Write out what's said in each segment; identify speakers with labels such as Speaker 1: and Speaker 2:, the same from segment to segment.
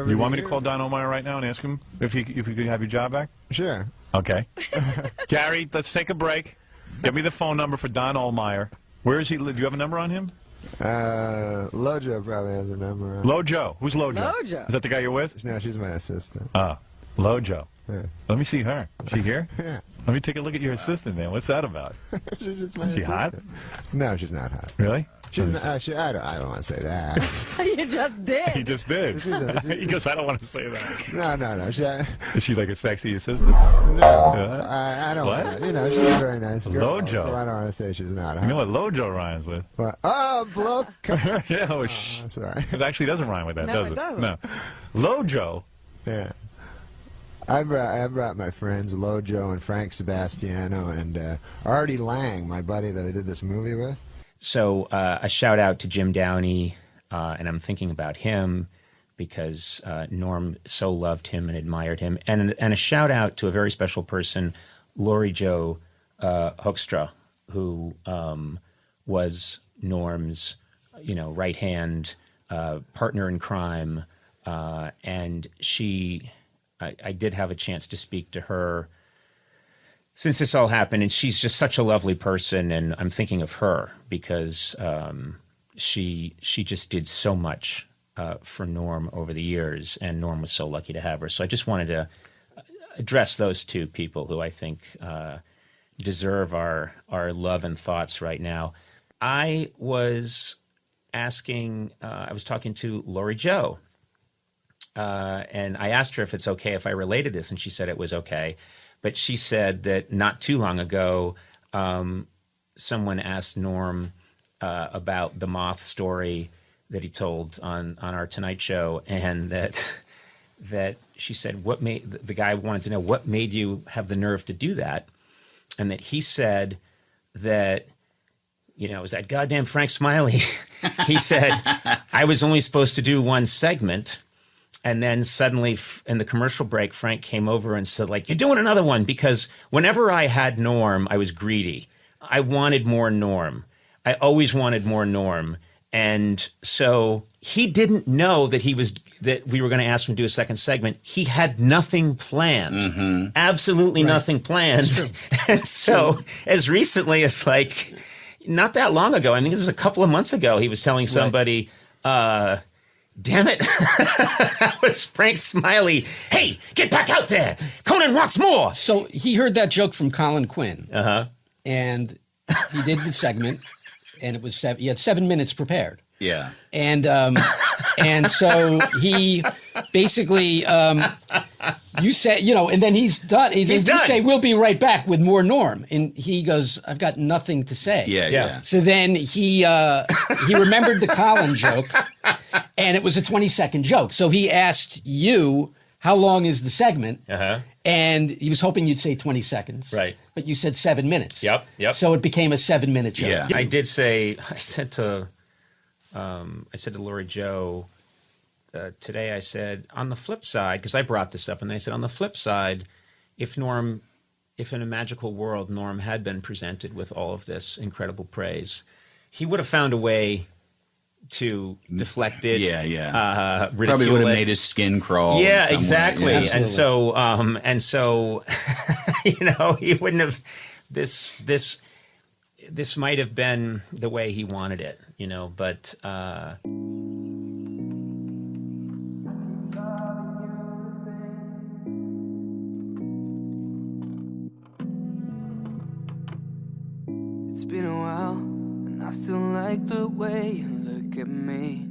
Speaker 1: You want me to call Don Omar right now and ask him if he could have your job back?
Speaker 2: Sure.
Speaker 1: Okay. Gary, let's take a break. Give me the phone number for Don Ohlmeyer. Where is he? Do you have a number on him?
Speaker 2: Lojo probably has a number on.
Speaker 1: Lojo. Who's Lojo?
Speaker 3: Lojo.
Speaker 1: Is that the guy you're with?
Speaker 2: No, she's my assistant.
Speaker 1: Lojo.
Speaker 2: Yeah.
Speaker 1: Let me see her. Is she here?
Speaker 2: Yeah.
Speaker 1: Let me take a look at your assistant, man. What's that about?
Speaker 2: She's just my
Speaker 1: Is she
Speaker 2: assistant.
Speaker 1: hot?
Speaker 2: No, she's not hot.
Speaker 1: Really?
Speaker 2: She's not, I don't want to say that.
Speaker 3: You just did.
Speaker 1: He just did. He goes, I don't want to say that.
Speaker 2: No.
Speaker 1: Is she like a sexy assistant?
Speaker 2: No. I don't
Speaker 1: What?
Speaker 2: want to. You know, she's a very nice girl.
Speaker 1: Lojo.
Speaker 2: So I don't want to say she's not hot.
Speaker 1: You know what Lojo rhymes with?
Speaker 2: But, bloke.
Speaker 1: Yeah, well, shh.
Speaker 2: That's all right.
Speaker 1: It actually doesn't rhyme with that,
Speaker 3: No,
Speaker 1: does
Speaker 3: it
Speaker 1: it?
Speaker 3: doesn't.
Speaker 1: No. Lojo.
Speaker 2: Yeah. I brought my friends Lojo and Frank Sebastiano and Artie Lang, my buddy that I did this movie with.
Speaker 4: So a shout out to Jim Downey, and I'm thinking about him because Norm so loved him and admired him, and a shout out to a very special person, Laurie Jo Hoekstra, who was Norm's, right hand partner in crime, and she. I did have a chance to speak to her since this all happened, and she's just such a lovely person, and I'm thinking of her because she just did so much for Norm over the years, and Norm was so lucky to have her. So I just wanted to address those two people who I think deserve our love and thoughts right now. I was talking to Laurie Jo. And I asked her if it's okay if I related this, and she said it was okay. But she said that not too long ago, someone asked Norm about the moth story that he told on our Tonight Show, and that she said, the guy wanted to know what made you have the nerve to do that, and that he said that, it was that goddamn Frank Smiley. He said, I was only supposed to do one segment. And then suddenly in the commercial break, Frank came over and said, you're doing another one, because whenever I had Norm, I was greedy. I wanted more Norm. I always wanted more Norm. And so he didn't know that we were going to ask him to do a second segment. He had nothing planned. Absolutely nothing planned. And so as recently as not that long ago, I think this was a couple of months ago, he was telling somebody, damn it. That was Frank Smiley. Hey, get back out there. Conan wants more.
Speaker 5: So he heard that joke from Colin Quinn. And he did the segment, and it was he had 7 minutes prepared.
Speaker 6: Yeah.
Speaker 5: And so he basically you said, and then he's done.
Speaker 4: He's done.
Speaker 5: You say, we'll be right back with more Norm. And he goes, I've got nothing to say.
Speaker 6: Yeah.
Speaker 5: So then he remembered the Colin joke, and it was a 20-second joke. So he asked you, how long is the segment? And he was hoping you'd say 20 seconds.
Speaker 4: Right.
Speaker 5: But you said 7 minutes.
Speaker 4: Yep.
Speaker 5: So it became a 7-minute joke.
Speaker 6: Yeah.
Speaker 4: I said to Laurie Jo today, I said, on the flip side, because I brought this up, and I said, on the flip side, if in a magical world, Norm had been presented with all of this incredible praise, he would have found a way to deflect it. Ridicule
Speaker 6: probably would have
Speaker 4: it.
Speaker 6: made his skin crawl.
Speaker 4: Yeah,
Speaker 6: somewhere.
Speaker 4: exactly.
Speaker 6: Yeah.
Speaker 4: And so, he wouldn't have this might have been the way he wanted it, but.
Speaker 7: It's been a while, and I still like the way you look at me.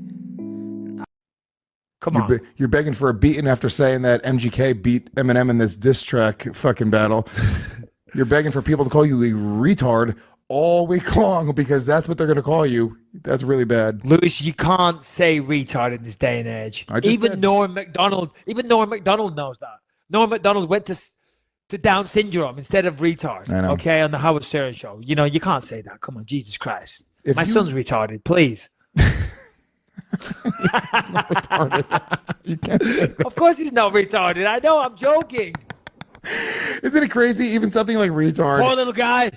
Speaker 8: Come on. You're begging for a beating after saying that MGK beat Eminem in this diss track fucking battle. You're begging for people to call you a retard all week long because that's what they're going to call you. That's really bad.
Speaker 9: Lewis, you can't say retard in this day and age. Even Norm Macdonald knows that. Norm Macdonald went to Down syndrome instead of retard.
Speaker 8: I know.
Speaker 9: Okay, on the Howard Stern show. You can't say that. Come on, Jesus Christ. My son's retarded, please.
Speaker 8: Not retarded. You can't say that.
Speaker 9: Of course he's not retarded. I know, I'm joking.
Speaker 8: Isn't it crazy? Even something like retard.
Speaker 9: Poor little guy.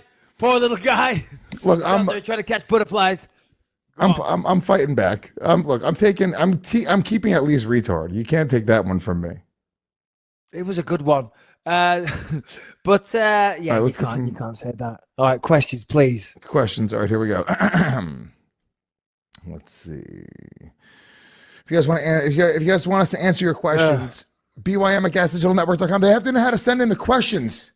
Speaker 9: Look,
Speaker 8: I'm
Speaker 9: trying to catch butterflies.
Speaker 8: I'm fighting back. I'm keeping at least retard. You can't take that one from me.
Speaker 9: It was a good one. Yeah, right, you can't say that. All right, questions, please.
Speaker 8: Questions. All right, here we go. Let's see. If you guys want us to answer your questions, bym@gasdigitalnetwork.com. They have to know how to send in the questions.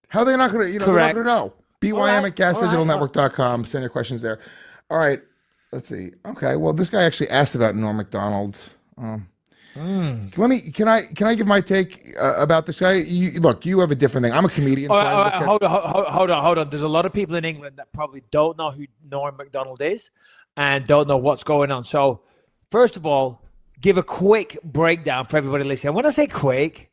Speaker 8: How are they not going to, they're not going to know. bym@gasdigitalnetwork.com. Send your questions there. All right. Let's see. Okay. Well, this guy actually asked about Norm Macdonald. Can I give my take about this guy? Look, you have a different thing. I'm a comedian.
Speaker 9: Hold on. There's a lot of people in England that probably don't know who Norm Macdonald is and don't know what's going on. So, first of all, give a quick breakdown for everybody listening. When I say quick,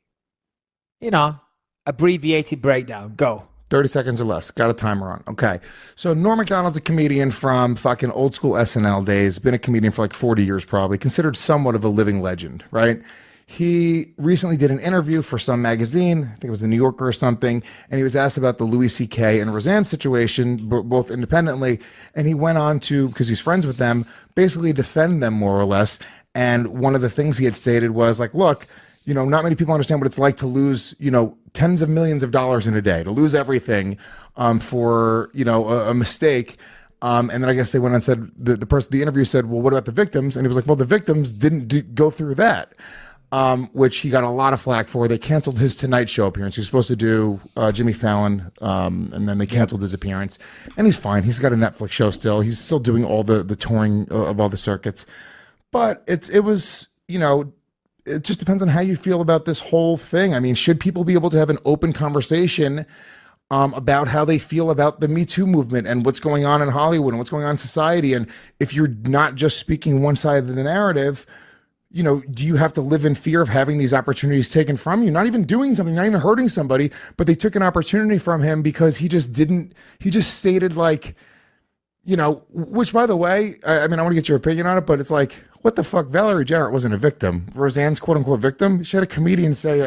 Speaker 9: abbreviated breakdown. Go.
Speaker 8: 30 seconds or less. Got a timer on. Okay. So Norm Macdonald's a comedian from fucking old school SNL days. Been a comedian for like 40 years probably. Considered somewhat of a living legend, right? He recently did an interview for some magazine. I think it was the New Yorker or something. And he was asked about the Louis C.K. and Roseanne situation, both independently. And he went on to, because he's friends with them, basically defend them more or less. And one of the things he had stated was like, look, not many people understand what it's like to lose, tens of millions of dollars in a day, to lose everything for, a mistake. And then I guess they went and said, the interview said, well, what about the victims? And he was like, well, the victims didn't go through that, which he got a lot of flack for. They canceled his Tonight Show appearance. He was supposed to do Jimmy Fallon, and then they canceled his appearance. And he's fine. He's got a Netflix show still. He's still doing all the touring of all the circuits. But it was, it just depends on how you feel about this whole thing. I mean, should people be able to have an open conversation about how they feel about the Me Too movement and what's going on in Hollywood and what's going on in society? And if you're not just speaking one side of the narrative, do you have to live in fear of having these opportunities taken from you? Not even doing something, not even hurting somebody, but they took an opportunity from him because he just stated like, which by the way, I mean, I want to get your opinion on it, but it's like, what the fuck? Valerie Jarrett wasn't a victim. Roseanne's quote unquote victim. She had a comedian say,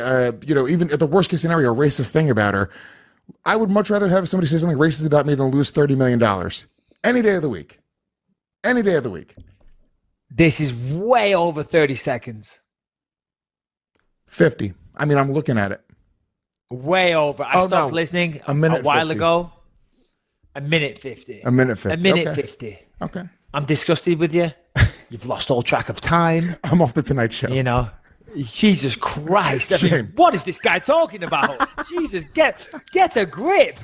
Speaker 8: even at the worst case scenario, a racist thing about her. I would much rather have somebody say something racist about me than lose $30 million. Any day of the week. Any day of the week.
Speaker 9: This is way over 30 seconds.
Speaker 8: 50. I mean, I'm looking at it.
Speaker 9: Way over. I stopped listening a while
Speaker 8: 50.
Speaker 9: ago. A minute 50.
Speaker 8: A minute 50.
Speaker 9: A minute
Speaker 8: okay.
Speaker 9: 50.
Speaker 8: Okay.
Speaker 9: I'm disgusted with you. You've lost all track of time.
Speaker 8: I'm off the Tonight Show.
Speaker 9: Jesus Christ. I mean, what is this guy talking about? Jesus, get a grip.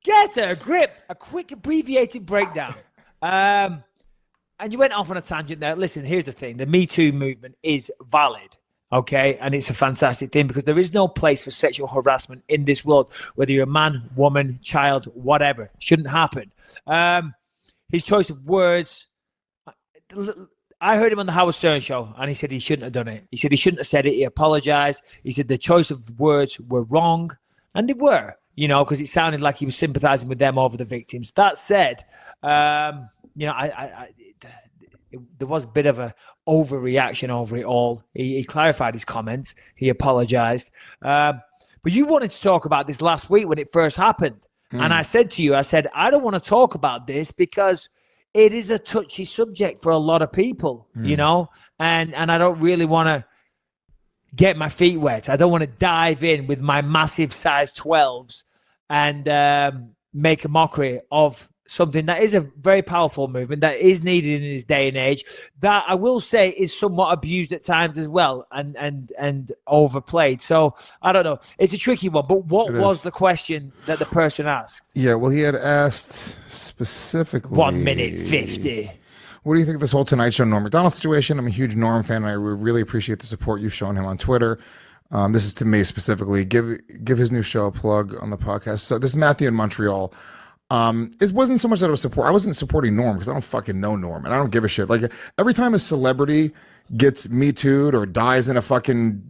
Speaker 9: Get a grip. A quick abbreviated breakdown. And you went off on a tangent there. Listen, here's the thing. The Me Too movement is valid. Okay. And it's a fantastic thing because there is no place for sexual harassment in this world, whether you're a man, woman, child, whatever. Shouldn't happen. His choice of words. I heard him on the Howard Stern show, and he said he shouldn't have done it. He said he shouldn't have said it. He apologized. He said the choice of words were wrong, and they were, because it sounded like he was sympathizing with them over the victims. That said, there was a bit of a overreaction over it all. He clarified his comments. He apologized. But you wanted to talk about this last week when it first happened. And I said to you, I don't want to talk about this because it is a touchy subject for a lot of people, and I don't really want to get my feet wet. I don't want to dive in with my massive size 12s and make a mockery of something that is a very powerful movement that is needed in this day and age, that I will say is somewhat abused at times as well and overplayed. So I don't know. It's a tricky one, but what was the question that the person asked?
Speaker 8: Yeah, well, he had asked specifically
Speaker 9: 1 minute 50.
Speaker 8: What do you think of this whole Tonight Show Norm Macdonald situation? I'm a huge Norm fan, and I really appreciate the support you've shown him on Twitter. This is to me specifically. Give his new show a plug on the podcast. So this is Matthew in Montreal. It wasn't so much that I was I wasn't supporting Norm because I don't fucking know Norm and I don't give a shit. Like every time a celebrity gets Me Too'd or dies in a fucking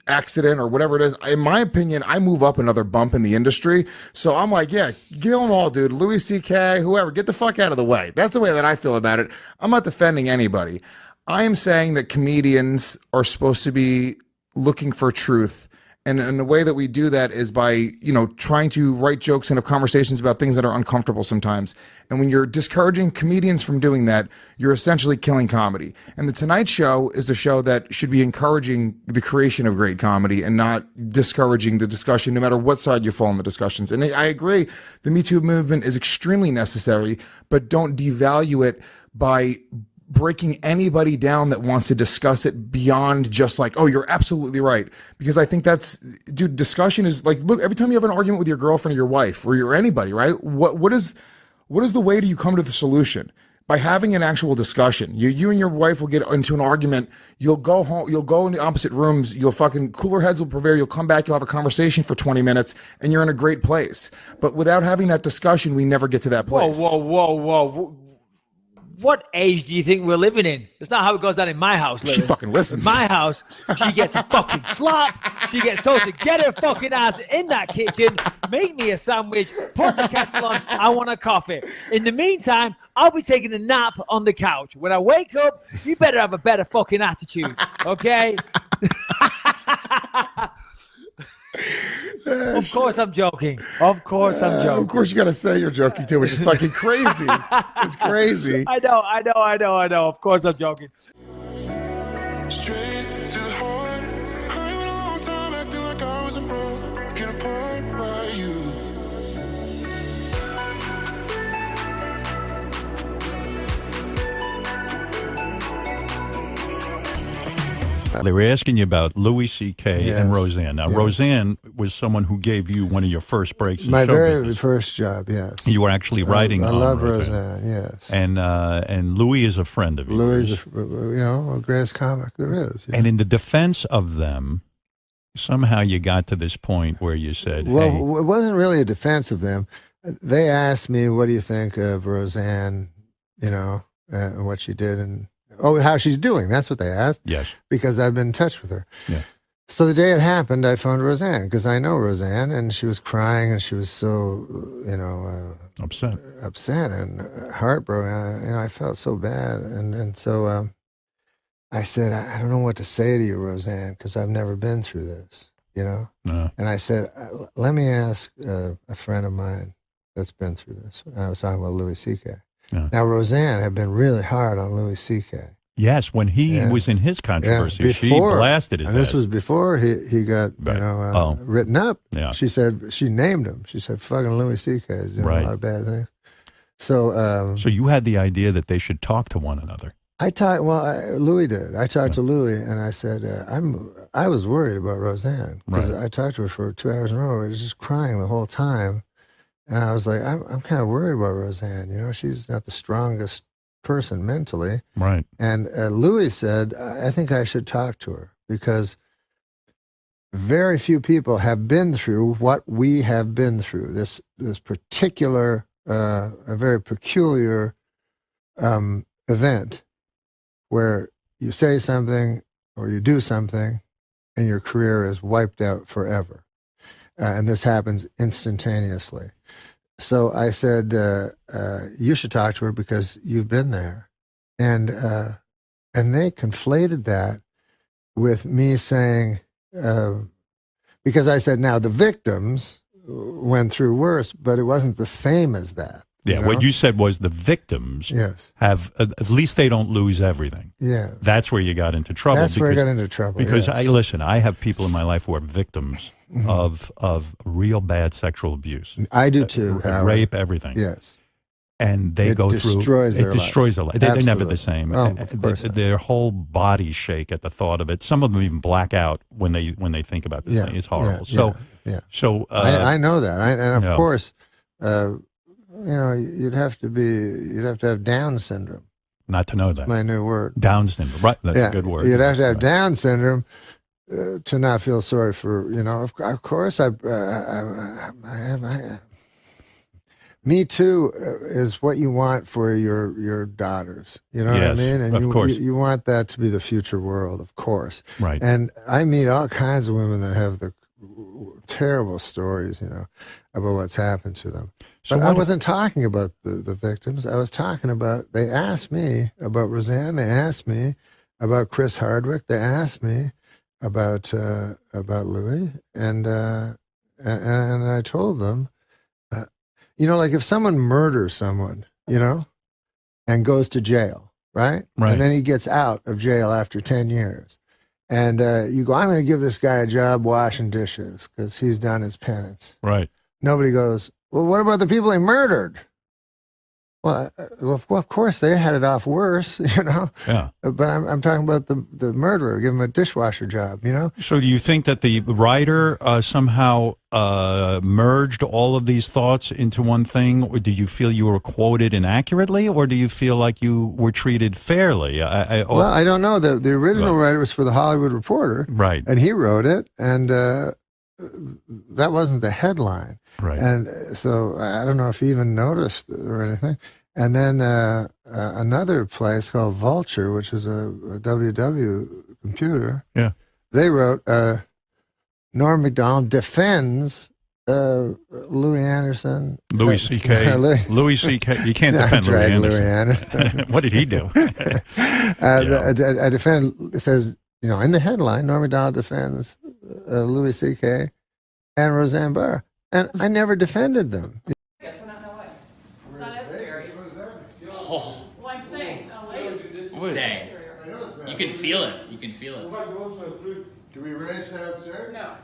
Speaker 8: accident or whatever it is, in my opinion, I move up another bump in the industry. So I'm like, yeah, kill them all, dude. Louis C.K., whoever, get the fuck out of the way. That's the way that I feel about it. I'm not defending anybody. I am saying that comedians are supposed to be looking for truth And the way that we do that is by, trying to write jokes and have conversations about things that are uncomfortable sometimes. And when you're discouraging comedians from doing that, you're essentially killing comedy. And The Tonight Show is a show that should be encouraging the creation of great comedy and not discouraging the discussion, no matter what side you fall in the discussions. And I agree, the Me Too movement is extremely necessary, but don't devalue it by breaking anybody down that wants to discuss it beyond just like, oh, you're absolutely right. Because I think discussion is like, look, every time you have an argument with your girlfriend or your wife or anybody, right? What is the way do you come to the solution? By having an actual discussion. You and your wife will get into an argument. You'll go home. You'll go in the opposite rooms. You'll fucking cooler heads will prevail. You'll come back. You'll have a conversation for 20 minutes, and you're in a great place. But without having that discussion, we never get to that place.
Speaker 9: Whoa. What age do you think we're living in? That's not how it goes down in my house, Lewis.
Speaker 8: She fucking listens.
Speaker 9: In my house, she gets a fucking slap. She gets told to get her fucking ass in that kitchen, make me a sandwich, put the kettle on, I want a coffee. In the meantime, I'll be taking a nap on the couch. When I wake up, you better have a better fucking attitude, okay? Of course I'm joking. Of course I'm joking.
Speaker 8: Of course you got to say you're joking too, which is fucking crazy. It's crazy.
Speaker 9: I know. Of course I'm joking.
Speaker 3: Straight to the heart. I went a long time acting like I wasn't broken apart by you.
Speaker 1: They were asking you about Louis C.K.
Speaker 2: Yes.
Speaker 1: and Roseanne. Now,
Speaker 2: Yes.
Speaker 1: Roseanne was someone who gave you one of your first breaks in
Speaker 2: My
Speaker 1: show
Speaker 2: very
Speaker 1: business.
Speaker 2: first job, yes.
Speaker 1: You were actually writing
Speaker 2: I
Speaker 1: on
Speaker 2: love
Speaker 1: Roseanne.
Speaker 2: Roseanne, yes.
Speaker 1: And Louis is a friend of
Speaker 2: Louis
Speaker 1: yours.
Speaker 2: is, the greatest comic there is.
Speaker 1: And in the defense of them, somehow you got to this point where you said,
Speaker 2: Well,
Speaker 1: hey,
Speaker 2: it wasn't really a defense of them. They asked me, what do you think of Roseanne, and what she did, and how she's doing. That's what they asked.
Speaker 1: yes,
Speaker 2: Because I've been in touch with her.
Speaker 1: Yeah.
Speaker 2: So the day it happened, I phoned Roseanne because I know Roseanne, and she was crying, and she was so,
Speaker 1: upset.
Speaker 2: and heartbroken. I felt so bad, and so I said, I don't know what to say to you, Roseanne, because I've never been through this,
Speaker 1: No.
Speaker 2: And I said, let me ask a friend of mine that's been through this. And I was talking about Louis C.K.
Speaker 1: Yeah.
Speaker 2: Now, Roseanne had been really hard on Louis C.K.
Speaker 1: Yes, when he
Speaker 2: Yeah.
Speaker 1: was in his controversy,
Speaker 2: Yeah,
Speaker 1: she
Speaker 2: before-
Speaker 1: blasted his
Speaker 2: And this
Speaker 1: ass.
Speaker 2: was before he got,
Speaker 1: Right.
Speaker 2: written up.
Speaker 1: Yeah.
Speaker 2: She said, she named him. She said, fucking Louis C.K. is doing
Speaker 1: Right.
Speaker 2: a lot of bad things. So,
Speaker 1: So you had the idea that they should talk to one another.
Speaker 2: Louis did. I talked to Louis, and I said, I was worried about Roseanne because
Speaker 1: Right.
Speaker 2: I talked to her for 2 hours in a row. I was just crying the whole time, and I was like, I'm kind of worried about Roseanne. She's not the strongest person mentally.
Speaker 1: Right.
Speaker 2: And Louis said, I think I should talk to her because very few people have been through what we have been through. This particular, a very peculiar event where you say something or you do something and your career is wiped out forever. And this happens instantaneously. So I said, you should talk to her because you've been there. And they conflated that with me saying, because I said, now the victims went through worse, but it wasn't the same as that.
Speaker 1: Yeah, what you said was the victims
Speaker 2: Yes.
Speaker 1: have, at least they don't lose everything.
Speaker 2: Yeah.
Speaker 1: That's where you got into trouble.
Speaker 2: That's where I got into trouble.
Speaker 1: Because
Speaker 2: yes.
Speaker 1: I have people in my life who are victims of real bad sexual abuse.
Speaker 2: I do too. Howard.
Speaker 1: Rape, everything.
Speaker 2: Yes.
Speaker 1: And they go through. It destroys their life. They're never the same.
Speaker 2: Oh, of course not.
Speaker 1: Their whole bodies shake at the thought of it. Some of them even black out when they think about this thing. It's horrible. So
Speaker 2: I know that. And of
Speaker 1: Yeah.
Speaker 2: course, you'd have to have Down syndrome.
Speaker 1: not to know that.
Speaker 2: My new word.
Speaker 1: Down syndrome. Right. That's a good word.
Speaker 2: You'd have to have
Speaker 1: Right.
Speaker 2: Down syndrome to not feel sorry for, of course I Me Too is what you want for your daughters. You know what I
Speaker 1: Yes,
Speaker 2: mean? And
Speaker 1: of course.
Speaker 2: you want that to be the future world, of course.
Speaker 1: Right.
Speaker 2: And I meet all kinds of women that have the terrible stories, about what's happened to them.
Speaker 1: So
Speaker 2: But I
Speaker 1: what-
Speaker 2: wasn't talking about the victims. I was talking about, they asked me about Roseanne. They asked me about Chris Hardwick. They asked me about Louis, and I told them, like if someone murders someone, and goes to jail, right?
Speaker 1: Right.
Speaker 2: And then he gets out of jail after 10 years. And you go, I'm going to give this guy a job washing dishes because he's done his penance.
Speaker 1: Right.
Speaker 2: Nobody goes, well, what about the people he murdered? Well, of course, they had it off worse,
Speaker 1: Yeah.
Speaker 2: But I'm talking about the murderer. Give him a dishwasher job,
Speaker 1: So do you think that the writer somehow merged all of these thoughts into one thing, or do you feel you were quoted inaccurately, or do you feel like you were treated fairly?
Speaker 2: Well, I don't know. The original writer was for the Hollywood Reporter,
Speaker 1: right?
Speaker 2: And he wrote it, and that wasn't the headline.
Speaker 1: Right.
Speaker 2: And so I don't know if he even noticed or anything. And then another place called Vulture, which is a WW computer.
Speaker 1: Yeah.
Speaker 2: They wrote, Norm Macdonald defends Louis Anderson.
Speaker 1: Louis C.K. Louis C.K. You can't defend Louis Anderson. What did he do?
Speaker 2: I defend, it says, in the headline, Norm Macdonald defends Louis C.K. and Roseanne Barr. And I never defended them.
Speaker 6: Guess we're not in LA. It's not as scary. Oh. Well, I'm saying LA is.
Speaker 10: Dang. You can feel it. You can feel it.
Speaker 2: Do we race downstairs?
Speaker 6: No.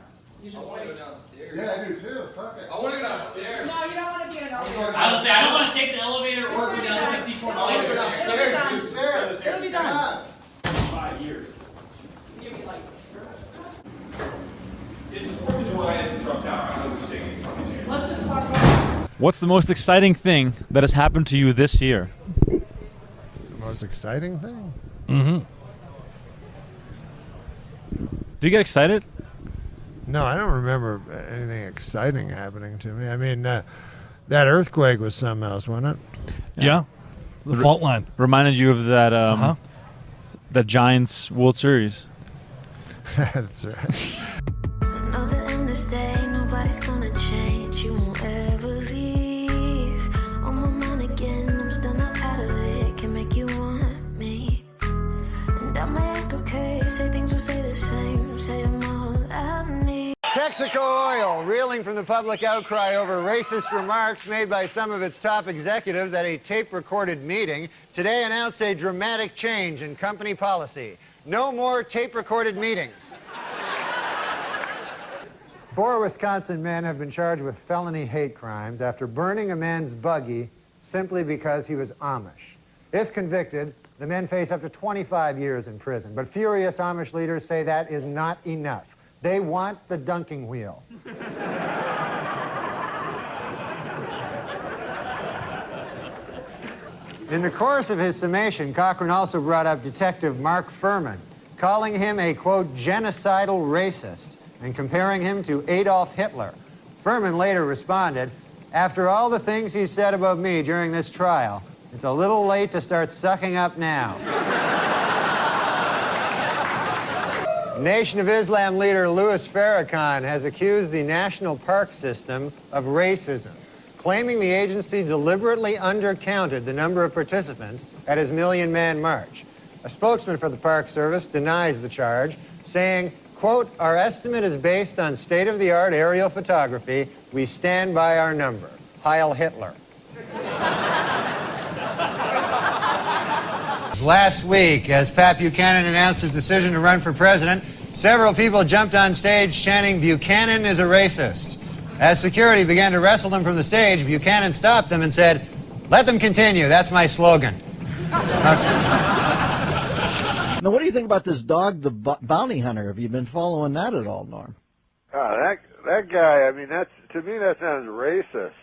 Speaker 6: You just want to go downstairs.
Speaker 2: Yeah, I do too. Fuck it.
Speaker 6: I want to go downstairs. No, you don't want to be in an elevator.
Speaker 10: I was say I don't want to take the elevator or go down 64 flights.
Speaker 6: It'll be done.
Speaker 10: 5 years.
Speaker 6: Give me like.
Speaker 10: It's 4th of July and it's a Trump Tower. I understand.
Speaker 6: Let's just talk about this.
Speaker 11: What's the most exciting thing that has happened to you this year?
Speaker 2: The most exciting thing?
Speaker 11: Mm-hmm. Do you get excited?
Speaker 2: No, I don't remember anything exciting happening to me. I mean, that earthquake was something else, wasn't it?
Speaker 11: Yeah.
Speaker 12: The fault line.
Speaker 11: Reminded you of that that Giants World Series.
Speaker 2: That's right.
Speaker 13: Know the end is day, nobody's gonna change. You won't ever leave. On my mind again, I'm still not tired of it. Can make you want me. And I might act okay, say things will stay the same. Say I'm all I need.
Speaker 2: Texaco Oil, reeling from the public outcry over racist remarks made by some of its top executives at a tape-recorded meeting, today announced a dramatic change in company policy. No more tape-recorded meetings. 4 Wisconsin men have been charged with felony hate crimes after burning a man's buggy simply because he was Amish. If convicted, the men face up to 25 years in prison. But furious Amish leaders say that is not enough. They want the dunking wheel. In the course of his summation, Cochran also brought up Detective Mark Furman, calling him a, quote, genocidal racist, and comparing him to Adolf Hitler. Furman later responded, after all the things he said about me during this trial, it's a little late to start sucking up now. Nation of Islam leader Louis Farrakhan has accused the National Park System of racism, claiming the agency deliberately undercounted the number of participants at his Million Man March. A spokesman for the Park Service denies the charge, saying, quote, our estimate is based on state-of-the-art aerial photography. We stand by our number. Heil Hitler. Last week, as Pat Buchanan announced his decision to run for president, several people jumped on stage chanting, Buchanan is a racist. As security began to wrestle them from the stage, Buchanan stopped them and said, let them continue. That's my slogan.
Speaker 14: Now, what do you think about this dog, the bounty hunter? Have you been following that at all, Norm?
Speaker 15: Oh, that guy, I mean, to me, that sounds racist.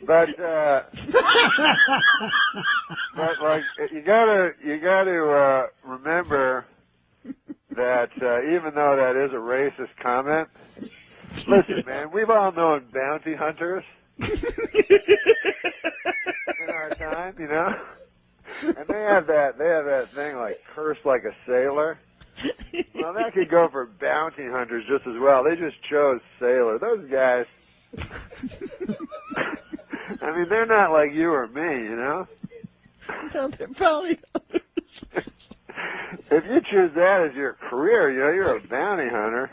Speaker 15: But like, you gotta remember that even though that is a racist comment, listen, man, we've all known bounty hunters in our time, you know, and they have that thing like curse like a sailor. Well, that could go for bounty hunters just as well. They just chose sailor. Those guys, I mean, they're not like you or me, you know.
Speaker 14: No, they're bounty hunters.
Speaker 15: If you choose that as your career, you're a bounty hunter.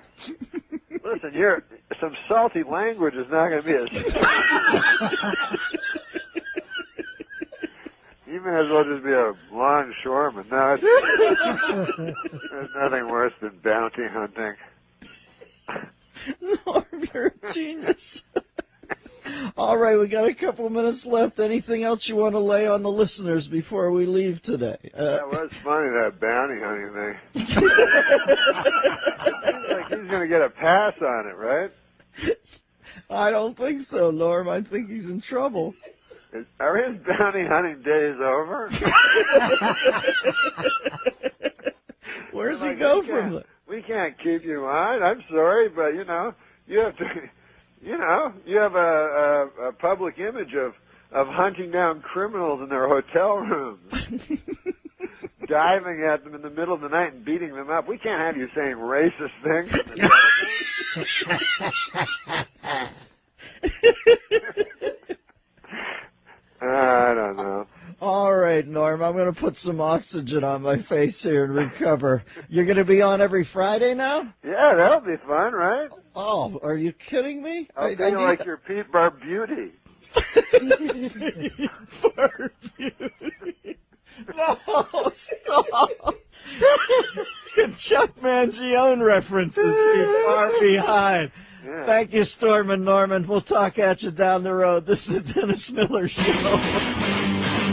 Speaker 15: Listen, some salty language is not going to be as... You may as well just be a longshoreman. No, there's nothing worse than bounty hunting.
Speaker 14: Norm, you're a genius. All right, we got a couple of minutes left. Anything else you want to lay on the listeners before we leave today?
Speaker 15: That was funny, that bounty hunting thing. Seems like he's going to get a pass on it, right?
Speaker 14: I don't think so, Norm. I think he's in trouble.
Speaker 15: Are his bounty hunting days over?
Speaker 14: Where's he go from there?
Speaker 15: We can't keep you on. I'm sorry, but, you have to... you have a public image of hunting down criminals in their hotel rooms, diving at them in the middle of the night and beating them up. We can't have you saying racist things. I don't know.
Speaker 14: All right, Norm, I'm going to put some oxygen on my face here and recover. You're going to be on every Friday now?
Speaker 15: Yeah, that'll be fun, right?
Speaker 14: Oh, are you kidding me?
Speaker 15: I'll be like your Pete Barbuti.
Speaker 14: No, stop. Chuck Mangione references be far behind.
Speaker 15: Yeah.
Speaker 14: Thank you, Storm and Norman. We'll talk at you down the road. This is the Dennis Miller Show.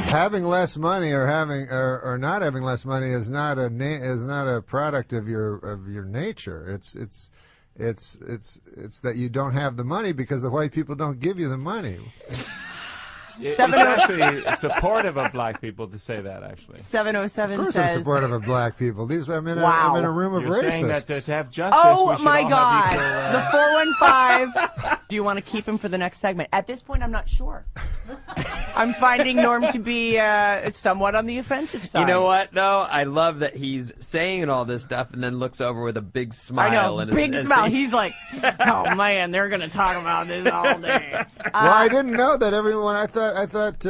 Speaker 2: Having less money or having or not having less money is not a product of your nature. It's that you don't have the money because the white people don't give you the money.
Speaker 12: It's actually supportive of black people to say that, actually.
Speaker 16: 707
Speaker 2: Of course
Speaker 16: says...
Speaker 2: I'm supportive of black people. I'm in
Speaker 16: Wow.
Speaker 2: a room of
Speaker 12: You're
Speaker 2: racists.
Speaker 12: saying that to have justice,
Speaker 16: Oh
Speaker 12: we should
Speaker 16: my
Speaker 12: all
Speaker 16: God!
Speaker 12: have equal,
Speaker 16: The 415. Do you want to keep him for the next segment? At this point, I'm not sure. I'm finding Norm to be somewhat on the offensive side.
Speaker 17: You know what, though? I love that he's saying all this stuff and then looks over with a big smile.
Speaker 16: I know,
Speaker 17: and
Speaker 16: big smile. He's like, oh man, they're going to talk about this all day.
Speaker 2: Well, I didn't know that everyone. I thought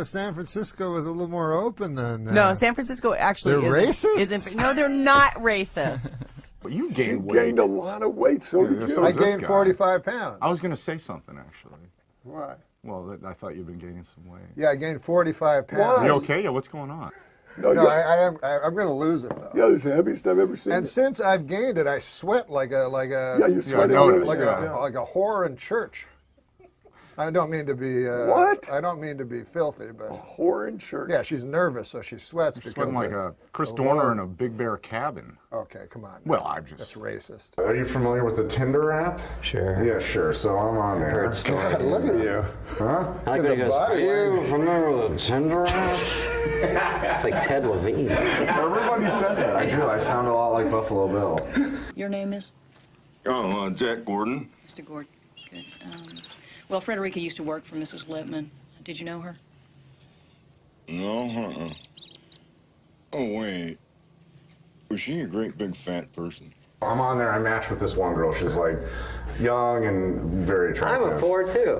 Speaker 2: San Francisco was a little more open than.
Speaker 16: No, San Francisco actually
Speaker 2: they're racist.
Speaker 16: Isn't. No, they're not racist.
Speaker 18: But you gained a lot of weight, so did you.
Speaker 2: So I gained 45 pounds.
Speaker 18: I was going to say something, actually.
Speaker 2: Why?
Speaker 18: Well, I thought you'd been gaining some weight.
Speaker 2: Yeah, I gained 45 pounds.
Speaker 18: Are you okay? Yeah, what's going on?
Speaker 2: No, I am. I'm going to lose it though.
Speaker 18: Yeah, it's the heaviest I've ever seen.
Speaker 2: And since I've gained it, I sweat like a
Speaker 18: Yeah, you sweat
Speaker 2: like a whore in church. I don't mean to be
Speaker 18: what?
Speaker 2: I don't mean to be filthy, but
Speaker 18: a whore in church.
Speaker 2: Yeah, she's nervous, so she sweats
Speaker 18: You're
Speaker 2: because
Speaker 18: sweating like a Chris Dorner in a Big Bear cabin.
Speaker 2: Okay, come on.
Speaker 18: Well, I'm just.
Speaker 2: That's racist.
Speaker 19: Are you familiar with the Tinder app?
Speaker 20: Sure.
Speaker 19: Yeah, sure. So I'm on there.
Speaker 2: God, look at you.
Speaker 19: Huh?
Speaker 20: I like when he goes, are you familiar with the Tinder app? It's like Ted Levine.
Speaker 19: Everybody says it. I do. I sound a lot like Buffalo Bill.
Speaker 21: Your name is?
Speaker 19: Oh, Jack Gordon.
Speaker 21: Mr. Gordon. Good. Well, Frederica used to work for Mrs. Lippman. Did you know her?
Speaker 22: No, Oh, wait. Was she a great big fat person?
Speaker 19: I'm on there. I match with this one girl. She's like young and very attractive.
Speaker 20: I'm a 4 too.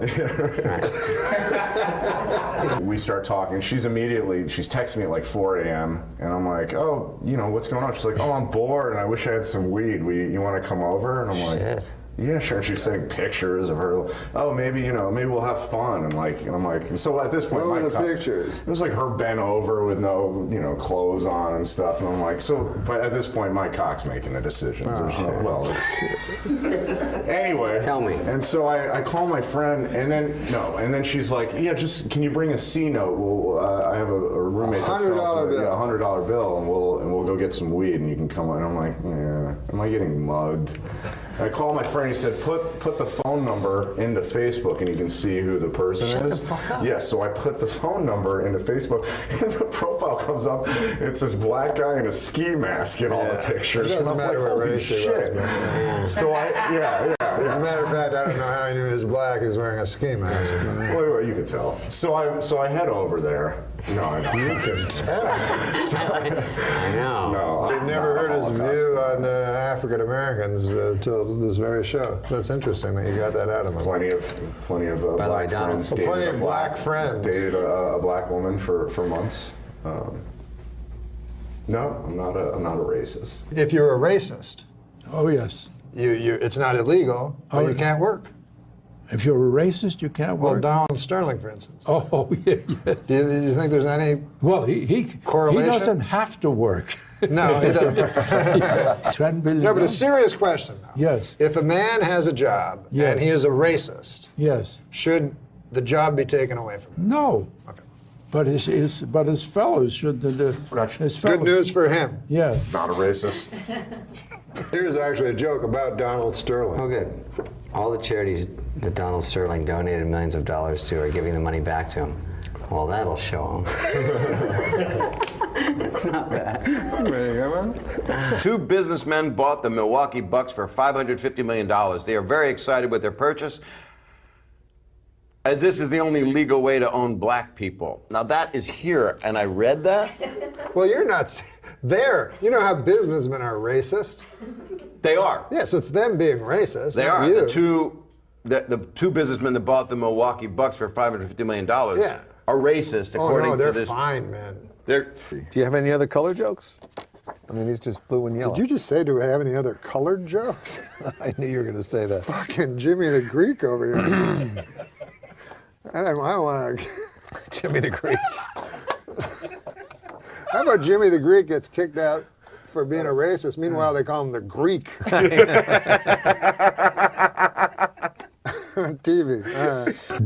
Speaker 19: We start talking. She's texting me at like 4 a.m. And I'm like, oh, what's going on? She's like, oh, I'm bored and I wish I had some weed. You want to come over? And I'm like, yeah, sure. And she's sending pictures of her. Oh, maybe we'll have fun. And I'm like, so at this point,
Speaker 2: what were the pictures?
Speaker 19: It was like her bent over with no, clothes on and stuff. And I'm like, but at this point, my cock's making the decisions. Anyway.
Speaker 20: Tell me.
Speaker 19: And so I call my friend, and then she's like, yeah, just can you bring a C note? Well, I have a roommate that sells $100 bill, and we'll go get some weed, and you can come. And I'm like, yeah, am I getting mugged? I called my friend. He said, put the phone number into Facebook, and you can see who the person is.
Speaker 20: Shut the fuck up.
Speaker 19: Yeah, so I put the phone number into Facebook, and the profile comes up. It's this black guy in a ski mask in all the pictures.
Speaker 2: It doesn't matter what race he was.
Speaker 19: So
Speaker 2: As a matter of fact, I don't know how I knew he was black. He was wearing a ski mask.
Speaker 19: Well, you could tell. So I head over there. No, you can tell.
Speaker 20: I know.
Speaker 19: No,
Speaker 2: I've never heard his view on African Americans until this very show. That's interesting that you got that out of him.
Speaker 19: Plenty of black friends.
Speaker 2: Plenty of black friends.
Speaker 19: Dated a black woman for months. No, I'm not a racist.
Speaker 4: If you're a racist,
Speaker 5: Oh, yes.
Speaker 4: it's not illegal, but you can't work.
Speaker 5: If you're a racist, you can't work.
Speaker 4: Well, Donald Sterling, for instance.
Speaker 5: Oh, yeah.
Speaker 4: Do you think there's any correlation?
Speaker 5: He doesn't have to work.
Speaker 4: No, he doesn't.
Speaker 5: $10 billion.
Speaker 4: No, but a serious question, though.
Speaker 5: Yes.
Speaker 4: If a man has a job and he is a racist,
Speaker 5: yes,
Speaker 4: should the job be taken away from him?
Speaker 5: No.
Speaker 4: Okay.
Speaker 5: But his fellows should. His fellows.
Speaker 4: Good news for him.
Speaker 5: Yeah.
Speaker 19: Not a racist.
Speaker 4: Here's actually a joke about Donald Sterling.
Speaker 20: Oh, good. All the charities that Donald Sterling donated millions of dollars to are giving the money back to him. Well, that'll show him. It's not bad.
Speaker 23: Two businessmen bought the Milwaukee Bucks for $550 million. They are very excited with their purchase, as this is the only legal way to own black people. Now that is here, and I read that.
Speaker 4: Well, you're not there. You know how businessmen are racist?
Speaker 23: They are.
Speaker 4: Yes, it's them being racist.
Speaker 23: They
Speaker 4: not
Speaker 23: are.
Speaker 4: You.
Speaker 23: The two businessmen that bought the Milwaukee Bucks for $550 million
Speaker 4: Yeah.
Speaker 23: are racist, according
Speaker 4: they're
Speaker 23: to this.
Speaker 4: fine, man.
Speaker 23: Do
Speaker 24: you have any other color jokes? I mean, he's just blue and yellow.
Speaker 4: Did you just say, do we have any other colored jokes?
Speaker 24: I knew you were going to say that.
Speaker 4: Fucking Jimmy the Greek over here. I don't want to.
Speaker 24: Jimmy the Greek.
Speaker 4: How about Jimmy the Greek gets kicked out for being a racist? Meanwhile, they call him the Greek. On TV.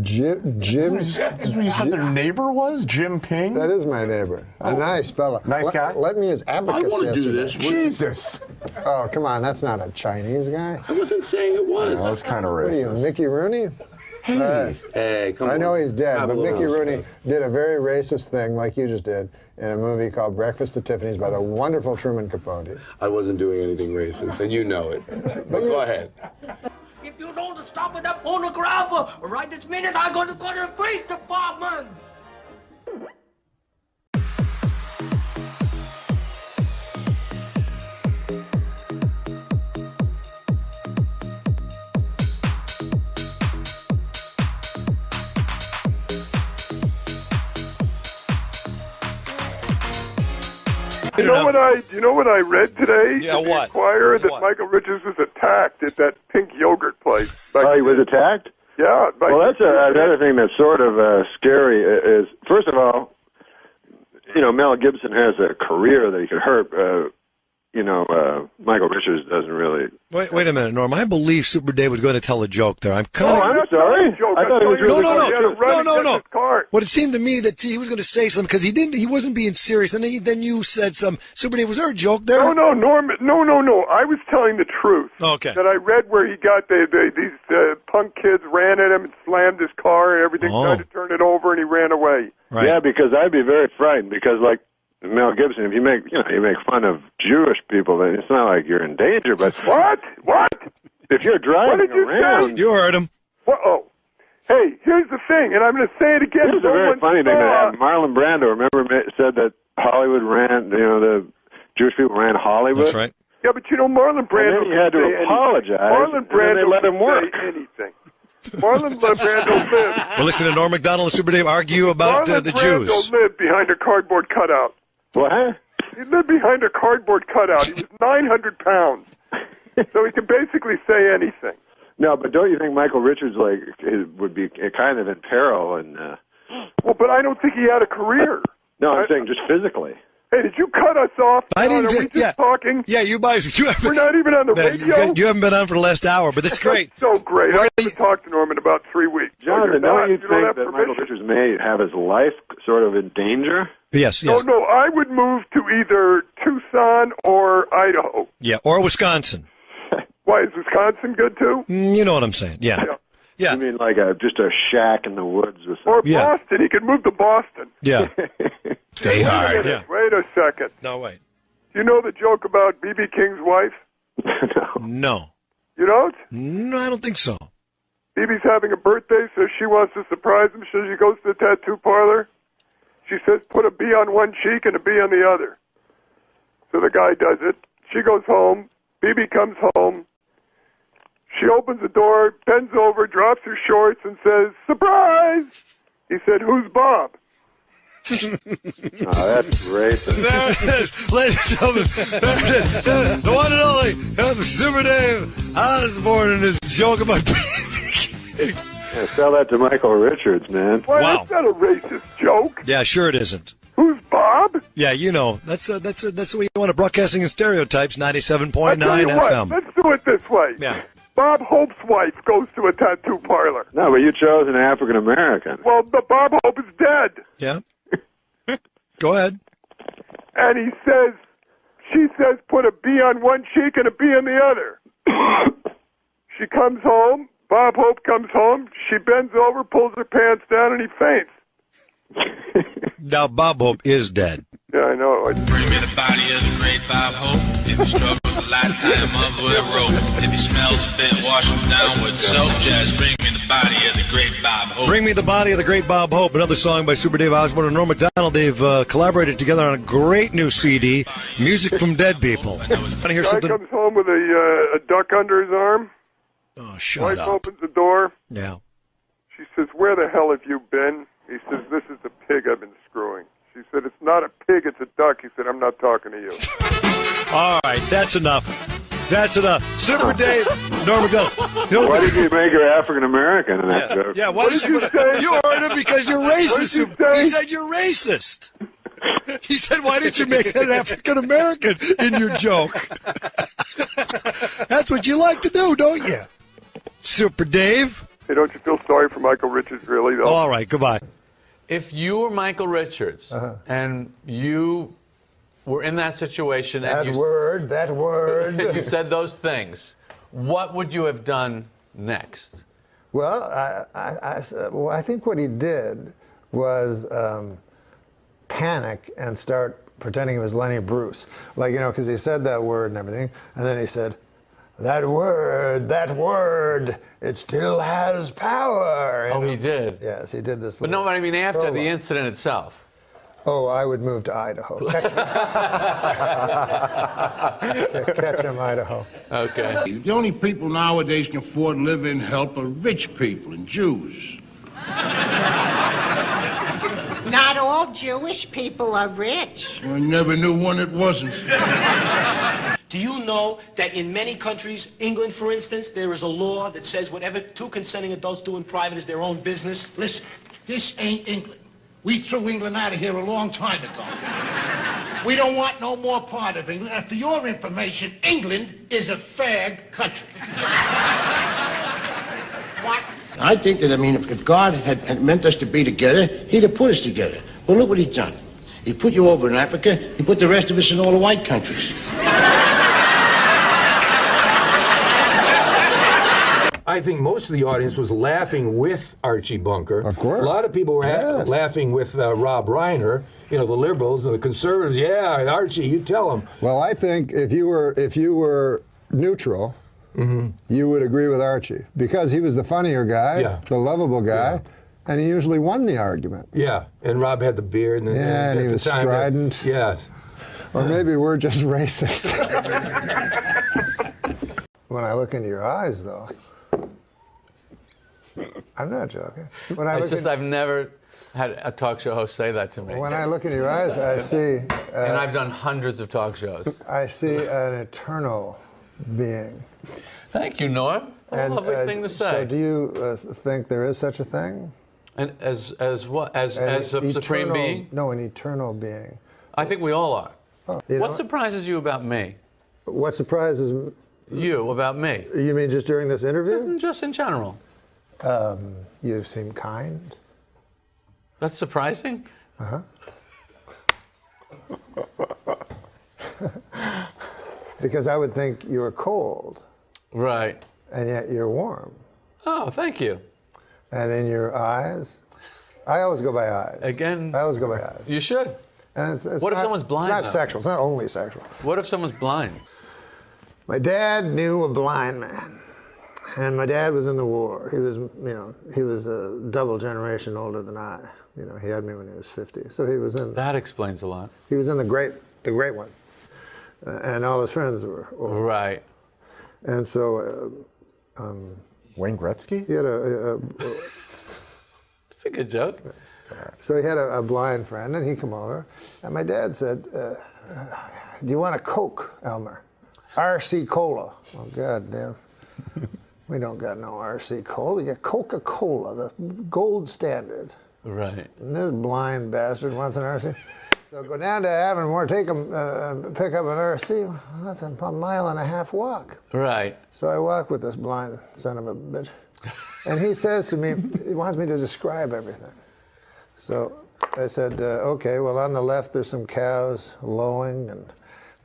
Speaker 4: Jim.
Speaker 19: Is this what you said their neighbor was? Jim Ping?
Speaker 4: That is my neighbor. A nice fella.
Speaker 19: Nice guy?
Speaker 4: Let me his abacus
Speaker 19: I want to do
Speaker 4: yesterday.
Speaker 19: this. Jesus.
Speaker 4: Oh, come on. That's not a Chinese guy.
Speaker 10: I wasn't saying it was.
Speaker 19: That was kind of
Speaker 4: What are you,
Speaker 19: racist.
Speaker 4: Mickey Rooney?
Speaker 10: Hey, come on.
Speaker 4: I know he's dead,
Speaker 10: Have
Speaker 4: but
Speaker 10: a little
Speaker 4: Mickey Rooney
Speaker 10: respect.
Speaker 4: did a very racist thing like you just did in a movie called Breakfast at Tiffany's by the wonderful Truman Capote.
Speaker 10: I wasn't doing anything racist, and you know it. But go ahead.
Speaker 25: If you don't stop with that pornographer, right this minute, I'm going to go to the police department.
Speaker 15: You know what I read today?
Speaker 26: Yeah,
Speaker 15: in the
Speaker 26: what?
Speaker 15: Inquirer, that Michael Richards was attacked at that pink yogurt place.
Speaker 27: Oh, he was attacked?
Speaker 15: Yeah.
Speaker 27: Well, that's another thing that's sort of scary is, first of all, Mel Gibson has a career that he could hurt. Michael Richards doesn't really.
Speaker 26: Wait a minute, Norm. I believe Super Dave was going to tell a joke there. I'm kind of.
Speaker 27: I'm sorry. I thought it was really
Speaker 26: No. Well, it seemed to me that he was going to say something because he didn't. He wasn't being serious. And then you said some. Super Dave, was there a joke there?
Speaker 15: No, Norm. No. I was telling the truth.
Speaker 26: Okay.
Speaker 15: That I read where he got these punk kids ran at him and slammed his car and everything, tried to turn it over, and he ran away.
Speaker 26: Right.
Speaker 27: Yeah, because I'd be very frightened because, like Mel Gibson, if you make fun of Jewish people, then it's not like you're in danger. But
Speaker 15: What?
Speaker 27: If you're driving
Speaker 15: What did you
Speaker 27: around,
Speaker 15: say?
Speaker 26: You heard him.
Speaker 15: Uh-oh. Hey, here's the thing, and I'm going to say it again.
Speaker 27: Here's a very funny thing that happened. Marlon Brando, remember, said that Hollywood ran, the Jewish people ran Hollywood.
Speaker 26: That's right.
Speaker 15: Yeah, but Marlon Brando.
Speaker 27: And then he had to apologize.
Speaker 15: Marlon Brando
Speaker 27: and then they let him work.
Speaker 15: Say anything. Marlon Brando lived.
Speaker 26: Well, listen to Norm Macdonald and Super Dave argue about the Jews.
Speaker 15: Marlon Brando lived behind a cardboard cutout.
Speaker 27: What?
Speaker 15: He lived behind a cardboard cutout. He was 900 pounds. So he could basically say anything.
Speaker 27: No, but don't you think Michael Richards would be kind of in peril? And
Speaker 15: well, but I don't think he had a career.
Speaker 27: No, I'm saying just physically.
Speaker 15: Hey, did you cut us off?
Speaker 26: I didn't.
Speaker 15: Are we just talking?
Speaker 26: Yeah, you guys.
Speaker 15: We're not even on the radio.
Speaker 26: You haven't been on for the last hour, but it's great.
Speaker 15: So great. I haven't talked to Norm in about 3 weeks.
Speaker 27: Jonathan, don't you think
Speaker 15: have
Speaker 27: that Michael Richards may have his life sort of in danger?
Speaker 26: Yes.
Speaker 15: No, I would move to either Tucson or Idaho.
Speaker 26: Yeah, or Wisconsin.
Speaker 15: Why, is Wisconsin good too?
Speaker 26: You know what I'm saying? Yeah.
Speaker 27: You mean like just a shack in the woods or something?
Speaker 15: Or Boston. He could move to Boston.
Speaker 26: Yeah. Stay hard.
Speaker 15: Wait a second.
Speaker 26: No, wait.
Speaker 15: You know the joke about B.B. King's wife?
Speaker 26: No.
Speaker 15: You don't?
Speaker 26: No, I don't think so.
Speaker 15: B.B.'s having a birthday, so she wants to surprise him. So she goes to the tattoo parlor. She says, put a B on one cheek and a B on the other. So the guy does it. She goes home. B.B. comes home. She opens the door, bends over, drops her shorts, and says, surprise! He said, who's Bob?
Speaker 27: that's racist.
Speaker 26: There it is, ladies and gentlemen. There it is. The one and only Super Dave Osborne and his joke about
Speaker 27: Yeah, sell that to Michael Richards, man.
Speaker 26: Why, wow.
Speaker 27: That's not a racist joke.
Speaker 26: Yeah, sure it isn't.
Speaker 27: Who's Bob?
Speaker 26: Yeah, you know, that's the way you want to broadcasting in stereotypes. 97.9
Speaker 15: I'll tell you
Speaker 26: FM.
Speaker 15: what, let's do it this way.
Speaker 26: Yeah.
Speaker 15: Bob Hope's wife goes to a tattoo parlor.
Speaker 27: No, but you chose an African American.
Speaker 15: Well, but Bob Hope is dead.
Speaker 26: Yeah. Go ahead.
Speaker 15: And she says, put a B on one cheek and a B on the other. She comes home. Bob Hope comes home. She bends over, pulls her pants down, and he faints.
Speaker 26: Now, Bob Hope is dead.
Speaker 15: Yeah, I know.
Speaker 1: Bring me the body of the great Bob Hope. If he struggles a lifetime of with a rope. If he smells a bit, wash him down with soap. Just bring me the body of the great Bob Hope.
Speaker 26: Bring me the body of the great Bob Hope. Another song by Super Dave Osborne and Norm Macdonald. They've collaborated together on a great new CD, Music from Dead People. Want to hear
Speaker 15: Guy
Speaker 26: something?
Speaker 15: comes home with a duck under his arm.
Speaker 26: Oh, shut
Speaker 15: Wife
Speaker 26: up.
Speaker 15: opens the door.
Speaker 26: Yeah.
Speaker 15: She says, where the hell have you been? He says, this is the pig I've been screwing. She said, it's not a pig, it's a duck. He said, I'm not talking to you.
Speaker 26: All right, that's enough. That's enough. Super Dave, Norm Macdonald.
Speaker 27: Why did you make her African American in that joke?
Speaker 26: Yeah, why did you say? You heard him because you're racist. He said you're racist. He said, why did you make that African American in your joke? That's what you like to do, don't you? Super Dave.
Speaker 15: Hey, don't you feel sorry for Michael Richards, really, though?
Speaker 26: All right, goodbye.
Speaker 3: If you were Michael Richards and you were in that situation and
Speaker 4: That word.
Speaker 3: you said those things, what would you have done next?
Speaker 4: Well, I think what he did was panic and start pretending it was Lenny Bruce. Like, because he said that word and everything, and then he said, that word, it still has power.
Speaker 3: Oh, he did?
Speaker 4: Yes, he did this.
Speaker 3: But no, I mean after the incident itself.
Speaker 4: Oh, I would move to Idaho. Ketchum, Idaho.
Speaker 3: Okay.
Speaker 6: The only people nowadays can afford live-in help are rich people and Jews.
Speaker 7: Not all Jewish people are rich.
Speaker 6: I never knew one that wasn't.
Speaker 8: Do you know that in many countries, England, for instance, there is a law that says whatever two consenting adults do in private is their own business?
Speaker 6: Listen, this ain't England. We threw England out of here a long time ago. We don't want no more part of England. And for your information, England is a fag country.
Speaker 7: What?
Speaker 6: I think that, if God had meant us to be together, he'd have put us together. Well, look what he's done. He put you over in Africa. He put the rest of us in all the white countries.
Speaker 9: I think most of the audience was laughing with Archie Bunker. Of course. A lot of people were laughing with Rob Reiner, the liberals and the conservatives. Yeah, Archie, you tell them.
Speaker 4: Well, I think if you were neutral, you would agree with Archie because he was the funnier guy, the lovable guy, and he usually won the argument.
Speaker 9: Yeah, and Rob had the beard.
Speaker 4: And he was strident.
Speaker 9: Yes.
Speaker 4: Or maybe we're just racist. When I look into your eyes, though, I'm not joking.
Speaker 3: I've never had a talk show host say that to me.
Speaker 4: When I look into your eyes, I see...
Speaker 3: and I've done hundreds of talk shows.
Speaker 4: I see an eternal being.
Speaker 3: Thank you, Norm. What a lovely thing to say.
Speaker 4: So do you think there is such a thing?
Speaker 3: And as what? As a supreme being?
Speaker 4: No, an eternal being.
Speaker 3: I think we all are.
Speaker 4: Oh,
Speaker 3: what surprises you about me?
Speaker 4: What surprises
Speaker 3: you about me?
Speaker 4: You mean just during this interview?
Speaker 3: Just in general.
Speaker 4: You seem kind.
Speaker 3: That's surprising?
Speaker 4: Uh-huh. Because I would think you were cold.
Speaker 3: Right.
Speaker 4: And yet you're warm.
Speaker 3: Oh, thank you.
Speaker 4: And in your eyes, I always go by eyes.
Speaker 3: Again,
Speaker 4: I always go by eyes.
Speaker 3: You should.
Speaker 4: And it's
Speaker 3: what if someone's blind?
Speaker 4: It's not sexual. It's not only sexual.
Speaker 3: What if someone's blind?
Speaker 4: My dad knew a blind man. And my dad was in the war. He was, he was a double generation older than I. He had me when he was 50. So he was in...
Speaker 3: That explains a lot.
Speaker 4: He was in the great one. And all his friends were old.
Speaker 3: Right.
Speaker 4: And so...
Speaker 24: Wayne Gretzky?
Speaker 4: He had
Speaker 3: That's a good joke.
Speaker 4: So he had a blind friend, and he come over, and my dad said, "Do you want a Coke, Elmer? RC Cola." Oh, God damn. We don't got no RC Cola. We got Coca-Cola, the gold standard.
Speaker 3: Right.
Speaker 4: And this blind bastard wants an RC. So go down to Avonmore, take him, pick up an RC. Well, that's a 1.5 mile walk.
Speaker 3: Right.
Speaker 4: So I walk with this blind son of a bitch. And he says to me, he wants me to describe everything. So I said, okay, well, on the left there's some cows lowing, and,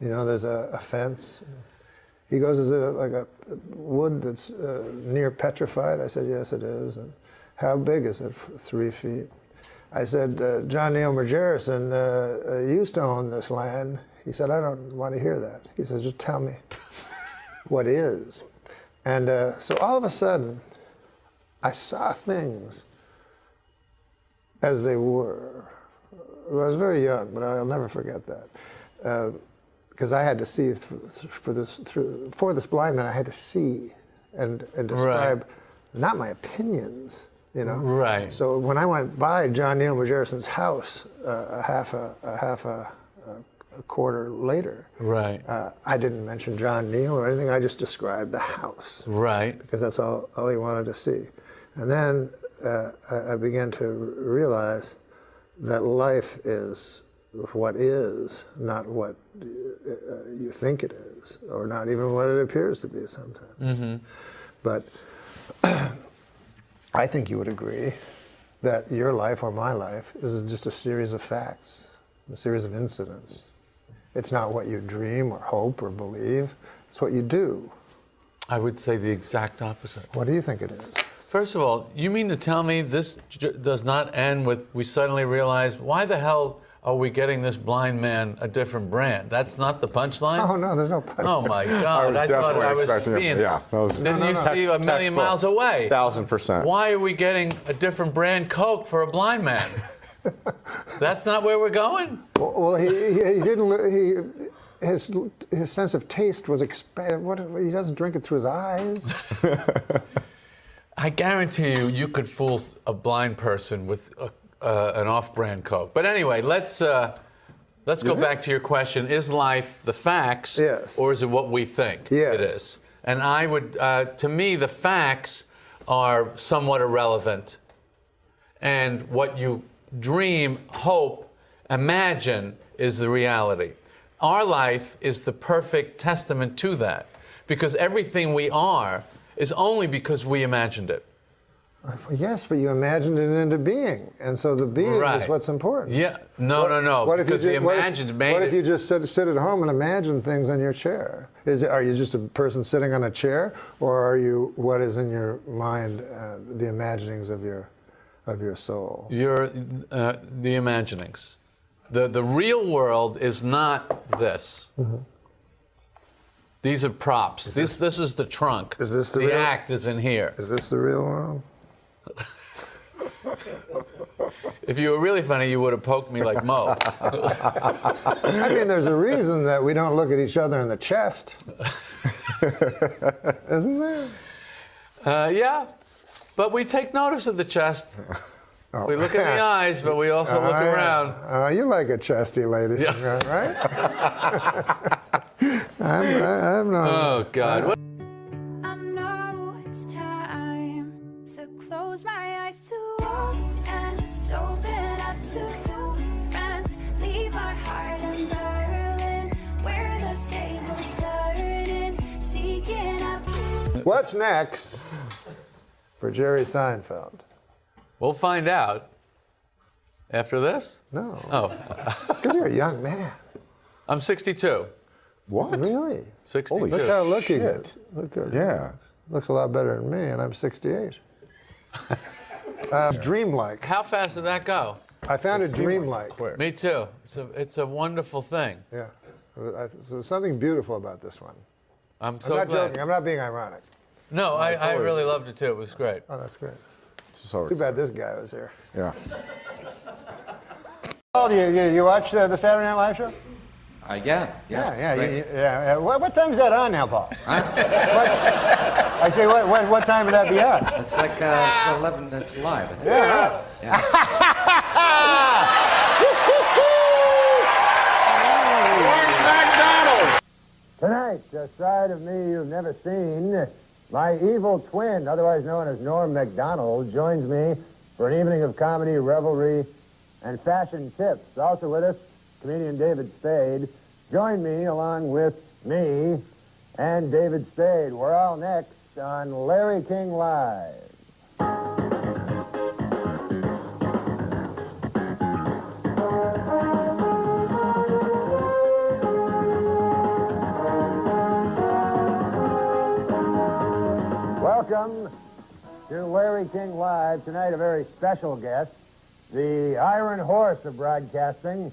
Speaker 4: you know, there's a fence. He goes, is it like a wood that's near petrified? I said, yes, it is. And how big is it? 3 feet. I said, John Neil Margerison used to own this land. He said, I don't want to hear that. He says, just tell me what is. And so all of a sudden, I saw things as they were. I was very young, but I'll never forget that. Because I had to see, for this blind man, I had to see and describe not my opinions, you know.
Speaker 3: Right.
Speaker 4: So when I went by John Neil Margerison's house a quarter later,
Speaker 3: right,
Speaker 4: I didn't mention John Neil or anything. I just described the house,
Speaker 3: right,
Speaker 4: because that's all he wanted to see. And then I began to realize that life is what is, not what you think it is, or not even what it appears to be sometimes.
Speaker 3: Mm-hmm.
Speaker 4: But I think you would agree that your life or my life is just a series of facts, a series of incidents. It's not what you dream or hope or believe, it's what you do.
Speaker 3: I would say the exact opposite.
Speaker 4: What do you think it is?
Speaker 3: First of all, you mean to tell me this does not end with we suddenly realize, why the hell are we getting this blind man a different brand? That's not the punchline?
Speaker 4: Oh, no, there's no punchline.
Speaker 3: Oh, my God. I thought I was being...
Speaker 19: Yeah, that was...
Speaker 3: Didn't you see a million miles away?
Speaker 19: 1,000%.
Speaker 3: Why are we getting a different brand Coke for a blind man? That's not where we're going?
Speaker 4: Well, he didn't... His sense of taste was expanded. He doesn't drink it through his eyes.
Speaker 3: I guarantee you could fool a blind person with an off-brand Coke. But anyway, let's go back to your question. Is life the facts,
Speaker 4: yes,
Speaker 3: or is it what we think it is? And I would, to me, the facts are somewhat irrelevant. And what you dream, hope, imagine is the reality. Our life is the perfect testament to that, because everything we are is only because we imagined it.
Speaker 4: Yes, but you imagined it into being, and so the being is what's important.
Speaker 3: Yeah, no. Because the imagined made it.
Speaker 4: What if you just sit at home and imagine things on your chair? Are you just a person sitting on a chair, or are you what is in your mind, the imaginings of your soul?
Speaker 3: The imaginings. The real world is not this.
Speaker 4: Mm-hmm.
Speaker 3: These are props. This is the trunk.
Speaker 4: Is this the
Speaker 3: real?
Speaker 4: real?
Speaker 3: Act is in here.
Speaker 4: Is this the real world?
Speaker 3: If you were really funny, you would have poked me like Mo.
Speaker 4: I mean, there's a reason that we don't look at each other in the chest. Isn't there?
Speaker 3: Yeah, but we take notice of the chest.
Speaker 4: Oh.
Speaker 3: We look in the eyes, but we also look around.
Speaker 4: You like a chesty lady, right? I'm not.
Speaker 3: Oh, God.
Speaker 11: I know it's time to close my eyes to walk and open up to new friends. Leave my heart in Berlin, where the tables turning, seeking up.
Speaker 4: What's next for Jerry Seinfeld?
Speaker 3: We'll find out. After this?
Speaker 4: No.
Speaker 3: Oh.
Speaker 4: Because you're a young man.
Speaker 3: I'm 62.
Speaker 19: What?
Speaker 4: Really?
Speaker 3: 62.
Speaker 4: Look how lucky you get. Look good.
Speaker 19: Yeah.
Speaker 4: Looks a lot better than me, and I'm 68. Dreamlike.
Speaker 3: How fast did that go?
Speaker 4: I found it dreamlike.
Speaker 3: Me too. It's a wonderful thing.
Speaker 4: Yeah. There's something beautiful about this one.
Speaker 3: I'm so
Speaker 4: not
Speaker 3: glad.
Speaker 4: joking. I'm not being ironic.
Speaker 3: No, I really loved it too. It was great.
Speaker 4: Oh, that's great.
Speaker 19: So
Speaker 4: too bad this guy was here.
Speaker 19: Yeah.
Speaker 4: Oh, you watch the Saturday Night Live show?
Speaker 12: Yeah.
Speaker 4: What time's that on now, Paul?
Speaker 12: Huh?
Speaker 4: I say, what time would that be on?
Speaker 12: It's like it's 11. It's live. I think.
Speaker 4: Yeah.
Speaker 12: right, a side of me you've never seen. My evil twin, otherwise known as Norm Macdonald, joins me for an evening of comedy, revelry, and fashion tips. Also with us, comedian David Spade. Join me along with me and David Spade. We're all next on Larry King Live. Welcome to Larry King Live. Tonight, a very special guest, the Iron Horse of broadcasting.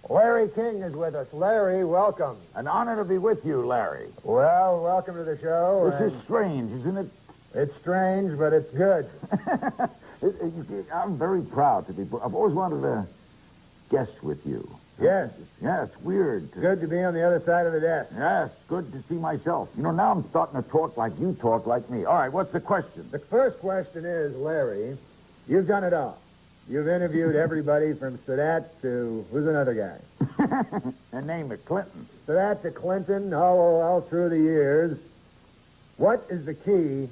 Speaker 12: Larry King is with us. Larry, welcome.
Speaker 13: An honor to be with you, Larry.
Speaker 12: Well, welcome to the show.
Speaker 13: This is strange, isn't it?
Speaker 12: It's strange, but it's good.
Speaker 13: I'm very proud to be. I've always wanted to guest with you.
Speaker 12: Yes.
Speaker 13: Yeah, it's weird.
Speaker 12: Good to be on the other side of the desk.
Speaker 13: Yes, good to see myself. You know, now I'm starting to talk like you talk like me. All right, what's the question?
Speaker 12: The first question is, Larry, you've done it all. You've interviewed everybody from Sadat to, who's another guy?
Speaker 13: And name it, Clinton.
Speaker 12: Sadat to Clinton, all through the years. What is the key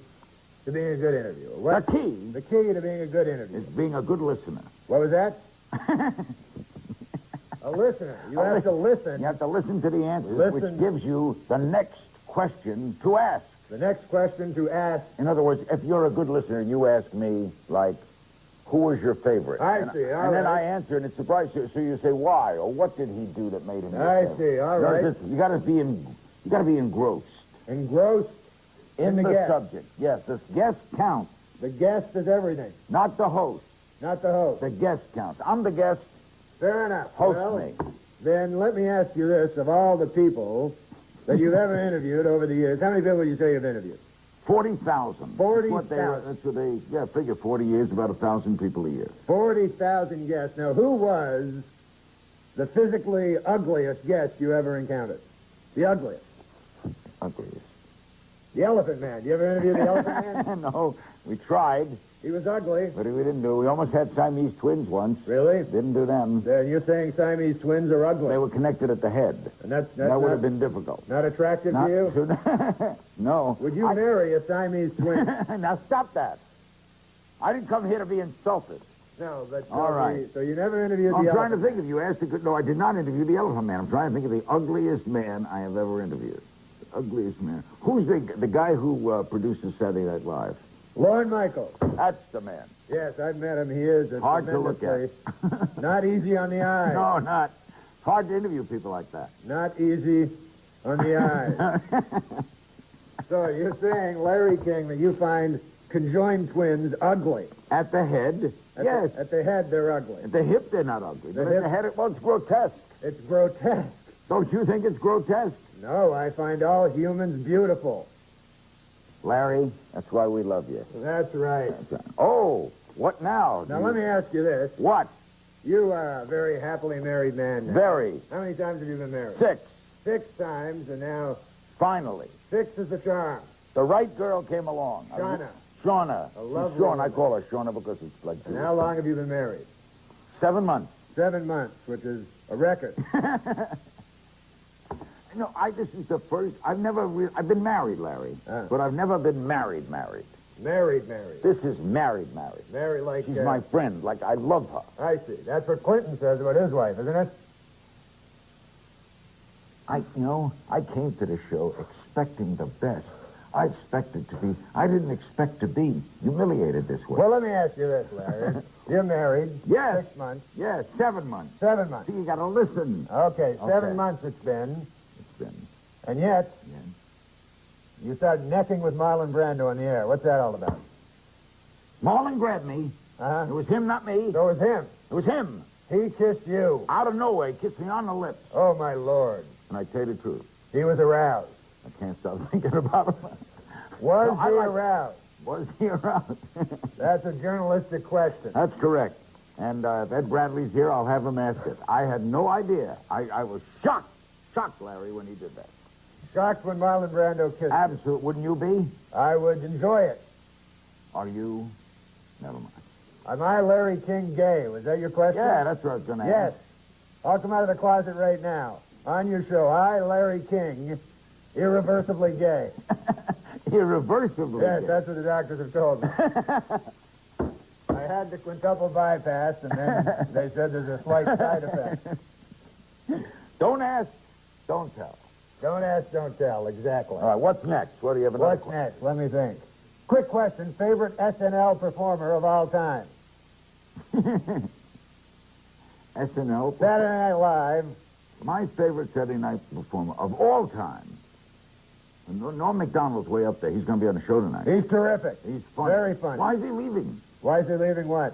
Speaker 12: to being a good interviewer?
Speaker 13: The key?
Speaker 12: The key to being a good interviewer.
Speaker 13: Is being a good listener.
Speaker 12: What was that? A listener. You have to listen.
Speaker 13: You have to listen to the answers, which gives you the next question to ask.
Speaker 12: The next question to ask.
Speaker 13: In other words, if you're a good listener, you ask me, like, who was your favorite?
Speaker 12: I see,
Speaker 13: and then I answer, and it surprises you. So you say, why? Or what did he do that made him
Speaker 12: I see, all right.
Speaker 13: You got to be engrossed.
Speaker 12: Engrossed
Speaker 13: in the
Speaker 12: guest.
Speaker 13: subject. Yes, the guest counts.
Speaker 12: The guest is everything.
Speaker 13: Not the host.
Speaker 12: Not the host.
Speaker 13: The guest counts. I'm the guest.
Speaker 12: Fair enough.
Speaker 13: Host me.
Speaker 12: Then let me ask you this. Of all the people that you've ever interviewed over the years, how many people would you say you've interviewed?
Speaker 13: 40,000.
Speaker 12: 40,000.
Speaker 13: That's what they figure 40 years, about 1,000 people a year.
Speaker 12: 40,000 guests. Now, who was the physically ugliest guest you ever encountered? The ugliest.
Speaker 13: Ugliest.
Speaker 12: The Elephant Man. You ever interviewed the Elephant Man?
Speaker 13: No, we tried.
Speaker 12: He was ugly.
Speaker 13: But we didn't do. We almost had Siamese twins once.
Speaker 12: Really?
Speaker 13: Didn't do them.
Speaker 12: Then you're saying Siamese twins are ugly?
Speaker 13: They were connected at the head.
Speaker 12: And that
Speaker 13: would have been difficult.
Speaker 12: Not attractive to
Speaker 13: you? No.
Speaker 12: Would you marry a Siamese twin?
Speaker 13: Now stop that. I didn't come here to be insulted.
Speaker 12: No, but
Speaker 13: all right.
Speaker 12: So you never interviewed
Speaker 13: I'm
Speaker 12: the
Speaker 13: trying
Speaker 12: Elephant
Speaker 13: to think if you asked a good. No, I did not interview the Elephant Man. I'm trying to think of the ugliest man I have ever interviewed. The ugliest man. Who's the guy who produces Saturday Night Live?
Speaker 12: Lorne Michaels.
Speaker 13: That's the man.
Speaker 12: Yes, I've met him. He is
Speaker 13: hard to look at.
Speaker 12: Not easy on the eye.
Speaker 13: No, not. It's hard to interview people like that.
Speaker 12: Not easy on the eye. So you're saying, Larry King, that you find conjoined twins ugly?
Speaker 13: At the head, yes.
Speaker 12: At the head, they're ugly.
Speaker 13: At the hip, they're not ugly. But at the head, it's grotesque.
Speaker 12: It's grotesque.
Speaker 13: Don't you think it's grotesque?
Speaker 12: No, I find all humans beautiful.
Speaker 13: Larry, that's why we love you.
Speaker 12: That's right.
Speaker 13: That's right. Oh, what now?
Speaker 12: Now, let me ask you this.
Speaker 13: What?
Speaker 12: You are a very happily married man now.
Speaker 13: Very.
Speaker 12: How many times have you been married?
Speaker 13: 6.
Speaker 12: 6 times, and now...
Speaker 13: Finally.
Speaker 12: 6 is the charm.
Speaker 13: The right girl came along. Shauna.
Speaker 12: A lovely
Speaker 13: Shauna. I call her Shauna because it's like...
Speaker 12: And how long have you been married?
Speaker 13: 7 months.
Speaker 12: 7 months, which is a record.
Speaker 13: No, this is the first... I've been married, Larry, but I've never been married.
Speaker 12: Married.
Speaker 13: This is married.
Speaker 12: Married like...
Speaker 13: She's my friend. Like, I love her.
Speaker 12: I see. That's what Clinton says about his wife, isn't it?
Speaker 13: I came to the show expecting the best. I didn't expect to be humiliated this way.
Speaker 12: Well, let me ask you this, Larry. You're married.
Speaker 13: Yes.
Speaker 12: 6 months.
Speaker 13: Yes, 7 months.
Speaker 12: 7 months.
Speaker 13: See, you got to listen.
Speaker 12: Okay, 7 months it's been. And yet, you started necking with Marlon Brando on the air. What's that all about?
Speaker 13: Marlon grabbed me.
Speaker 12: Uh-huh.
Speaker 13: It was him, not me.
Speaker 12: So it was him.
Speaker 13: It was him.
Speaker 12: He kissed you.
Speaker 13: Out of nowhere, he kissed me on the lips.
Speaker 12: Oh, my Lord.
Speaker 13: And I tell you the truth.
Speaker 12: He was aroused.
Speaker 13: I can't stop thinking about him.
Speaker 12: Was he aroused?
Speaker 13: Was he aroused?
Speaker 12: That's a journalistic question.
Speaker 13: That's correct. And if Ed Bradley's here, I'll have him ask it. I had no idea. I was shocked, Larry, when he did that.
Speaker 12: Shocked when Marlon Brando kissed you.
Speaker 13: Absolutely. Wouldn't you be?
Speaker 12: I would enjoy it.
Speaker 13: Are you? Never mind.
Speaker 12: Am I Larry King gay? Was that your question?
Speaker 13: Yeah, that's what I was going to ask.
Speaker 12: Yes. I'll come out of the closet right now. On your show, I, Larry King, Irreversibly gay.
Speaker 13: Irreversibly
Speaker 12: Yes,
Speaker 13: gay.
Speaker 12: that's what the doctors have told me. I had the quintuple bypass, and then they said there's a slight side effect.
Speaker 13: Don't ask, don't tell.
Speaker 12: Don't ask, don't tell, exactly.
Speaker 13: All right, what's next? What do you have another
Speaker 12: What's next? Let me think. Quick question, favorite SNL performer of all time?
Speaker 13: SNL?
Speaker 12: Saturday Night Live.
Speaker 13: My favorite Saturday night performer of all time. Norm Macdonald's way up there. He's going to be on the show tonight.
Speaker 12: He's terrific.
Speaker 13: He's funny.
Speaker 12: Very funny.
Speaker 13: Why is he leaving?
Speaker 12: Why is he leaving what?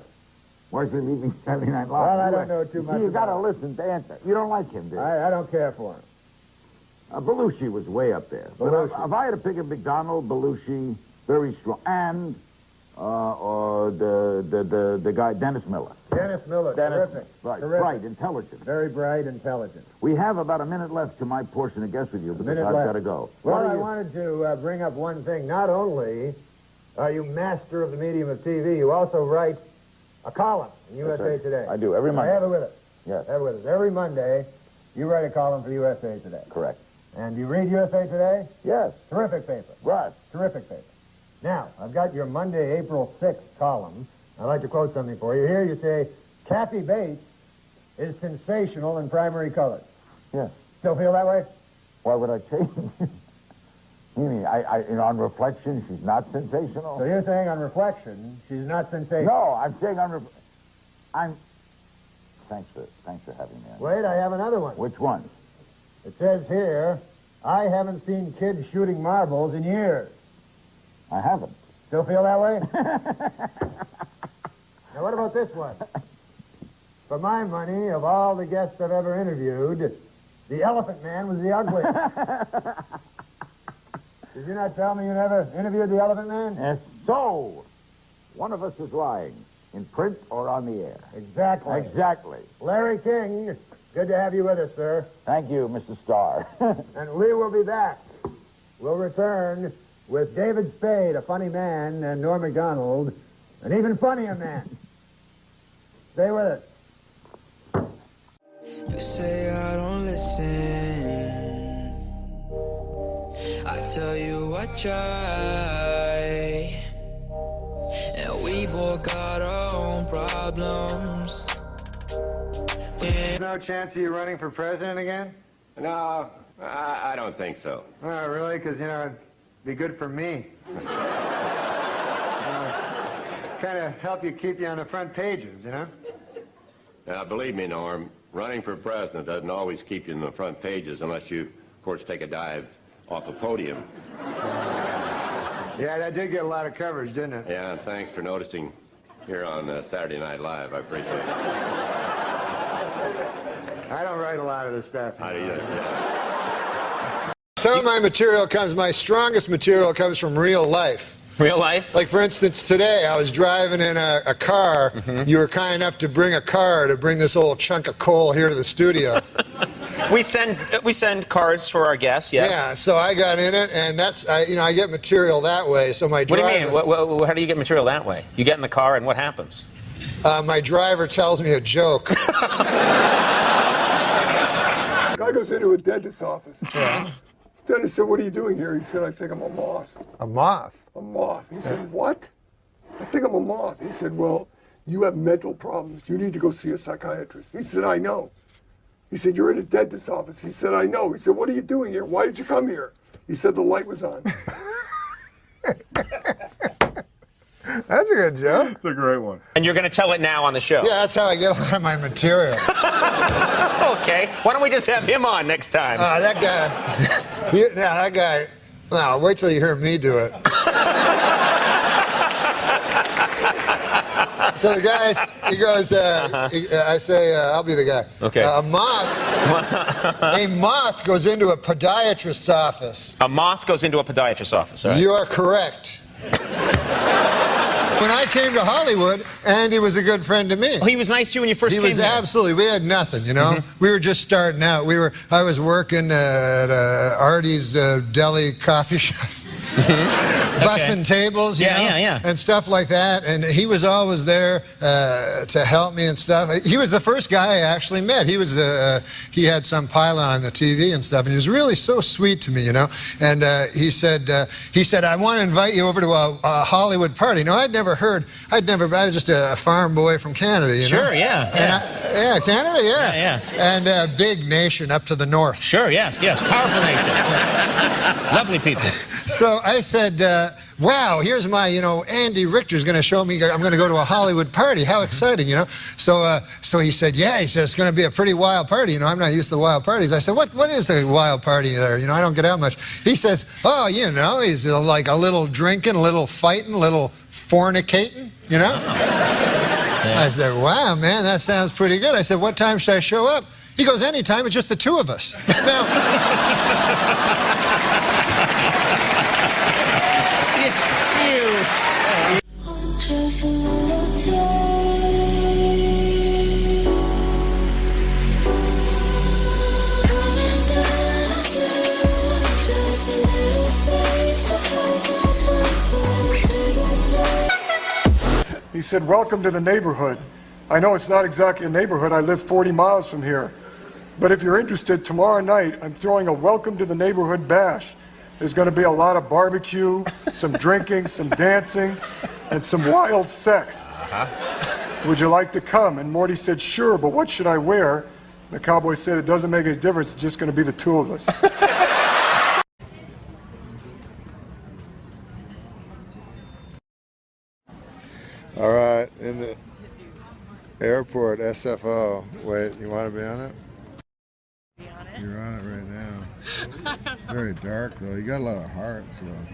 Speaker 13: Why is he leaving Saturday Night Live?
Speaker 12: Well, I don't know too much.
Speaker 13: You got to listen to answer. You don't like him, do you?
Speaker 12: I don't care for him.
Speaker 13: Belushi was way up there. But if I had to pick a McDonald, Belushi, very strong, and the guy Dennis Miller.
Speaker 12: Dennis Miller, terrific.
Speaker 13: Right,
Speaker 12: terrific.
Speaker 13: bright, intelligent.
Speaker 12: Very bright, intelligent.
Speaker 13: We have about a minute left to my portion of Guess With You, because I've got to go.
Speaker 12: Well, I wanted to bring up one thing. Not only are you master of the medium of TV, you also write a column in USA Today.
Speaker 13: I do, every Monday.
Speaker 12: I have it with us.
Speaker 13: Yes.
Speaker 12: I have it with us. Every Monday, you write a column for USA Today.
Speaker 13: Correct.
Speaker 12: And you read USA Today?
Speaker 13: Yes.
Speaker 12: Terrific paper.
Speaker 13: Right.
Speaker 12: Terrific paper. Now, I've got your Monday, April 6th column. I'd like to quote something for you. Here you say, Kathy Bates is sensational in primary colors.
Speaker 13: Yes.
Speaker 12: Still feel that way?
Speaker 13: Why would I change? You mean, on reflection, she's not sensational?
Speaker 12: So you're saying on reflection, she's not sensational?
Speaker 13: No, I'm saying Thanks for having me on.
Speaker 12: Wait, I have another one.
Speaker 13: Which one?
Speaker 12: It says here, I haven't seen kids shooting marbles in years.
Speaker 13: I haven't.
Speaker 12: Still feel that way? Now, what about this one? For my money, of all the guests I've ever interviewed, the Elephant Man was the ugliest. Did you not tell me you never interviewed the Elephant Man?
Speaker 13: Yes. So, one of us is lying, in print or on the air.
Speaker 12: Exactly.
Speaker 13: Exactly.
Speaker 12: Larry King, good to have you with us, sir.
Speaker 13: Thank you, Mr. Starr.
Speaker 12: And we will be back. We'll return with David Spade, a funny man, and Norm Macdonald, an even funnier man. Stay with us.
Speaker 2: You say I don't listen. I tell you I try. And we both got our own problems.
Speaker 4: There's no chance of you running for president again?
Speaker 14: No, I don't think so.
Speaker 4: Oh, really? Because, it'd be good for me. Kind of help keep you on the front pages,
Speaker 14: Now, believe me, Norm, running for president doesn't always keep you in the front pages unless you, of course, take a dive off the podium.
Speaker 4: Yeah, that did get a lot of coverage, didn't it?
Speaker 14: Yeah, and thanks for noticing here on Saturday Night Live. I appreciate it.
Speaker 4: I don't write a lot of this stuff.
Speaker 14: How do you? Yeah.
Speaker 4: Some of my strongest material comes from real life.
Speaker 16: Real life?
Speaker 4: Like, for instance, today I was driving in a car. Mm-hmm. You were kind enough to bring a car to bring this old chunk of coal here to the studio.
Speaker 16: We send cards for our guests, yes.
Speaker 4: Yeah, so I got in it, and I get material that way. So my driver...
Speaker 16: What do you mean? How do you get material that way? You get in the car, and what happens?
Speaker 4: My driver tells me a joke.
Speaker 5: Guy goes into a dentist's office. Yeah. Dentist said, "What are you doing here?" He said, "I think I'm a moth."
Speaker 4: A moth?
Speaker 5: A moth. He said, "What?" "I think I'm a moth." He said, "Well, you have mental problems. You need to go see a psychiatrist." He said, "I know." He said, "You're in a dentist's office." He said, "I know." He said, "What are you doing here? Why did you come here?" He said, "The light was on."
Speaker 4: That's a good joke.
Speaker 19: It's a great one.
Speaker 16: And you're going to tell it now on the show?
Speaker 4: Yeah, that's how I get a lot of my material.
Speaker 16: Okay. Why don't we just have him on next time?
Speaker 4: That guy. No, wait till you hear me do it. So the guy, he goes, I say, I'll be the guy.
Speaker 16: Okay.
Speaker 4: A moth goes into a podiatrist's office.
Speaker 16: A moth goes into a podiatrist's office, all right.
Speaker 4: You are correct. When I came to Hollywood, Andy was a good friend to me.
Speaker 16: Oh, he was nice to you when you first came here?
Speaker 4: He was absolutely. We had nothing, Mm-hmm. We were just starting out. I was working at Artie's deli coffee shop. Bussing tables, you know, and stuff like that. And he was always there to help me and stuff. He was the first guy I actually met. He was he had some pilot on the TV and stuff, and he was really so sweet to me, you know. And he said, I want to invite you over to a Hollywood party. No, I was just a farm boy from Canada, you know.
Speaker 10: Sure, yeah.
Speaker 4: And Canada, yeah. And a big nation up to the north.
Speaker 10: Sure, yes, powerful nation. Lovely people.
Speaker 4: So I said, wow, here's my, you know, Andy Richter's going to show me, I'm going to go to a Hollywood party. How exciting, you know? So he said, yeah, he said, it's going to be a pretty wild party. You know, I'm not used to wild parties. I said, what is a wild party there? You know, I don't get out much. He says, oh, you know, he's like a little drinking, a little fighting, a little fornicating, you know? I said, wow, man, that sounds pretty good. I said, what time should I show up? He goes, anytime, it's just the two of us. Now,
Speaker 5: He said, welcome to the neighborhood. I know it's not exactly a neighborhood. I live 40 miles from here. But if you're interested, tomorrow night, I'm throwing a welcome to the neighborhood bash. There's going to be a lot of barbecue, some drinking, some dancing, and some wild sex. Would you like to come? And Morty said, sure, but what should I wear? The cowboy said, it doesn't make any difference. It's just going to be the two of us.
Speaker 4: all right, in the airport, SFO. Wait, you want to be on it? You're on it right now. It's very dark, though. You got a lot of hearts, though.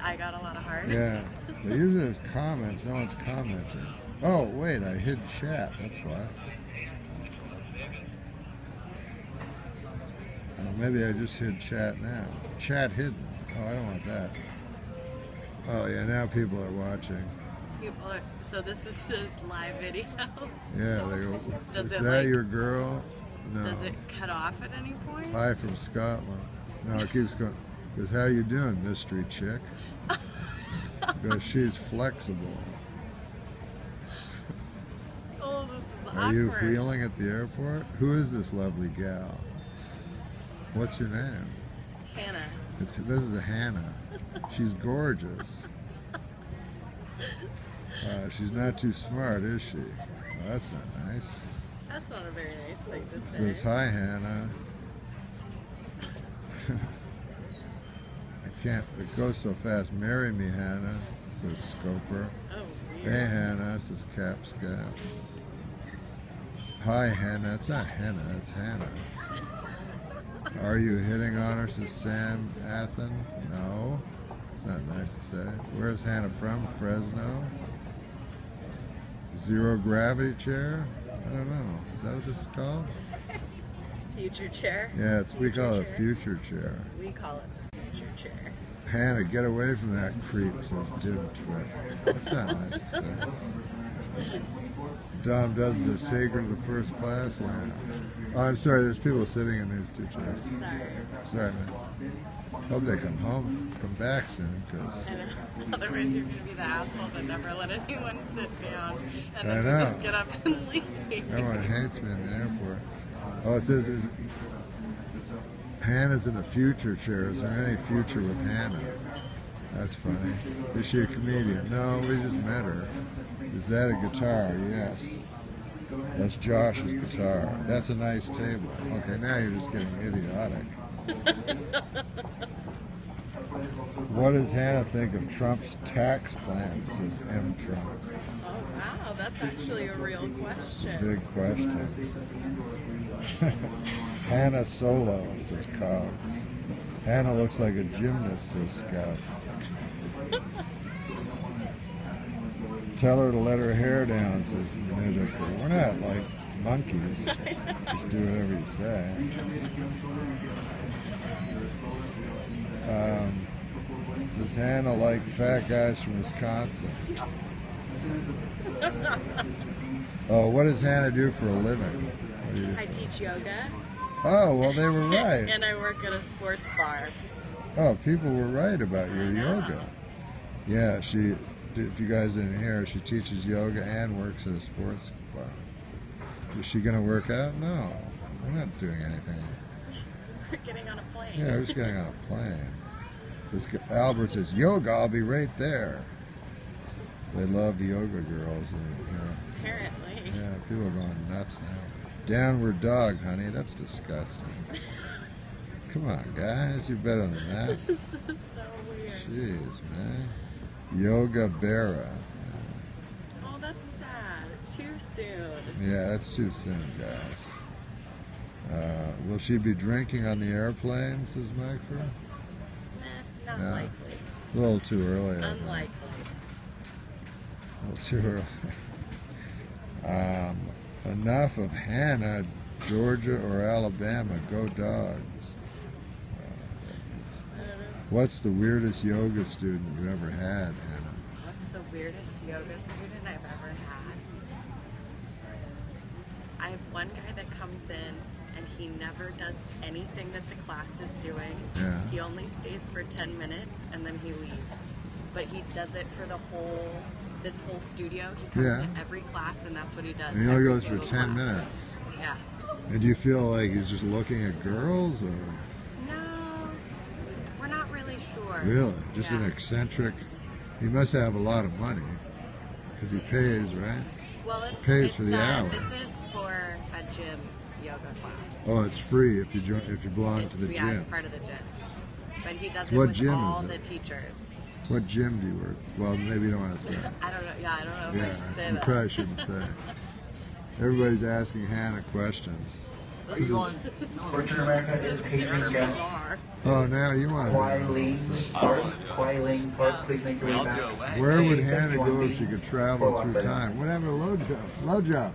Speaker 17: I got a lot of hearts.
Speaker 4: Yeah. They use it as comments. No one's commenting. Oh, wait, I hid chat. That's why. Maybe I just hid chat now. Chat hidden. Oh, I don't want that. Oh, yeah, now people are watching.
Speaker 17: So this is a live video?
Speaker 4: Yeah, they go,
Speaker 17: Does
Speaker 4: is
Speaker 17: it,
Speaker 4: that
Speaker 17: like,
Speaker 4: your girl? No.
Speaker 17: Does it cut off at any point?
Speaker 4: Hi from Scotland. No, it keeps going. Because how you doing, mystery chick? Because she's flexible.
Speaker 17: Oh, this is awkward.
Speaker 4: Are you wheeling at the airport? Who is this lovely gal? What's your name?
Speaker 17: Hannah.
Speaker 4: This is a Hannah. She's gorgeous. She's not too smart, is she? Oh, that's not nice.
Speaker 17: That's not a very nice thing to say.
Speaker 4: Says, hi, Hannah. I can't, it goes so fast. Marry me, Hannah, says Scoper.
Speaker 17: Oh, weird.
Speaker 4: Hey, Hannah, says Capscap. Hi, Hannah. It's not Hannah, it's Hannah. Are you hitting on her, says Sam Athen? No. It's not nice to say. Where's Hannah from? Fresno? Zero gravity chair? I don't know. Is that what this is called?
Speaker 17: Future chair?
Speaker 4: Yeah, we call it a future chair.
Speaker 17: We call it a future chair.
Speaker 4: Hannah, get away from that creep, says Dim Twit. That's not nice to say. Dom does this. Take her to the first class lounge. Oh, I'm sorry, there's people sitting in these two chairs. Sorry, man. Hope they come back soon, because...
Speaker 17: Otherwise you're going to be the asshole that never let anyone sit down, and
Speaker 4: I
Speaker 17: then
Speaker 4: know.
Speaker 17: you just get up and leave.
Speaker 4: Everyone hates me in the airport. Oh, it says, Hannah's in a future chair. Is there any future with Hannah? That's funny. Is she a comedian? No, we just met her. Is that a guitar? Yes. That's Josh's guitar. That's a nice table. Okay, now you're just getting idiotic. What does Hannah think of Trump's tax plan, says M. Trump.
Speaker 17: Oh, wow, that's actually a real question.
Speaker 4: Big question. Hannah Solo, says Cogs. Hannah looks like a gymnast, says Scout. Tell her to let her hair down, says Nidiker. We're not like monkeys. Just do whatever you say. Does Hannah like fat guys from Wisconsin? Oh, what does Hannah do for a living?
Speaker 17: I teach yoga.
Speaker 4: Oh, well, they were right.
Speaker 17: And I work at a sports bar.
Speaker 4: Oh, people were right about your yoga. Yeah, she. If you guys didn't hear, she teaches yoga and works at a sports club. Is she gonna work out? No, we're not doing anything.
Speaker 17: We're getting on a plane.
Speaker 4: Yeah, we're just getting on a plane. Albert says, yoga, I'll be right there. They love yoga girls.
Speaker 17: Apparently.
Speaker 4: Yeah, people are going nuts now. Downward dog, honey, that's disgusting. Come on, guys, you're better than that.
Speaker 17: This is so weird.
Speaker 4: Jeez, man. Yoga Berra.
Speaker 17: Oh, that's sad. It's too soon.
Speaker 4: Yeah, that's too soon, guys. Will she be drinking on the airplane, says Mike?
Speaker 17: Not likely.
Speaker 4: A little too early.
Speaker 17: Unlikely.
Speaker 4: A little too early. Enough of Hannah, Georgia or Alabama. Go Dogs. What's the weirdest yoga student you ever had, Hannah?
Speaker 17: What's the weirdest yoga student I've ever had? I have one guy that comes in and he never does anything that the class is doing.
Speaker 4: Yeah.
Speaker 17: He only stays for 10 minutes and then he leaves. But he does it for this whole studio. He comes to every class and that's what he does.
Speaker 4: And he only
Speaker 17: every
Speaker 4: goes for 10
Speaker 17: single class.
Speaker 4: minutes.
Speaker 17: Yeah.
Speaker 4: And do you feel like he's just looking at girls, or?
Speaker 17: No, we're not really sure.
Speaker 4: Really? Just an eccentric. He must have a lot of money because he pays, right?
Speaker 17: Well,
Speaker 4: he pays for the hour.
Speaker 17: This is for a gym yoga class.
Speaker 4: Oh, it's free if you belong to the
Speaker 17: Yeah,
Speaker 4: gym.
Speaker 17: it's part of the gym. But he does
Speaker 4: What
Speaker 17: it with
Speaker 4: gym
Speaker 17: all
Speaker 4: is
Speaker 17: the
Speaker 4: it?
Speaker 17: teachers.
Speaker 4: What gym do you work? Well, maybe you don't want to say.
Speaker 17: I don't know. Yeah, I don't know if I should say
Speaker 4: you
Speaker 17: that.
Speaker 4: probably shouldn't say. Everybody's asking Hannah questions.
Speaker 1: Are you going? Fortune America is patrons, yes.
Speaker 4: Oh, now you want to.
Speaker 1: Kwai Ling Park, please make your way back.
Speaker 4: Where would Hannah go if she could travel through time? Whatever, low jump. Low jump.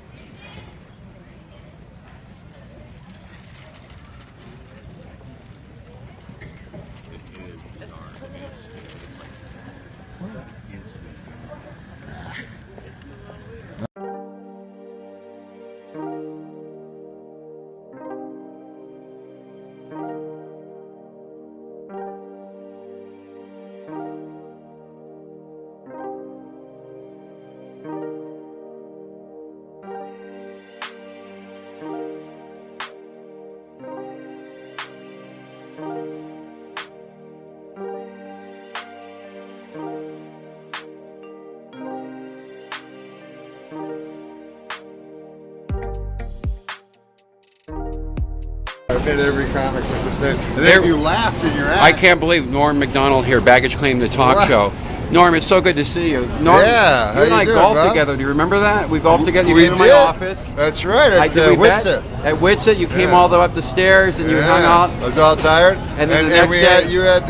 Speaker 4: I've hit every comic with the same. And then you laughed in your act.
Speaker 18: I can't believe Norm Macdonald here, Baggage Claim, the talk show. Norm, it's so good to see you. Norm,
Speaker 4: yeah,
Speaker 18: you and I golfed together. Do you remember that? We golfed together. You came to my office.
Speaker 4: That's right, at Whitsett.
Speaker 18: At Whitsett, you came all the way up the stairs and you hung out.
Speaker 4: I was all tired.
Speaker 18: And then the next day,
Speaker 4: you had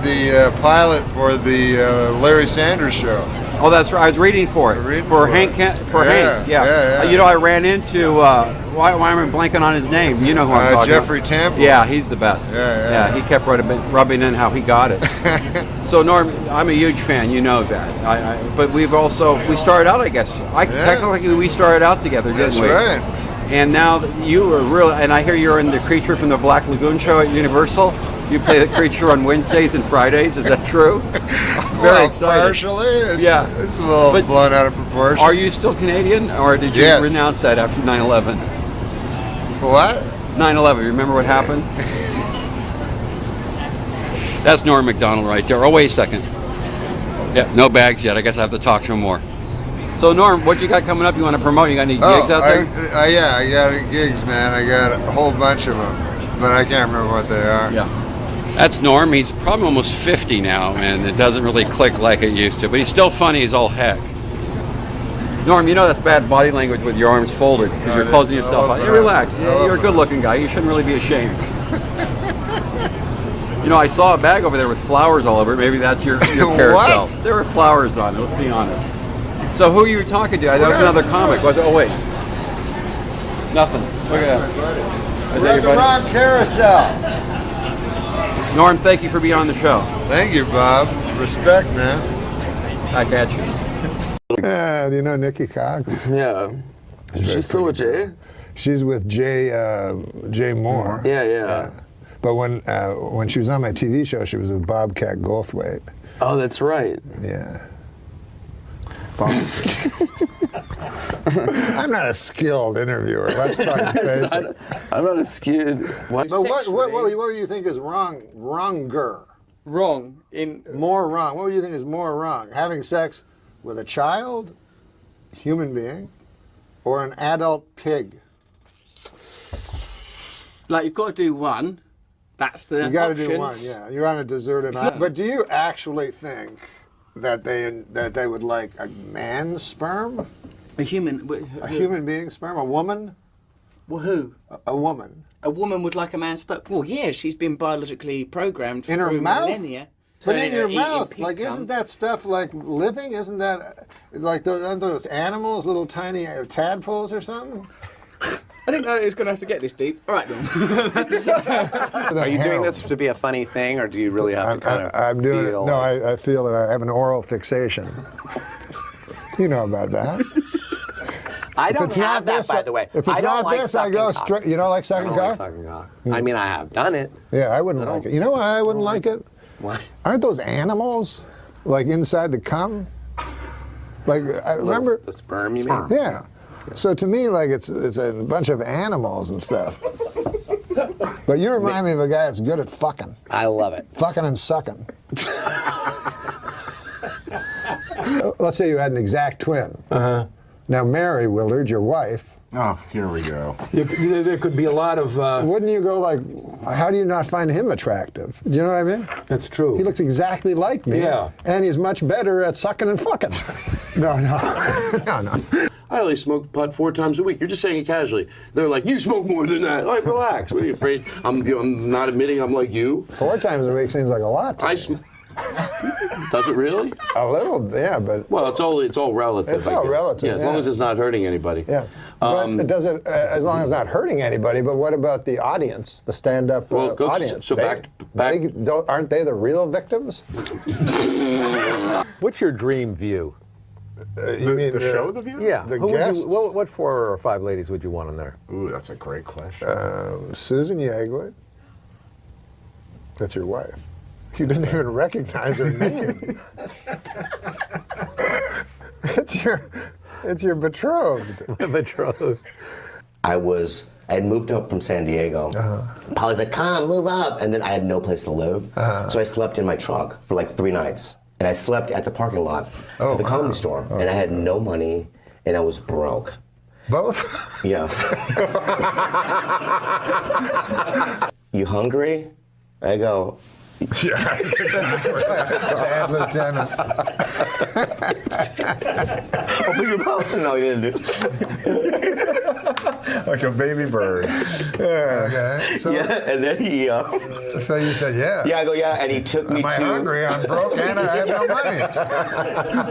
Speaker 4: the pilot for the Larry Sanders show.
Speaker 18: Oh, that's right. I was reading for it. Hank. Yeah. You know, I ran into. Why am I blanking on his name? You know who I'm talking
Speaker 4: Jeffrey
Speaker 18: about.
Speaker 4: Temple.
Speaker 18: Yeah, he's the best. Yeah. He kept rubbing in how he got it. So Norm, I'm a huge fan. You know that. But we started out. I guess technically we started out together, didn't we?
Speaker 4: That's right.
Speaker 18: And now you were really. And I hear you're in the Creature from the Black Lagoon show at Universal. You play the creature on Wednesdays and Fridays. Is that true? Very excited.
Speaker 4: Partially. It's a little
Speaker 18: But
Speaker 4: blown out of proportion.
Speaker 18: Are you still Canadian, or did you renounce that after 9/11?
Speaker 4: What?
Speaker 18: 9/11. Remember what happened? That's Norm Macdonald right there. Oh, wait a second. Yeah, no bags yet. I guess I have to talk to him more. So Norm, what you got coming up? You want to promote? You got any gigs out there?
Speaker 4: Yeah, I got gigs, man. I got a whole bunch of them, but I can't remember what they are.
Speaker 18: Yeah. That's Norm. He's probably almost 50 now, and it doesn't really click like it used to. But he's still funny as all heck. Norm, you know that's bad body language with your arms folded because you're closing yourself out. Hey, relax. You're a good-looking guy. You shouldn't really be ashamed. You know, I saw a bag over there with flowers all over it. Maybe that's your carousel. There were flowers on it. Let's be honest. So who you were talking to? That was another comic. Was it? Oh wait, nothing. Look at that.
Speaker 4: We're at the wrong carousel.
Speaker 18: Norm, thank you for being on the show.
Speaker 4: Thank you, Bob. Respect, man.
Speaker 18: Back at you.
Speaker 4: Yeah, do you know Nikki Cox?
Speaker 20: Yeah. Is she still with Jay?
Speaker 4: She's with Jay Moore.
Speaker 20: Yeah.
Speaker 4: But when she was on my TV show, she was with Bobcat Goldthwait.
Speaker 15: Oh, that's right.
Speaker 4: Yeah. I'm not a skilled interviewer. Let's fucking face it.
Speaker 15: I'm not a skilled.
Speaker 4: But what do you think is wronger?
Speaker 20: Wrong in
Speaker 4: more wrong. What would you think is more wrong? Having sex with a child, human being, or an adult pig?
Speaker 20: Like you've got to do one. That's the
Speaker 4: You got to
Speaker 20: options.
Speaker 4: do one. Yeah, you're on a deserted island. But do you actually think that they would like a man's sperm?
Speaker 20: A human
Speaker 4: being's sperm? A woman?
Speaker 20: Well, who?
Speaker 4: A woman.
Speaker 20: A woman would like a man's sperm. Well, yeah, she's been biologically programmed
Speaker 4: In her
Speaker 20: through
Speaker 4: mouth?
Speaker 20: millennia.
Speaker 4: But
Speaker 20: to
Speaker 4: in your
Speaker 20: eat
Speaker 4: mouth,
Speaker 20: pig
Speaker 4: like,
Speaker 20: cum.
Speaker 4: isn't that stuff like living? Isn't that like aren't those animals, little tiny tadpoles or something?
Speaker 20: I didn't know it was going to have to get this deep. All right, then.
Speaker 15: Are you doing this to be a funny thing, or do you really have to kind of
Speaker 4: I'm doing
Speaker 15: feel
Speaker 4: it. No, I feel that I have an oral fixation. You know about that.
Speaker 15: I
Speaker 4: If
Speaker 15: don't
Speaker 4: it's
Speaker 15: have
Speaker 4: not
Speaker 15: that,
Speaker 4: this,
Speaker 15: by the way.
Speaker 4: If it's
Speaker 15: I don't
Speaker 4: not
Speaker 15: like
Speaker 4: this, I
Speaker 15: sucking
Speaker 4: go
Speaker 15: cock.
Speaker 4: straight. You don't like sucking
Speaker 15: I don't like
Speaker 4: cock?
Speaker 15: sucking cock. I mean, I have done it.
Speaker 4: Yeah, I wouldn't like it. You know why I wouldn't like it?
Speaker 15: Why?
Speaker 4: Aren't those animals like inside the cum? Like I remember
Speaker 15: the sperm, you mean?
Speaker 4: Yeah. So to me, like it's a bunch of animals and stuff. But you remind me of a guy that's good at fucking.
Speaker 15: I love it.
Speaker 4: Fucking and sucking. Let's say you had an exact twin.
Speaker 9: Uh-huh.
Speaker 4: Now Mary Willard, your wife.
Speaker 19: Oh, here we go.
Speaker 9: There could be a lot of...
Speaker 4: Wouldn't you go like, how do you not find him attractive? Do you know what I mean?
Speaker 9: That's true.
Speaker 4: He looks exactly like me.
Speaker 9: Yeah.
Speaker 4: And he's much better at sucking and fucking. No.
Speaker 21: I only smoke pot 4 times a week. You're just saying it casually. They're like, you smoke more than that. Like, relax. What are you afraid? I'm not admitting I'm like you.
Speaker 4: 4 times a week seems like a lot to me.
Speaker 21: Does it really?
Speaker 4: A little, yeah, but...
Speaker 21: Well, it's all relative.
Speaker 4: It's all relative,
Speaker 21: Yeah, as long as it's not hurting anybody.
Speaker 4: Yeah. But it doesn't, as long as it's not hurting anybody, but what about the audience, the stand-up audience?
Speaker 21: So
Speaker 4: aren't they the real victims?
Speaker 22: What's your dream view?
Speaker 4: You mean
Speaker 19: the show, The View?
Speaker 22: Yeah.
Speaker 4: The
Speaker 22: Who would
Speaker 4: guests?
Speaker 22: what 4 or 5 ladies would you want on there?
Speaker 19: Ooh, that's a great question.
Speaker 4: Susan Yeagley. That's your wife. You didn't even recognize her name. It's your betrothed.
Speaker 22: Betrothed.
Speaker 23: I had moved up from San Diego. Polly's like, come, move up. And then I had no place to live. So I slept in my truck for like 3 nights. And I slept at the parking lot at the comedy store. And I had no money, and I was broke.
Speaker 4: Both?
Speaker 23: Yeah. You hungry? I go,
Speaker 4: yeah, bad lieutenant.
Speaker 23: Open your mouth. No, you didn't.
Speaker 19: Like a baby bird.
Speaker 4: Yeah. Okay. So,
Speaker 23: yeah, and then he.
Speaker 4: So you said yeah.
Speaker 23: Yeah, I go yeah, and he took me
Speaker 4: Am I hungry? I'm broke and I have no money.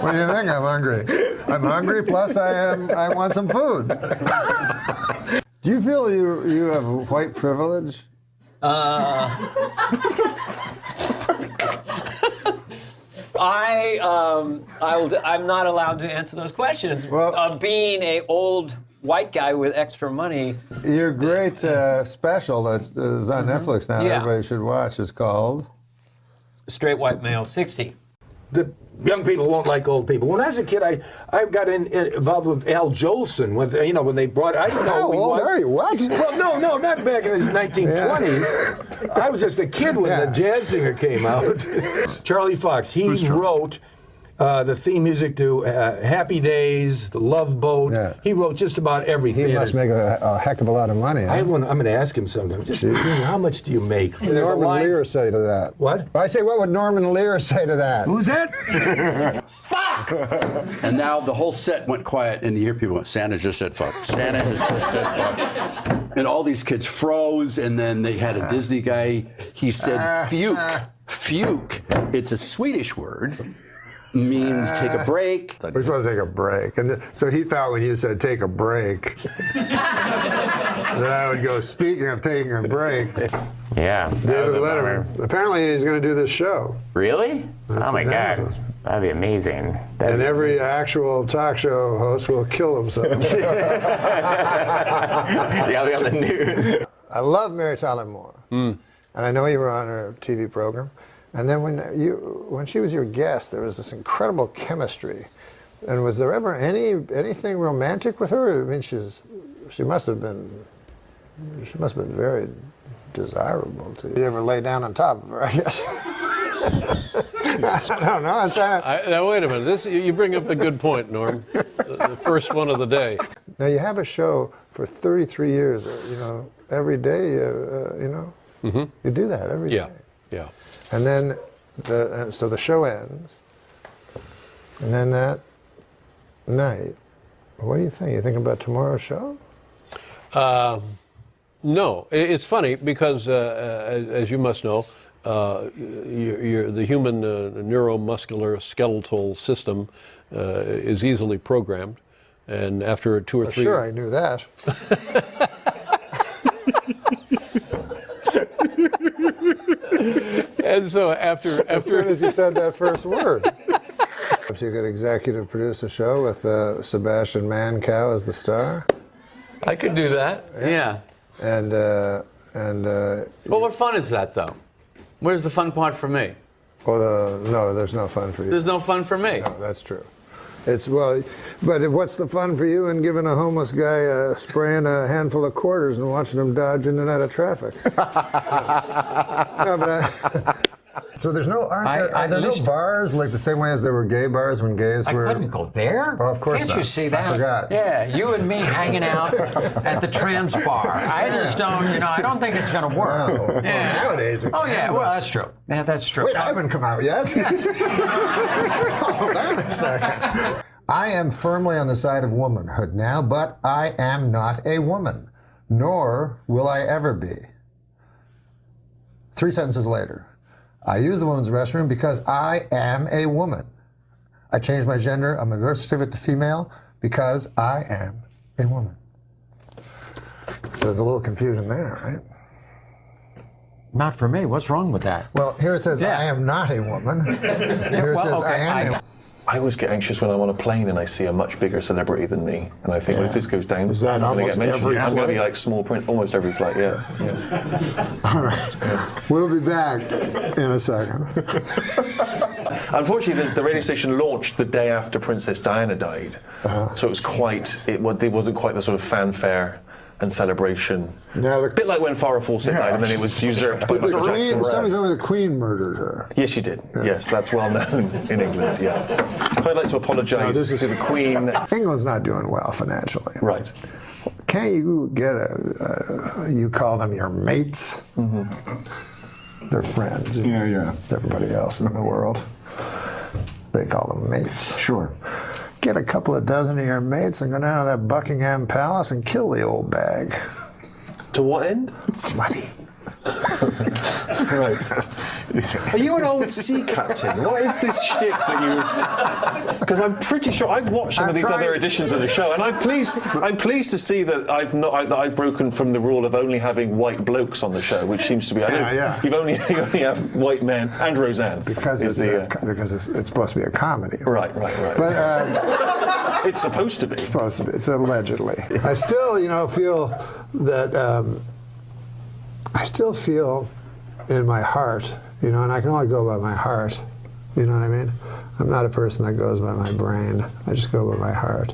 Speaker 4: What do you think? I'm hungry. I'm hungry. Plus, I want some food. Do you feel you have white privilege?
Speaker 25: I'm not allowed to answer those questions. Well, being a old white guy with extra money.
Speaker 4: Your great special that is on Netflix now, everybody should watch, is called
Speaker 25: Straight White Male 60.
Speaker 9: The young people won't like old people. When I was a kid, I got involved with Al Jolson. When they brought, I didn't know
Speaker 4: How
Speaker 9: who he
Speaker 4: old
Speaker 9: was.
Speaker 4: are you? What?
Speaker 9: Well, no, not back in his 1920s. I was just a kid when the jazz singer came out. Charlie Fox. He wrote the theme music to Happy Days, The Love Boat. Yeah. He wrote just about everything.
Speaker 4: He must make a heck of a lot of money. Huh?
Speaker 9: I'm going to ask him sometime. Just how much do you make?
Speaker 4: What would Norman Lear say to that?
Speaker 9: What?
Speaker 4: I say, what would Norman Lear say to that?
Speaker 9: Who's that?
Speaker 27: Fuck! And now the whole set went quiet, and you hear people going, Santa just said fuck. Santa has just said fuck. And all these kids froze, and then they had a Disney guy. He said fuke. Fuke. It's a Swedish word. Means take a break.
Speaker 4: We're supposed to take a break. And so he thought when you said take a break, that I would go, speaking of taking a break.
Speaker 28: Yeah.
Speaker 4: David Letterman. Apparently he's going to do this show.
Speaker 28: Really?
Speaker 4: That's
Speaker 28: oh my
Speaker 4: what
Speaker 28: God.
Speaker 4: David
Speaker 28: That'd be amazing.
Speaker 4: And every actual talk show host will kill himself.
Speaker 28: Yeah, we got the news.
Speaker 4: I love Mary Tyler Moore. And and I know you were on her TV program. And then when she was your guest, there was this incredible chemistry. And was there ever anything romantic with her? I mean, she must have been very desirable to you. You ever lay down on top of her, I guess. I don't know. I'm trying to...
Speaker 3: Now, wait a minute. You bring up a good point, Norm. The first one of the day.
Speaker 4: Now, you have a show for 33 years, every day, you do that every day.
Speaker 3: Yeah.
Speaker 4: And then, so the show ends, and then that night, what do you think? You think about tomorrow's show?
Speaker 3: No. It's funny because, as you must know, the human neuromuscular skeletal system is easily programmed, and after 2 or 3.
Speaker 4: Sure, I knew that.
Speaker 3: And so after
Speaker 4: as soon as you said that first word, you could executive produce a show with Sebastian Mancow as the star.
Speaker 6: I could do that. Yeah.
Speaker 4: And
Speaker 6: Well, what fun is that, though? Where's the fun part for me?
Speaker 4: Well, no, there's no fun for you.
Speaker 6: There's no fun for me.
Speaker 4: No, that's true. But what's the fun for you in giving a homeless guy spraying a handful of quarters and watching him dodge in and out of traffic? No, but so there's no are there no bars like the same way as there were gay bars when gays were?
Speaker 7: I couldn't go there.
Speaker 4: Oh, of course
Speaker 7: Can't
Speaker 4: not.
Speaker 7: you see that?
Speaker 4: I forgot.
Speaker 7: Yeah, you and me hanging out at the trans bar. I just don't, I don't think it's going to work.
Speaker 4: No.
Speaker 7: Yeah.
Speaker 4: Well, nowadays we
Speaker 7: yeah, well, that's true. Yeah, that's true.
Speaker 4: Wait, I haven't come out yet. Hold on a second. I am firmly on the side of womanhood now, but I am not a woman, nor will I ever be. 3 sentences later. I use the women's restroom because I am a woman. I changed my gender. I'm a birth certificate to female because I am a woman. So there's a little confusion there, right?
Speaker 7: Not for me. What's wrong with that?
Speaker 4: Well, here it says I am not a woman. Here it says I am a
Speaker 8: I always get anxious when I'm on a plane and I see a much bigger celebrity than me, and I think, well, if this goes down,
Speaker 4: is that
Speaker 8: I'm going to get mentioned.
Speaker 4: every
Speaker 8: I'm going to be
Speaker 4: flight?
Speaker 8: like small print almost every flight. Yeah.
Speaker 4: All right. We'll be back in a second.
Speaker 8: Unfortunately, the radio station launched the day after Princess Diana died, so it was it wasn't quite the sort of fanfare and celebration.
Speaker 4: Now
Speaker 8: a bit like when Farrah Fawcett died, and then it was usurped by Michael Jackson.
Speaker 4: Somebody told me the Queen murdered her.
Speaker 8: Yes, she did. Yeah. Yes, that's well known in England. Yeah. I'd like to apologise to the Queen.
Speaker 4: England's not doing well financially.
Speaker 8: Right.
Speaker 4: Can't you get you call them your mates? Mm-hmm. They're friends. Yeah. Everybody else in the world, they call them mates.
Speaker 8: Sure.
Speaker 4: Get a couple of dozen of your mates and go down to that Buckingham Palace and kill the old bag.
Speaker 8: To what end?
Speaker 4: It's money.
Speaker 8: Right. Are you an old sea captain? What is this shtick that you? Because I'm pretty sure I've watched some of these other editions of the show, and I'm pleased to see that I've broken from the rule of only having white blokes on the show, which seems to be you only have white men and Roseanne
Speaker 4: because it's supposed to be a comedy.
Speaker 8: Right. But it's supposed to be.
Speaker 4: It's supposed to be. It's allegedly. I still feel that. I still feel in my heart, and I can only go by my heart, you know what I mean? I'm not a person that goes by my brain, I just go by my heart.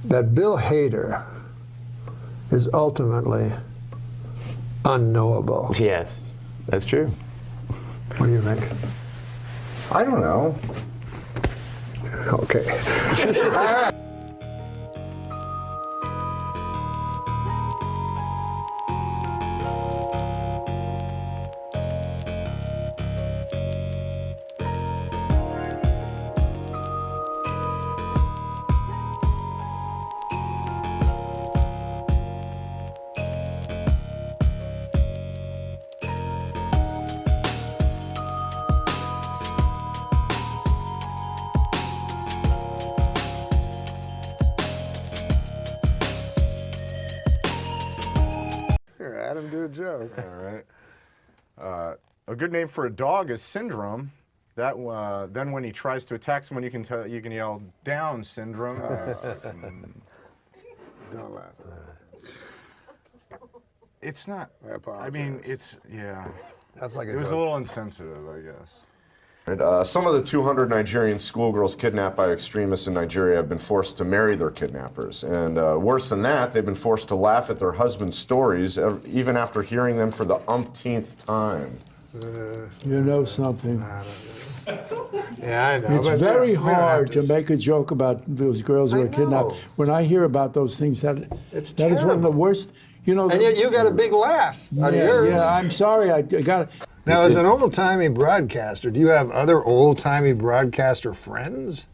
Speaker 4: That Bill Hader is ultimately unknowable.
Speaker 28: Yes, that's true.
Speaker 4: What do you think?
Speaker 19: I don't know.
Speaker 4: Okay. All right. Adam, do a joke.
Speaker 19: All right. A good name for a dog is Syndrome. That then when he tries to attack someone, you can yell "Down, Syndrome."
Speaker 4: Don't laugh.
Speaker 2: It's not. I mean, it's yeah.
Speaker 4: That's like
Speaker 2: it was a little insensitive, I guess.
Speaker 19: Some of the 200 Nigerian schoolgirls kidnapped by extremists in Nigeria have been forced to marry their kidnappers. And worse than that, they've been forced to laugh at their husbands' stories, even after hearing them for the umpteenth time.
Speaker 11: You know something.
Speaker 4: Yeah, I know.
Speaker 11: It's
Speaker 4: but
Speaker 11: very
Speaker 4: we don't have
Speaker 11: hard to
Speaker 4: to
Speaker 11: make a joke about those girls who are kidnapped. When I hear about those things, that is one of the worst. You know,
Speaker 4: and yet you got a big laugh out of yours.
Speaker 11: Yeah, I'm sorry. I got.
Speaker 4: Now, as an old-timey broadcaster, do you have other old-timey broadcaster friends?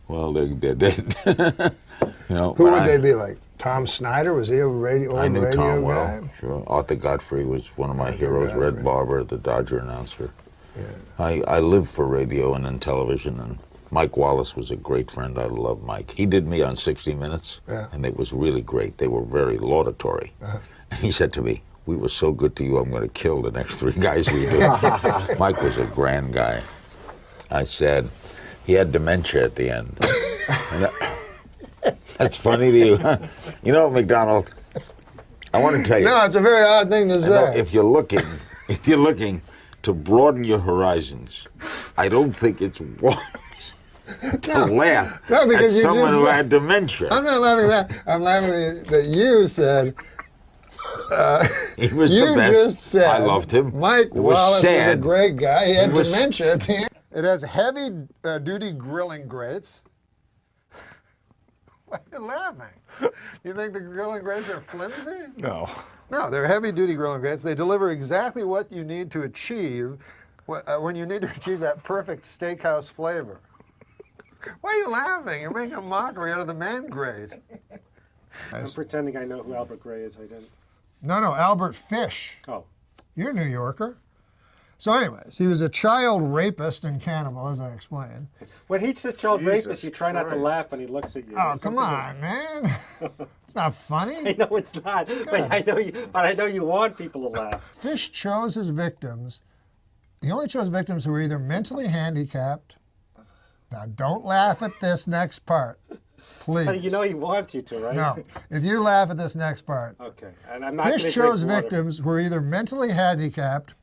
Speaker 12: Well, they did. You know,
Speaker 4: Who would they be like? Tom Snyder, was he a radio guy?
Speaker 12: I knew Tom well. Sure. Arthur Godfrey was one of my heroes. Red Barber, the Dodger announcer. Yeah. I lived for radio and then television, and Mike Wallace was a great friend. I love Mike. He did me on 60 Minutes, and it was really great. They were very laudatory. And he said to me, "We were so good to you, I'm going to kill the next 3 guys we do." Mike was a grand guy. I said, he had dementia at the end. That's funny to you, huh? You know, Macdonald, I want to tell you.
Speaker 4: No, it's a very odd thing to say.
Speaker 12: If you're looking to broaden your horizons, I don't think it's wise to laugh at someone who had dementia.
Speaker 4: I'm not laughing at that. I'm laughing that you said.
Speaker 12: He was
Speaker 4: you
Speaker 12: the best.
Speaker 4: Just said.
Speaker 12: I loved him.
Speaker 4: Mike Wallace was a great guy. He had
Speaker 12: was
Speaker 4: dementia at the end. It has heavy-duty grilling grates. Why are you laughing? You think the grilling grates are flimsy?
Speaker 2: No.
Speaker 4: No, they're heavy-duty grilling grates. They deliver exactly what you need to achieve when you need to achieve that perfect steakhouse flavor. Why are you laughing? You're making a mockery out of the man grate.
Speaker 13: I'm pretending I know who Albert Gray is. I didn't.
Speaker 4: No, Albert Fish.
Speaker 13: Oh.
Speaker 4: You're a New Yorker. So anyways, he was a child rapist and cannibal, as I explained.
Speaker 13: When he's a child rapist, you try not to laugh when he looks at you.
Speaker 4: Oh, come on, man. It's not funny.
Speaker 13: I know it's not, but I know you want people to laugh.
Speaker 4: Fish chose his victims. He only chose victims who were either mentally handicapped. Now, don't laugh at this next part, please.
Speaker 13: But you know he wants you to, right?
Speaker 4: No. If you laugh at this next part.
Speaker 13: Okay. And I'm not
Speaker 4: Fish chose victims who were either mentally handicapped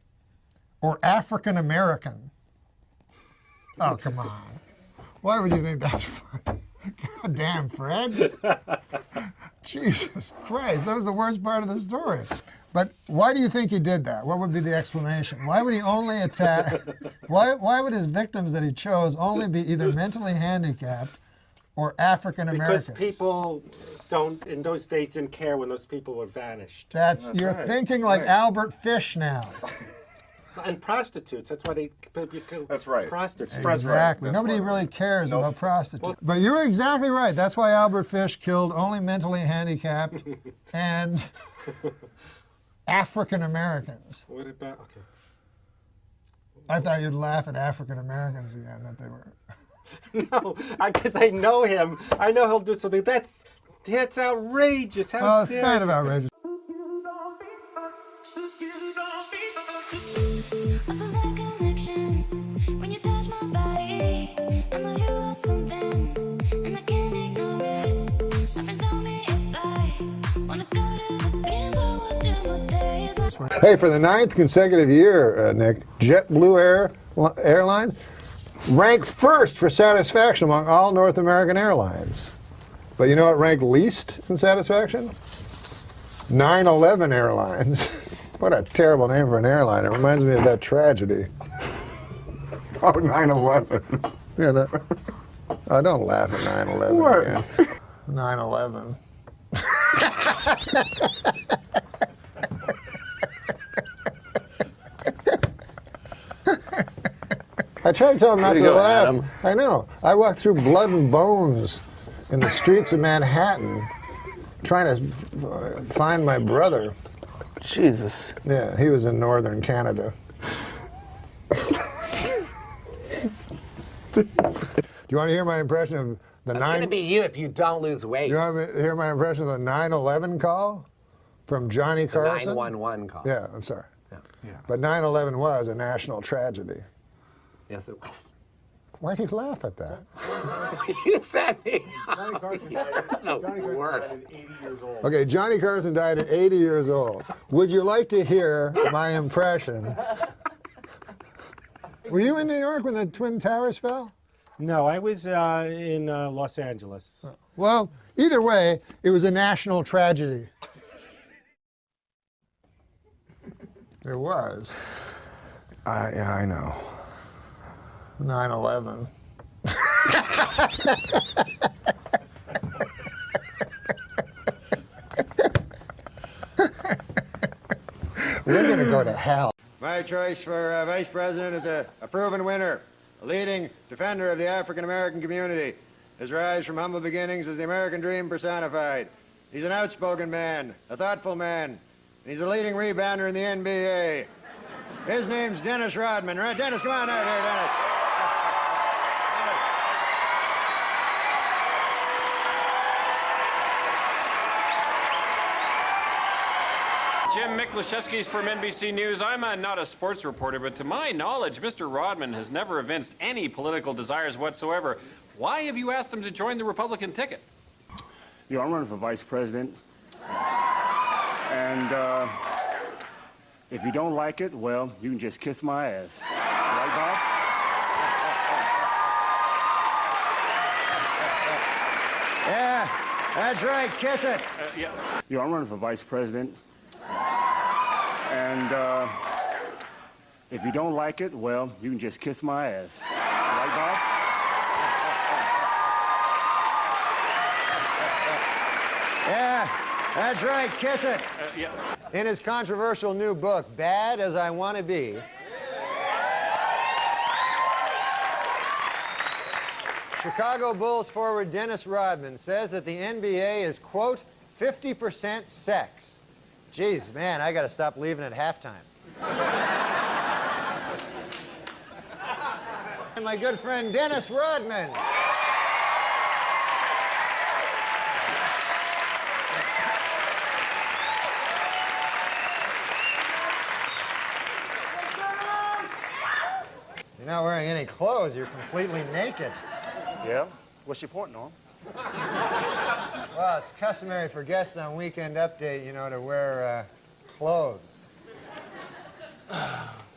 Speaker 4: or African American. Oh, come on. Why would you think that's funny? God damn, Fred. Jesus Christ, that was the worst part of the story. But why do you think he did that? What would be the explanation? Why would he only attack? Why would his victims that he chose only be either mentally handicapped or African Americans?
Speaker 13: Because people in those days didn't care when those people were vanished.
Speaker 4: You're right. Thinking like Albert Fish now.
Speaker 13: And prostitutes. That's why they.
Speaker 2: That's right.
Speaker 13: Prostitutes.
Speaker 4: Exactly. Nobody really cares about prostitutes. But you're exactly right. That's why Albert Fish killed only mentally handicapped and African Americans.
Speaker 13: What about? Okay.
Speaker 4: I thought you'd laugh at African Americans again. That they were.
Speaker 13: No, because I know him. I know he'll do something. That's outrageous. How
Speaker 4: it's kind of outrageous. Hey, for the 9th consecutive year, Nick, JetBlue Airlines ranked first for satisfaction among all North American airlines. But you know what ranked least in satisfaction? 9/11 Airlines. What a terrible name for an airline. It reminds me of that tragedy.
Speaker 19: Oh, 9/11.
Speaker 4: Yeah, don't laugh at 9/11 again. 9/11. I tried to tell him not to laugh. Adam. I know. I walked through blood and bones in the streets of Manhattan trying to find my brother.
Speaker 13: Jesus.
Speaker 4: Yeah, he was in northern Canada. Do you want to hear my impression of the
Speaker 15: That's going to be you if you don't lose weight.
Speaker 4: Do you want to hear my impression of the 9/11 call from Johnny Carson?
Speaker 15: The 911 call.
Speaker 4: Yeah, I'm sorry. Yeah. But 9/11 was a national tragedy.
Speaker 15: Yes, it was.
Speaker 4: Why do you laugh at that?
Speaker 6: You said me.
Speaker 4: Johnny Carson died
Speaker 6: at
Speaker 4: 80 years old. Okay, Johnny Carson died at 80 years old. Would you like to hear my impression? Were you in New York when the Twin Towers fell?
Speaker 13: No, I was in Los Angeles.
Speaker 4: Well, either way, it was a national tragedy. It was.
Speaker 2: Yeah, I know.
Speaker 4: 9/11. We're going to go to hell.
Speaker 1: My choice for vice president is a proven winner, a leading defender of the African American community. His rise from humble beginnings is the American dream personified. He's an outspoken man, a thoughtful man, and he's a leading rebounder in the NBA. His name's Dennis Rodman. Right, Dennis, come on out here, Dennis.
Speaker 5: Jim Miklaszewski's from NBC News. I'm not a sports reporter, but to my knowledge, Mr. Rodman has never evinced any political desires whatsoever. Why have you asked him to join the Republican ticket?
Speaker 10: You know, I'm running for vice president. And if you don't like it, well, you can just kiss my ass. Right, Bob?
Speaker 1: Yeah, that's right, kiss it.
Speaker 5: Yeah.
Speaker 10: You know, I'm running for vice president. And if you don't like it, well, you can just kiss my ass. Right, Bob?
Speaker 1: Yeah, that's right, kiss it.
Speaker 5: Yeah.
Speaker 1: In his controversial new book, Bad as I Want to Be, Chicago Bulls forward Dennis Rodman says that the NBA is, quote, 50% sex. Jeez, man, I got to stop leaving at halftime. And my good friend Dennis Rodman. You're not wearing any clothes. You're completely naked.
Speaker 10: Yeah? What's your point, Norm?
Speaker 1: Well, it's customary for guests on Weekend Update, you know, to wear clothes.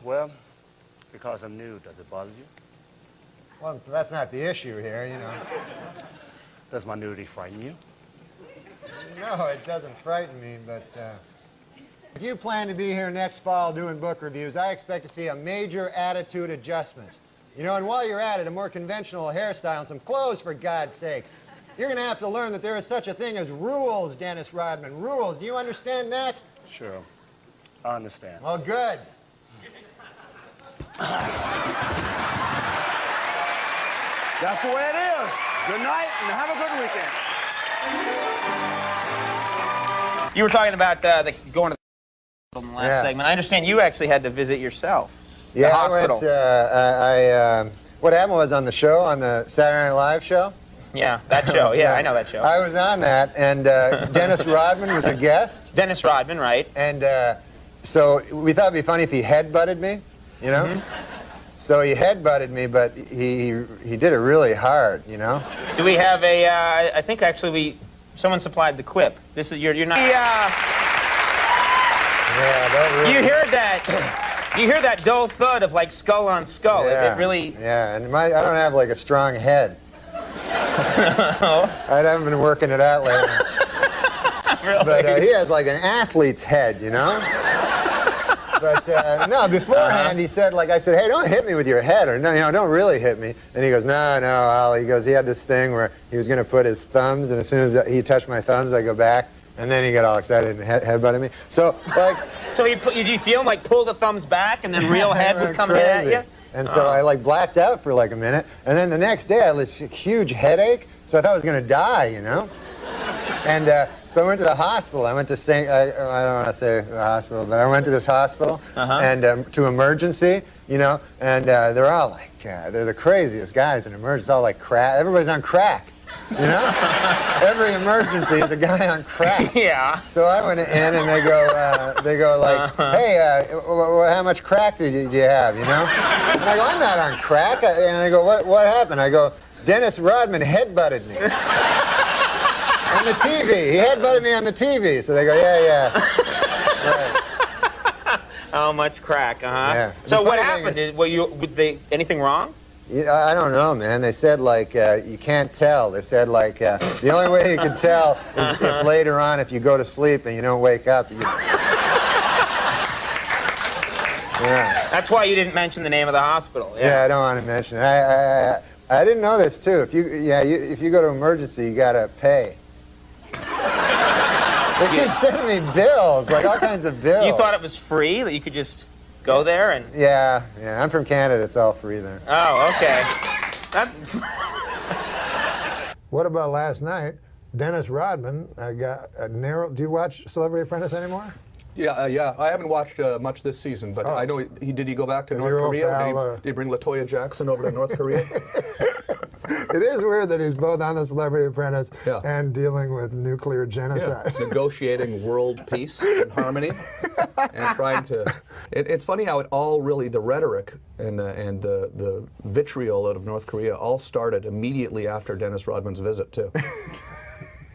Speaker 10: Well, because I'm nude, does it bother you?
Speaker 1: Well, that's not the issue here, you know.
Speaker 10: Does my nudity frighten you?
Speaker 1: No, it doesn't frighten me, but if you plan to be here next fall doing book reviews, I expect to see a major attitude adjustment. You know, and while you're at it, a more conventional hairstyle and some clothes, for God's sakes. You're going to have to learn that there is such a thing as rules, Dennis Rodman. Rules. Do you understand that?
Speaker 10: Sure. I understand.
Speaker 1: Well, good.
Speaker 10: That's the way it is. Good night and have a good weekend.
Speaker 14: You were talking about going to the in the last segment. I understand you actually had to visit yourself.
Speaker 1: Yeah,
Speaker 14: the hospital.
Speaker 1: I went, what happened was on the show, on the Saturday Night Live show.
Speaker 14: Yeah, that show. Yeah, I know that show.
Speaker 1: I was on that, and Dennis Rodman was a guest.
Speaker 14: Dennis Rodman, right.
Speaker 1: And so we thought it'd be funny if he headbutted me, you know? Mm-hmm. So he headbutted me, but he did it really hard, you know?
Speaker 14: Do we have a, I think actually someone supplied the clip. This is, you're not...
Speaker 1: Yeah, that really...
Speaker 14: You heard that... You hear that dull thud of like skull on skull.
Speaker 1: Yeah,
Speaker 14: it really...
Speaker 1: Yeah, and I don't have like a strong head. I haven't been working it out lately.
Speaker 14: Really?
Speaker 1: But he has like an athlete's head, you know? But no, beforehand he said, like, I said, hey, don't hit me with your head, or no, you know, don't really hit me. And he goes, no, Al. He goes, he had this thing where he was going to put his thumbs, and as soon as he touched my thumbs, I go back, and then he got all excited and headbutted me. So, like...
Speaker 14: So did you feel him like pull the thumbs back, and then real head was coming at you?
Speaker 1: And so I like blacked out for like a minute, and then the next day I had this huge headache, so I thought I was going to die, you know? And so I went to the hospital. I went to I don't want to say the hospital, but I went to this hospital and to emergency, you know, and they're all like, they're the craziest guys in emergency, all like crack. Everybody's on crack. You know? Every emergency is a guy on crack.
Speaker 14: Yeah.
Speaker 1: So I went in and they go like, hey, how much crack do you have, you know? And I go, I'm not on crack. And they go, what happened? I go, Dennis Rodman headbutted me. On the TV. He headbutted me on the TV. So they go, yeah. Right.
Speaker 14: How much crack,
Speaker 1: Yeah.
Speaker 14: So what happened? Anything wrong?
Speaker 1: Yeah, I don't know, man. They said, like, you can't tell. They said, like, the only way you can tell is if later on, if you go to sleep and you don't wake up. Yeah.
Speaker 14: That's why you didn't mention the name of the hospital.
Speaker 1: Yeah, I don't want to mention it. I didn't know this, too. If you go to emergency, you got to pay. They keep sending me bills, like all kinds of bills.
Speaker 14: You thought it was free, that you could just go there and...
Speaker 1: Yeah, I'm from Canada. It's all free there.
Speaker 14: Oh, okay.
Speaker 4: What about last night? Dennis Rodman got a narrow... Do you watch Celebrity Apprentice anymore?
Speaker 16: Yeah. I haven't watched much this season, but I know did he go back to North Korea? Did he bring LaToya Jackson over to North Korea?
Speaker 4: It is weird that he's both on the Celebrity Apprentice and dealing with nuclear genocide.
Speaker 16: Yeah. Negotiating world peace and harmony, and trying to. It's funny how it all really, the rhetoric and the vitriol out of North Korea all started immediately after Dennis Rodman's visit too.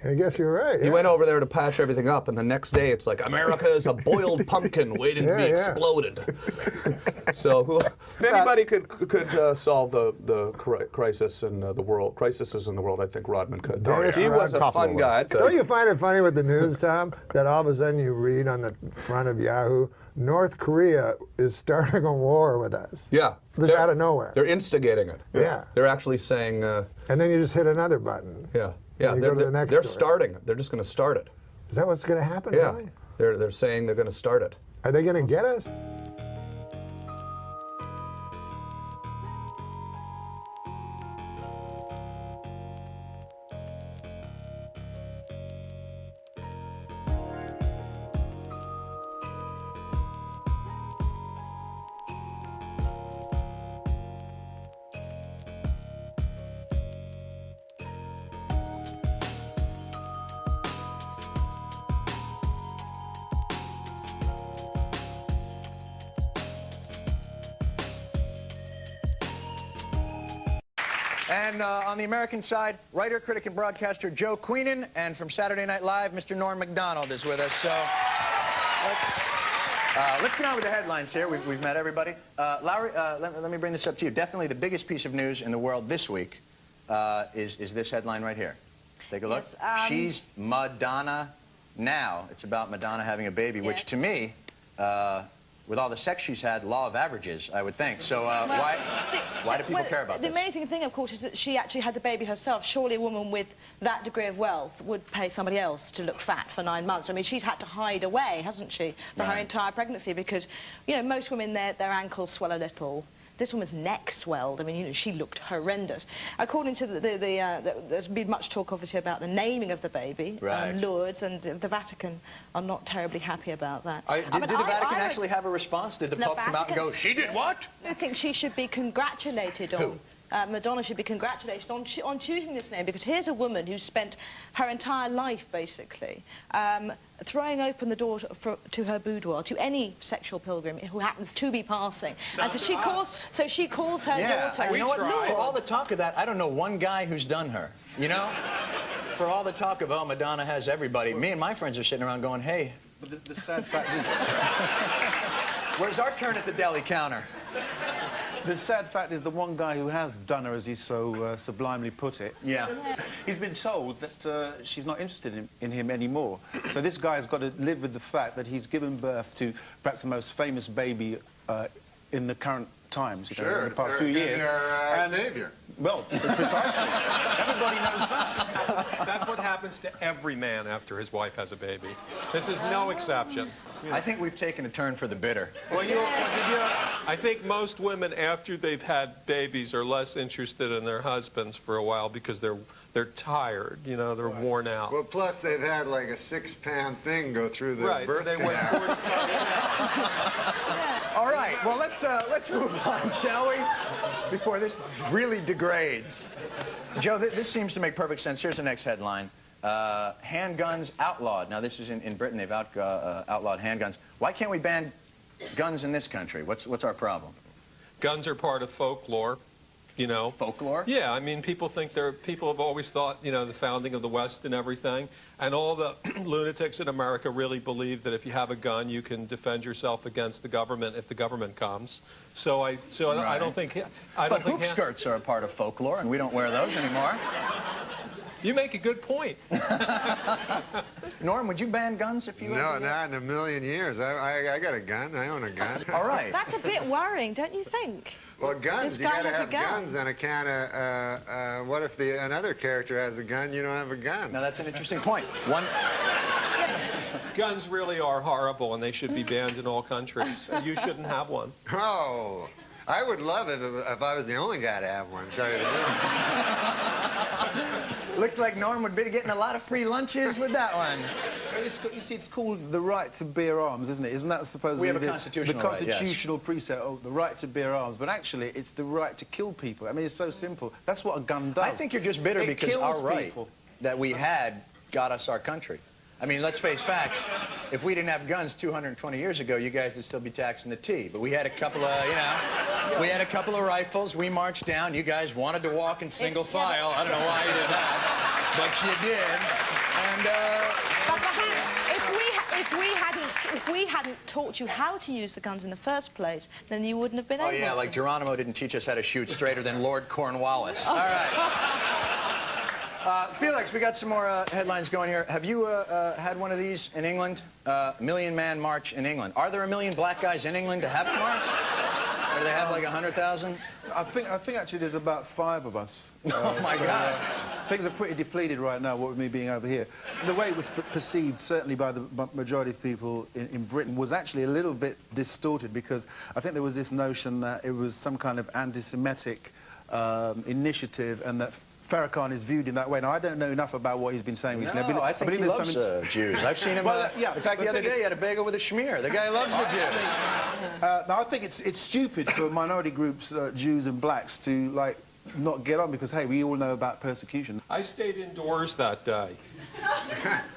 Speaker 4: I guess you're right.
Speaker 16: He went over there to patch everything up, and the next day it's like, America is a boiled pumpkin waiting to be exploded. So if anybody could solve the crisis in the world, crises in the world, I think Rodman could. He was a fun guy.
Speaker 4: Don't you find it funny with the news, Tom, that all of a sudden you read on the front of Yahoo, North Korea is starting a war with us.
Speaker 16: Yeah.
Speaker 4: Just out of nowhere.
Speaker 16: They're instigating it.
Speaker 4: Yeah.
Speaker 16: They're actually saying...
Speaker 4: and then you just hit another button.
Speaker 16: Yeah.
Speaker 4: Yeah,
Speaker 16: they're starting it. They're just going to start it.
Speaker 4: Is that what's going to happen,
Speaker 16: Yeah.
Speaker 4: really?
Speaker 16: They're saying they're going to start it.
Speaker 4: Are they going to get us?
Speaker 17: And on the American side, writer, critic, and broadcaster Joe Queenan, and from Saturday Night Live, Mr. Norm Macdonald is with us. So let's get on with the headlines here. We've met everybody. Lowry, let me bring this up to you. Definitely the biggest piece of news in the world this week is this headline right here. Take a look.
Speaker 18: Yes,
Speaker 17: She's Madonna now. It's about Madonna having a baby, which to me, with all the sex she's had, law of averages, I would think. So why do people care about
Speaker 18: this?
Speaker 17: this?
Speaker 18: The amazing thing, of course, is that she actually had the baby herself. Surely a woman with that degree of wealth would pay somebody else to look fat for 9 months. I mean, she's had to hide away, hasn't she, for her entire pregnancy, because, you know, most women, their ankles swell a little. This woman's neck swelled. I mean, you know, she looked horrendous. According to there's been much talk, obviously, about the naming of the baby.
Speaker 17: Right.
Speaker 18: Lourdes, and the Vatican are not terribly happy about that.
Speaker 17: Did the Vatican actually have a response? Did the Pope come out and go, she did what?
Speaker 18: I think she should be congratulated on. Madonna should be congratulated on choosing this name, because here's a woman who's spent her entire life, basically, throwing open the door to her boudoir to any sexual pilgrim who happens to be passing. And so she calls her daughter.
Speaker 17: You know what? For all the talk of that, I don't know one guy who's done her. You know? For all the talk of, oh, Madonna has everybody, me and my friends are sitting around going, hey.
Speaker 20: But the sad fact is...
Speaker 17: Where's our turn at the deli counter?
Speaker 20: The sad fact is the one guy who has done her, as he so sublimely put it, he's been told that she's not interested in him anymore. So this guy has got to live with the fact that he's given birth to perhaps the most famous baby in the current times, you know, in the past few years.
Speaker 1: And savior.
Speaker 20: Well, precisely. Everybody knows that.
Speaker 21: That's what happens to every man after his wife has a baby. This is no exception.
Speaker 17: I think we've taken a turn for the bitter.
Speaker 21: Well, I think most women, after they've had babies, are less interested in their husbands for a while because they're tired, you know, they're worn out.
Speaker 1: Well, plus they've had like a 6-pound thing go through the birth canal.
Speaker 17: All right. Well, let's move on, shall we? Before this really degrades. Joe, this seems to make perfect sense. Here's the next headline. Handguns outlawed. Now, this is in Britain. They've outlawed handguns. Why can't we ban guns in this country? What's our problem?
Speaker 21: Guns are part of folklore. You know,
Speaker 17: folklore?
Speaker 21: Yeah, I mean, people have always thought, you know, the founding of the West and everything, and all the lunatics in America really believe that if you have a gun, you can defend yourself against the government if the government comes. So I don't think
Speaker 17: hoop skirts are a part of folklore, and we don't wear those anymore.
Speaker 21: You make a good point.
Speaker 17: Norm, would you ban guns if you?
Speaker 1: No, not in a million years. I got a gun. I own a gun.
Speaker 17: All right.
Speaker 18: That's a bit worrying, don't you think?
Speaker 1: Well, guns, you got to have
Speaker 18: gun.
Speaker 1: guns on account of, what if another character has a gun, you don't have a gun?
Speaker 17: Now, that's an interesting point.
Speaker 21: Guns really are horrible, and they should be banned in all countries. You shouldn't have one.
Speaker 1: Oh, I would love it if I was the only guy to have one, to tell you the truth.
Speaker 17: Looks like Norm would be getting a lot of free lunches with that one.
Speaker 20: You see, it's called the right to bear arms, isn't it? Isn't that supposedly
Speaker 17: we have a constitutional
Speaker 20: the
Speaker 17: right,
Speaker 20: constitutional precept of the right to bear arms? But actually, it's the right to kill people. I mean, it's so simple. That's what a gun does.
Speaker 17: I think you're just bitter because our right that we had got us our country. I mean, let's face facts. If we didn't have guns 220 years ago, you guys would still be taxing the tea. But we had a couple of, you know, we had a couple of rifles. We marched down. You guys wanted to walk in single file. I don't know why you did that, but you did. And
Speaker 18: if we hadn't taught you how to use the guns in the first place, then you wouldn't have been able to.
Speaker 17: Oh yeah, like Geronimo didn't teach us how to shoot straighter than Lord Cornwallis. All right. Felix, we got some more headlines going here. Have you had one of these in England? Million Man March in England. Are there a million black guys in England to have a march? Or do they have like 100,000?
Speaker 20: I think actually there's about 5 of us.
Speaker 17: Oh my God.
Speaker 20: Things are pretty depleted right now, what with me being over here. The way it was perceived, certainly by the majority of people in Britain, was actually a little bit distorted, because I think there was this notion that it was some kind of anti-Semitic initiative, and that Farrakhan is viewed in that way. Now, I don't know enough about what he's been saying recently.
Speaker 17: No, I think he loves Jews. I've seen him.
Speaker 20: Well, yeah,
Speaker 17: in fact, the other day he had a bagel with a schmear. The guy loves the Jews.
Speaker 20: Now, I think it's stupid for minority groups, Jews and blacks, to like not get on, because hey, we all know about persecution.
Speaker 21: I stayed indoors that day.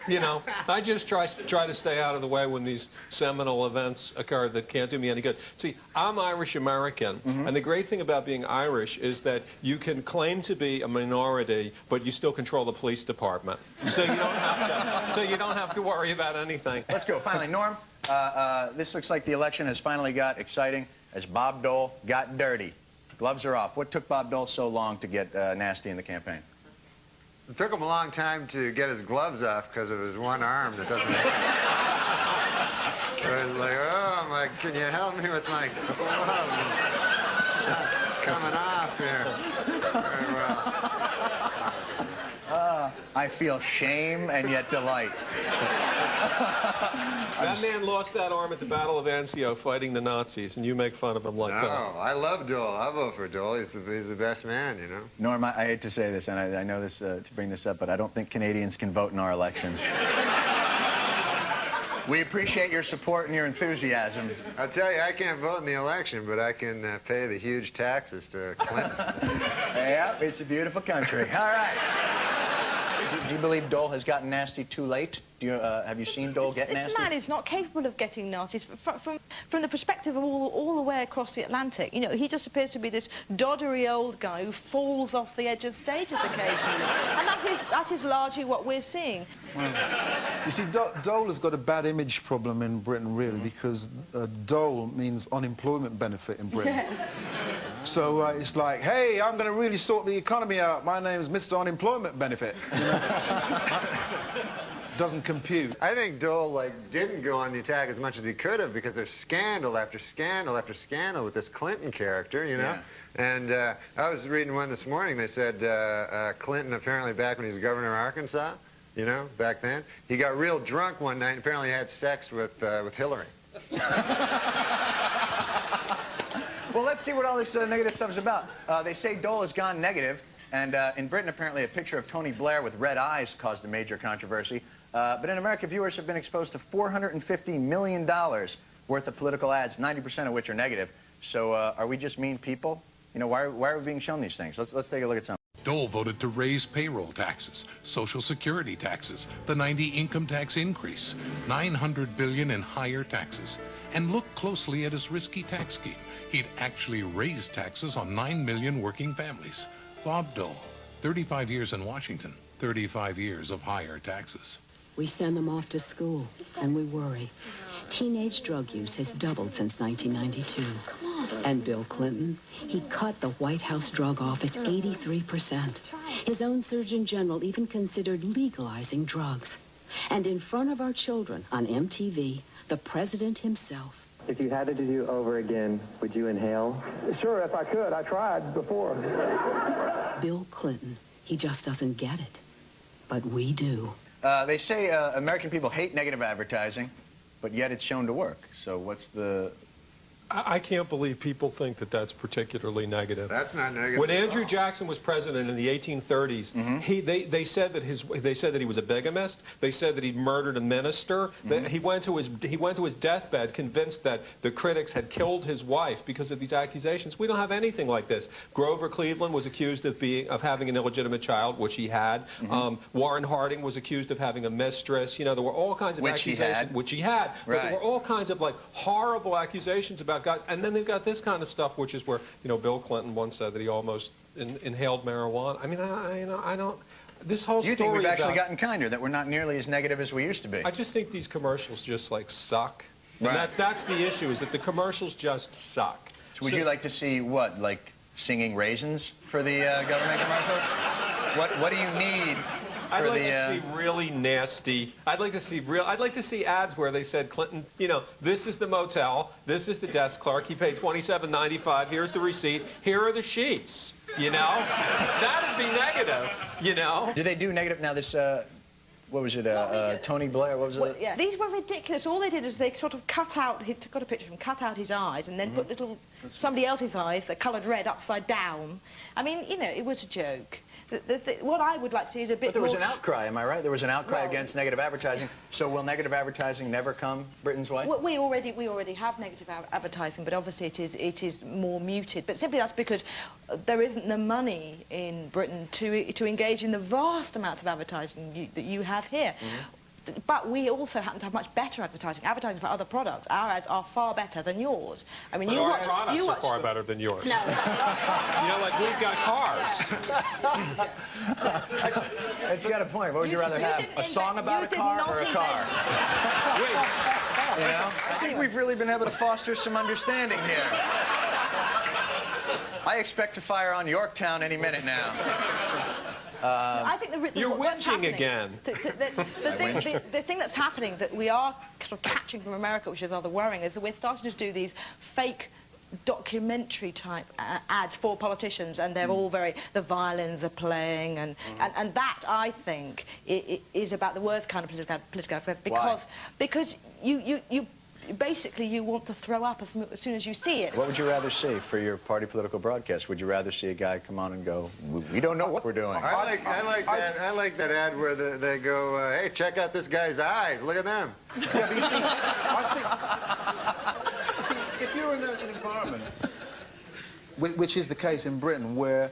Speaker 21: You know, I just try to stay out of the way when these seminal events occur that can't do me any good. See, I'm Irish-American, and the great thing about being Irish is that you can claim to be a minority, but you still control the police department. So you don't have to worry about anything.
Speaker 17: Let's go. Finally, Norm, this looks like the election has finally got exciting as Bob Dole got dirty. Gloves are off. What took Bob Dole so long to get nasty in the campaign?
Speaker 1: It took him a long time to get his gloves off because of his one arm that doesn't work. So he's like, oh, can you help me with my glove? It's coming off here. Very well.
Speaker 17: I feel shame and yet delight.
Speaker 21: That man lost that arm at the Battle of Anzio fighting the Nazis, and you make fun of him like that.
Speaker 1: No, I love Dole. I'll vote for Dole. He's the best man, you know.
Speaker 17: Norm, I hate to say this, and I know this to bring this up, but I don't think Canadians can vote in our elections. We appreciate your support and your enthusiasm.
Speaker 1: I'll tell you, I can't vote in the election, but I can pay the huge taxes to Clinton.
Speaker 17: Yeah, it's a beautiful country. All right. Do you believe Dole has gotten nasty too late? Have you seen Dole get nasty?
Speaker 18: This man is not capable of getting nasty. From the perspective of all the way across the Atlantic, you know, he just appears to be this doddery old guy who falls off the edge of stages occasionally. And that is largely what we're seeing.
Speaker 20: Well, you see, Dole has got a bad image problem in Britain, really, because Dole means unemployment benefit in Britain.
Speaker 18: Yes.
Speaker 20: So it's like, hey, I'm going to really sort the economy out. My name's Mr. Unemployment Benefit. You know? Doesn't compute.
Speaker 1: I think Dole didn't go on the attack as much as he could have, because there's scandal after scandal after scandal with this Clinton character, you know. Yeah. And I was reading one this morning. They said Clinton, apparently back when he was governor of Arkansas, you know, back then, he got real drunk one night and apparently had sex with Hillary.
Speaker 17: Well, let's see what all this negative stuff is about. They say Dole has gone negative, and in Britain, apparently, a picture of Tony Blair with red eyes caused a major controversy. But in America, viewers have been exposed to $450 million worth of political ads, 90% of which are negative. So are we just mean people? You know, why are we being shown these things? Let's take a look at some.
Speaker 3: Dole voted to raise payroll taxes, Social Security taxes, the 90 income tax increase, $900 billion in higher taxes. And look closely at his risky tax scheme. He'd actually raised taxes on 9 million working families. Bob Dole, 35 years in Washington, 35 years of higher taxes.
Speaker 9: We send them off to school, and we worry. Teenage drug use has doubled since 1992. And Bill Clinton, he cut the White House drug office 83%. His own Surgeon General even considered legalizing drugs. And in front of our children on MTV, the president himself.
Speaker 22: If you had to do over again, would you inhale? Sure, if I could. I tried before.
Speaker 9: Bill Clinton, he just doesn't get it. But we do.
Speaker 17: They say American people hate negative advertising, but yet it's shown to work. So what's the...
Speaker 21: I can't believe people think that that's particularly negative.
Speaker 1: That's not negative.
Speaker 21: When Andrew Jackson was president in the 1830s, they said that he was a bigamist. They said that he'd murdered a minister. That he went to his deathbed convinced that the critics had killed his wife because of these accusations. We don't have anything like this. Grover Cleveland was accused of having an illegitimate child, which he had. Warren Harding was accused of having a mistress. You know, there were all kinds of accusations, which he had. But there were all kinds of like horrible accusations about guys, and then they've got this kind of stuff, which is where, you know, Bill Clinton once said that he almost inhaled marijuana. I mean, I don't. This whole story.
Speaker 17: You think we've actually gotten kinder, that we're not nearly as negative as we used to be?
Speaker 21: I just think these commercials just like suck. And that's the issue, is that the commercials just suck.
Speaker 17: So would you like to see what, like singing raisins for the government commercials? What do you need?
Speaker 21: I'd like to see really nasty. I'd like to see ads where they said, Clinton, you know, this is the motel, this is the desk clerk. He paid $27.95. Here's the receipt. Here are the sheets. You know, that'd be negative. You know.
Speaker 17: Do they do negative now? This what was it? Tony Blair. What was it?
Speaker 18: Yeah, these were ridiculous. All they did is they sort of cut out. He got a picture of him, cut out his eyes, and then put little somebody else's eyes, they're coloured red, upside down. I mean, you know, it was a joke. What I would like to see is a bit more...
Speaker 17: But there was an outcry, am I right? There was an outcry against negative advertising. So will negative advertising never come Britain's way?
Speaker 18: Well, we already have negative advertising, but obviously it is more muted. But simply that's because there isn't the money in Britain to engage in the vast amounts of advertising that you have here. But we also happen to have much better advertising for other products. Our ads are far better than yours. I mean,
Speaker 21: but our products are far better than yours.
Speaker 18: No.
Speaker 21: You know, like we've got cars.
Speaker 17: It's got a point. What would you rather have? A song about a car or a car? You know? I think we've really been able to foster some understanding here. I expect to fire on Yorktown any minute now.
Speaker 18: I think
Speaker 21: you're witching again.
Speaker 18: The thing that's happening that we are sort of catching from America, which is rather worrying, is that we're starting to do these fake documentary type ads for politicians, and they're all the violins are playing, and that I think is about the worst kind of political advertising, because you basically you want to throw up as soon as you see it.
Speaker 17: What would you rather see for your party political broadcast? Would you rather see a guy come on and go, we don't know what we're doing?
Speaker 1: I like that ad where they go, hey, check out this guy's eyes. Look at them.
Speaker 20: Yeah, but you see, I think, if you're in an environment, which is the case in Britain, where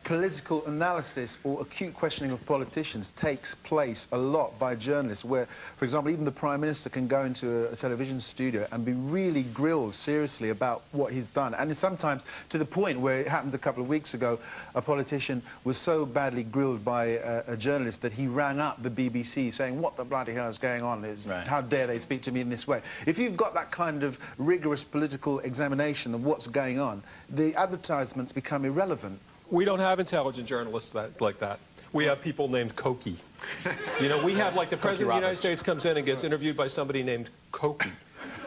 Speaker 20: political analysis or acute questioning of politicians takes place a lot by journalists, where, for example, even the Prime Minister can go into a television studio and be really grilled seriously about what he's done. And sometimes to the point where it happened a couple of weeks ago, a politician was so badly grilled by a journalist that he rang up the BBC saying, what the bloody hell is going on? How dare they speak to me in this way? If you've got that kind of rigorous political examination of what's going on, the advertisements become irrelevant.
Speaker 21: We don't have intelligent journalists like that. We have people named Cokie. You know, we have, like, the President of the United States comes in and gets interviewed by somebody named Cokie.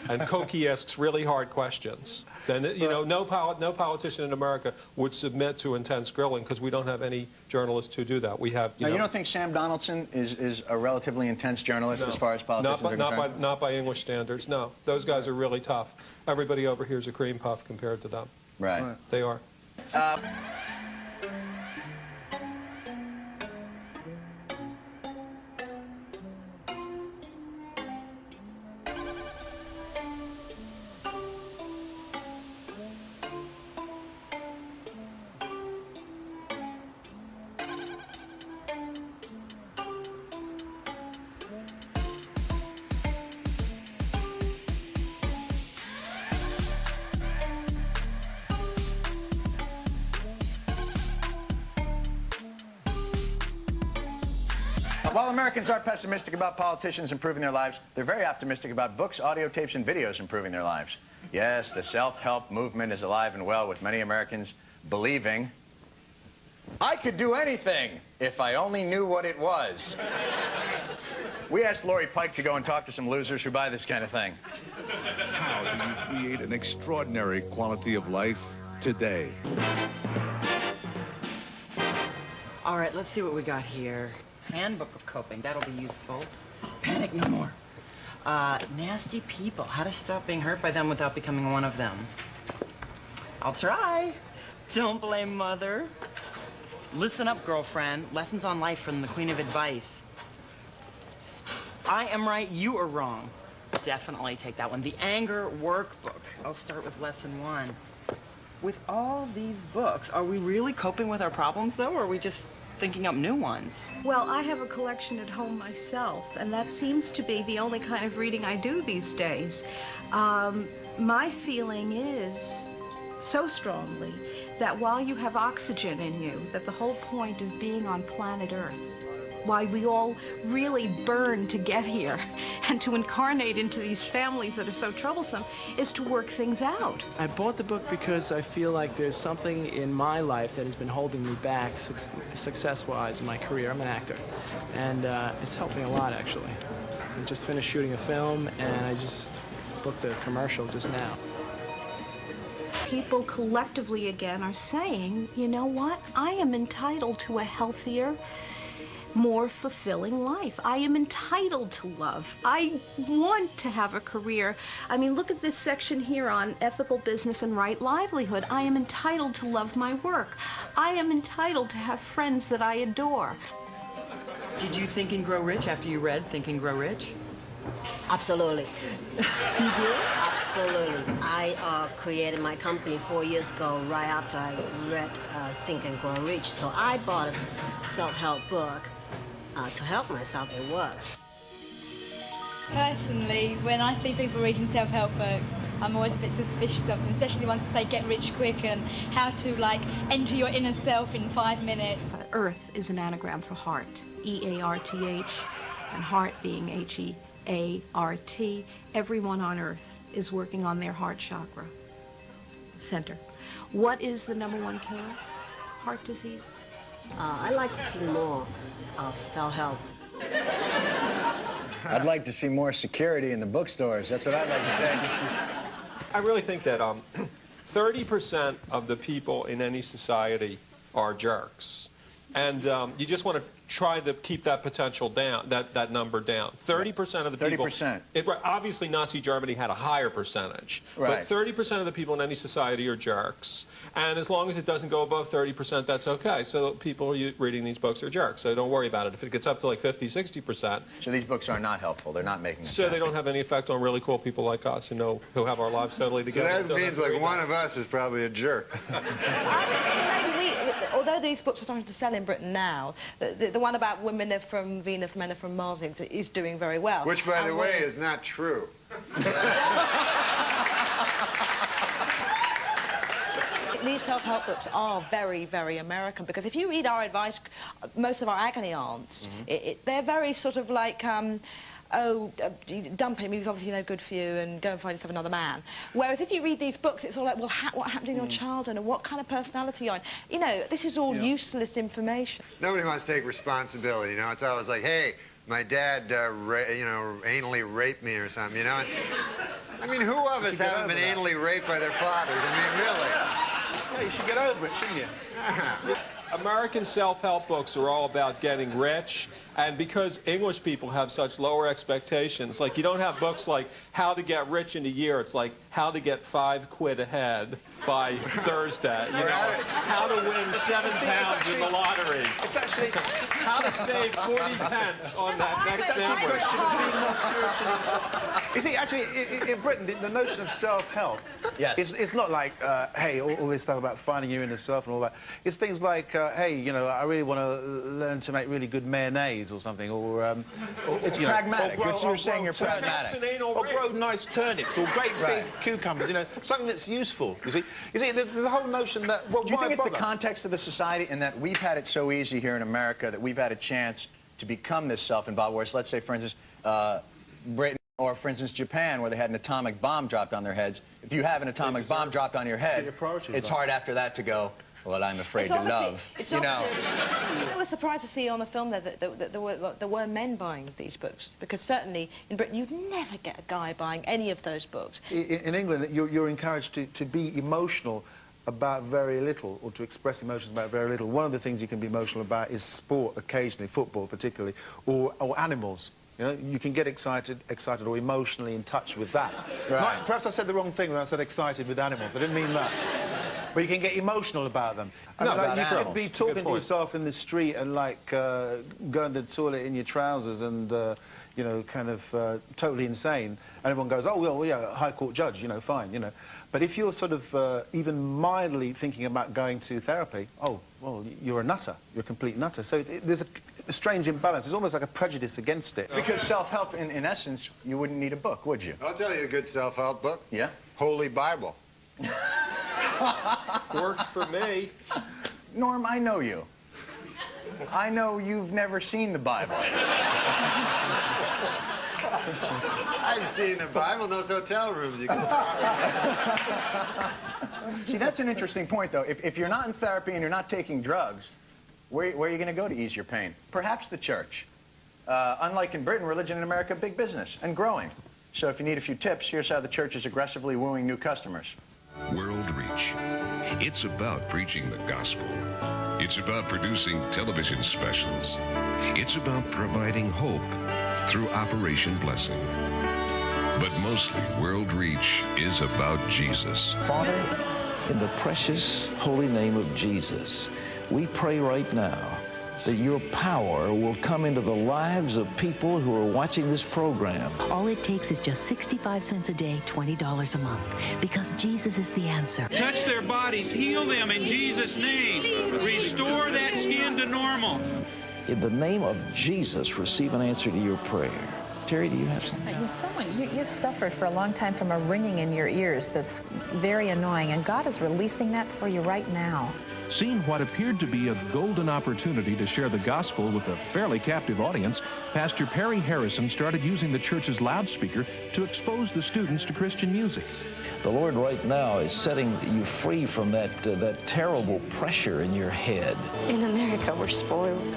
Speaker 21: And Cokie asks really hard questions. Then, you know, no politician in America would submit to intense grilling because we don't have any journalists who do that. We have,
Speaker 17: you don't think Sam Donaldson is a relatively intense journalist as far as politicians are concerned?
Speaker 21: Not by English standards, no. Those guys are really tough. Everybody over here is a cream puff compared to them.
Speaker 17: Right.
Speaker 21: They are.
Speaker 17: While Americans are pessimistic about politicians improving their lives, they're very optimistic about books, audio tapes, and videos improving their lives. Yes, the self-help movement is alive and well, with many Americans believing, I could do anything if I only knew what it was. We asked Lori Pike to go and talk to some losers who buy this kind of thing.
Speaker 7: How do you create an extraordinary quality of life today?
Speaker 8: All right, let's see what we got here. Handbook of coping, that'll be useful. Panic no more. Nasty people, how to stop being hurt by them without becoming one of them. I'll try. Don't blame mother. Listen up, girlfriend. Lessons on life from the queen of advice. I am right, you are wrong. Definitely take that one. The anger workbook. I'll start with lesson 1. With all these books, are we really coping with our problems, though, or are we just thinking up new ones?
Speaker 23: Well, I have a collection at home myself, and that seems to be the only kind of reading I do these days. My feeling is so strongly that while you have oxygen in you, that the whole point of being on planet Earth, why we all really burn to get here and to incarnate into these families that are so troublesome, is to work things out.
Speaker 24: I bought the book because I feel like there's something in my life that has been holding me back success-wise in my career. I'm an actor, and it's helped me a lot, actually. I just finished shooting a film, and I just booked a commercial just now.
Speaker 23: People collectively again are saying, you know what, I am entitled to a healthier, more fulfilling life. I am entitled to love. I want to have a career. I mean, look at this section here on ethical business and right livelihood. I am entitled to love my work. I am entitled to have friends that I adore.
Speaker 8: Did you think and grow rich after you read Think and Grow Rich?
Speaker 25: Absolutely.
Speaker 8: You did?
Speaker 25: Absolutely. I created my company 4 years ago, right after I read Think and Grow Rich. So I bought a self-help book to help myself. It works.
Speaker 26: Personally, when I see people reading self-help books, I'm always a bit suspicious of them, especially the ones that say get rich quick and how to, like, enter your inner self in 5 minutes.
Speaker 23: Earth is an anagram for heart, E-A-R-T-H, and heart being H-E-A-R-T. Everyone on Earth is working on their heart chakra center. What is the #1 killer? Heart disease.
Speaker 25: I'd like to see more of self-help.
Speaker 17: I'd like to see more security in the bookstores. That's what I'd like to say.
Speaker 21: I really think that 30% of the people in any society are jerks. And you just want to try to keep that potential down, that number down. 30% of the people...
Speaker 17: 30%.
Speaker 21: Obviously, Nazi Germany had a higher percentage.
Speaker 17: Right.
Speaker 21: But 30% of the people in any society are jerks. And as long as it doesn't go above 30%, that's okay. So people reading these books are jerks. So don't worry about it. If it gets up to like 50, 60%...
Speaker 17: So these books are not helpful. They're not making us
Speaker 21: So
Speaker 17: happy.
Speaker 21: they don't have any effect on really cool people like us who have our lives totally together.
Speaker 1: So that means like one of us is probably a jerk.
Speaker 18: Although these books are starting to sell in Britain now, the one about women are from Venus, men are from Mars is doing very well.
Speaker 1: Which, by the way, is not true.
Speaker 18: These self-help books are very, very American, because if you read our advice, most of our agony aunts, they're very sort of like, dump him, he was obviously no good for you, and go and find yourself another man. Whereas if you read these books, it's all like, well, what happened in your childhood, and what kind of personality are you? You know, this is all useless information.
Speaker 1: Nobody wants to take responsibility, you know? It's always like, hey, my dad, anally raped me or something, you know? I mean, who of us haven't been anally raped by their fathers? I mean, really.
Speaker 21: Yeah, you should get over it, shouldn't you? American self-help books are all about getting rich, and because English people have such lower expectations, like you don't have books like How to Get Rich in a Year, it's like How to Get 5 quid ahead by Thursday, you know, How to Win 7 pounds in the lottery.
Speaker 20: It's actually
Speaker 21: How to save 40 pence on that next sandwich.
Speaker 20: You see, actually, in Britain, the notion of self-help is not like, hey, all this stuff about finding your inner self and all that. It's things like, hey, you know, I really want to learn to make really good mayonnaise or something, or
Speaker 17: it's pragmatic. You're saying you're pragmatic.
Speaker 20: Or grow nice turnips, or great big cucumbers. You know, something that's useful. You see, there's a whole notion that. Well,
Speaker 17: do you think it's the context of the society, in that we've had it so easy here in America that we've had a chance to become this self-involved, whereas let's say, for instance, Britain or, for instance, Japan, where they had an atomic bomb dropped on their heads. If you have an atomic bomb dropped on your head, it's hard after that to go, well, I'm afraid to love. You know?
Speaker 18: I was surprised to see on the film that there were men buying these books, because certainly in Britain you'd never get a guy buying any of those books.
Speaker 20: In England, you're encouraged to be emotional about very little, or to express emotions about very little. One of the things you can be emotional about is sport, occasionally, football particularly, or animals. You know, you can get excited or emotionally in touch with that.
Speaker 17: Right.
Speaker 20: Perhaps I said the wrong thing when I said excited with animals. I didn't mean that. But you can get emotional about them.
Speaker 17: No,
Speaker 20: like, you
Speaker 17: animals.
Speaker 20: could be talking to yourself in the street and, like, going to the toilet in your trousers and, you know, kind of totally insane. And everyone goes, oh, well, yeah, High Court judge, you know, fine, you know. But if you're sort of even mildly thinking about going to therapy, oh, well, you're a nutter. You're a complete nutter. So there's a strange imbalance. It's almost like a prejudice against it.
Speaker 17: Because self-help, in essence, you wouldn't need a book, would you?
Speaker 1: I'll tell you a good self-help book.
Speaker 17: Yeah?
Speaker 1: Holy Bible.
Speaker 21: Worked for me.
Speaker 17: Norm, I know you. I know you've never seen the Bible.
Speaker 1: I've seen the Bible in those hotel rooms. You can
Speaker 17: See, that's an interesting point, though. If you're not in therapy and you're not taking drugs, where are you going to go to ease your pain? Perhaps the church. Unlike in Britain, religion in America, big business and growing. So if you need a few tips, here's how the church is aggressively wooing new customers.
Speaker 6: World Reach. It's about preaching the gospel. It's about producing television specials. It's about providing hope through Operation Blessing. But mostly, World Reach is about Jesus.
Speaker 11: Father, in the precious holy name of Jesus, we pray right now that your power will come into the lives of people who are watching this program.
Speaker 9: All it takes is just 65 cents a day, $20 a month, because Jesus is the answer.
Speaker 12: Touch their bodies, heal them in Jesus' name. Restore that skin to normal.
Speaker 11: In the name of Jesus, receive an answer to your prayer. Terry, do you have something?
Speaker 13: You've suffered for a long time from a ringing in your ears that's very annoying, and God is releasing that for you right now.
Speaker 15: Seeing what appeared to be a golden opportunity to share the gospel with a fairly captive audience, Pastor Perry Harrison started using the church's loudspeaker to expose the students to Christian music.
Speaker 11: The Lord right now is setting you free from that terrible pressure in your head.
Speaker 19: In America, we're spoiled.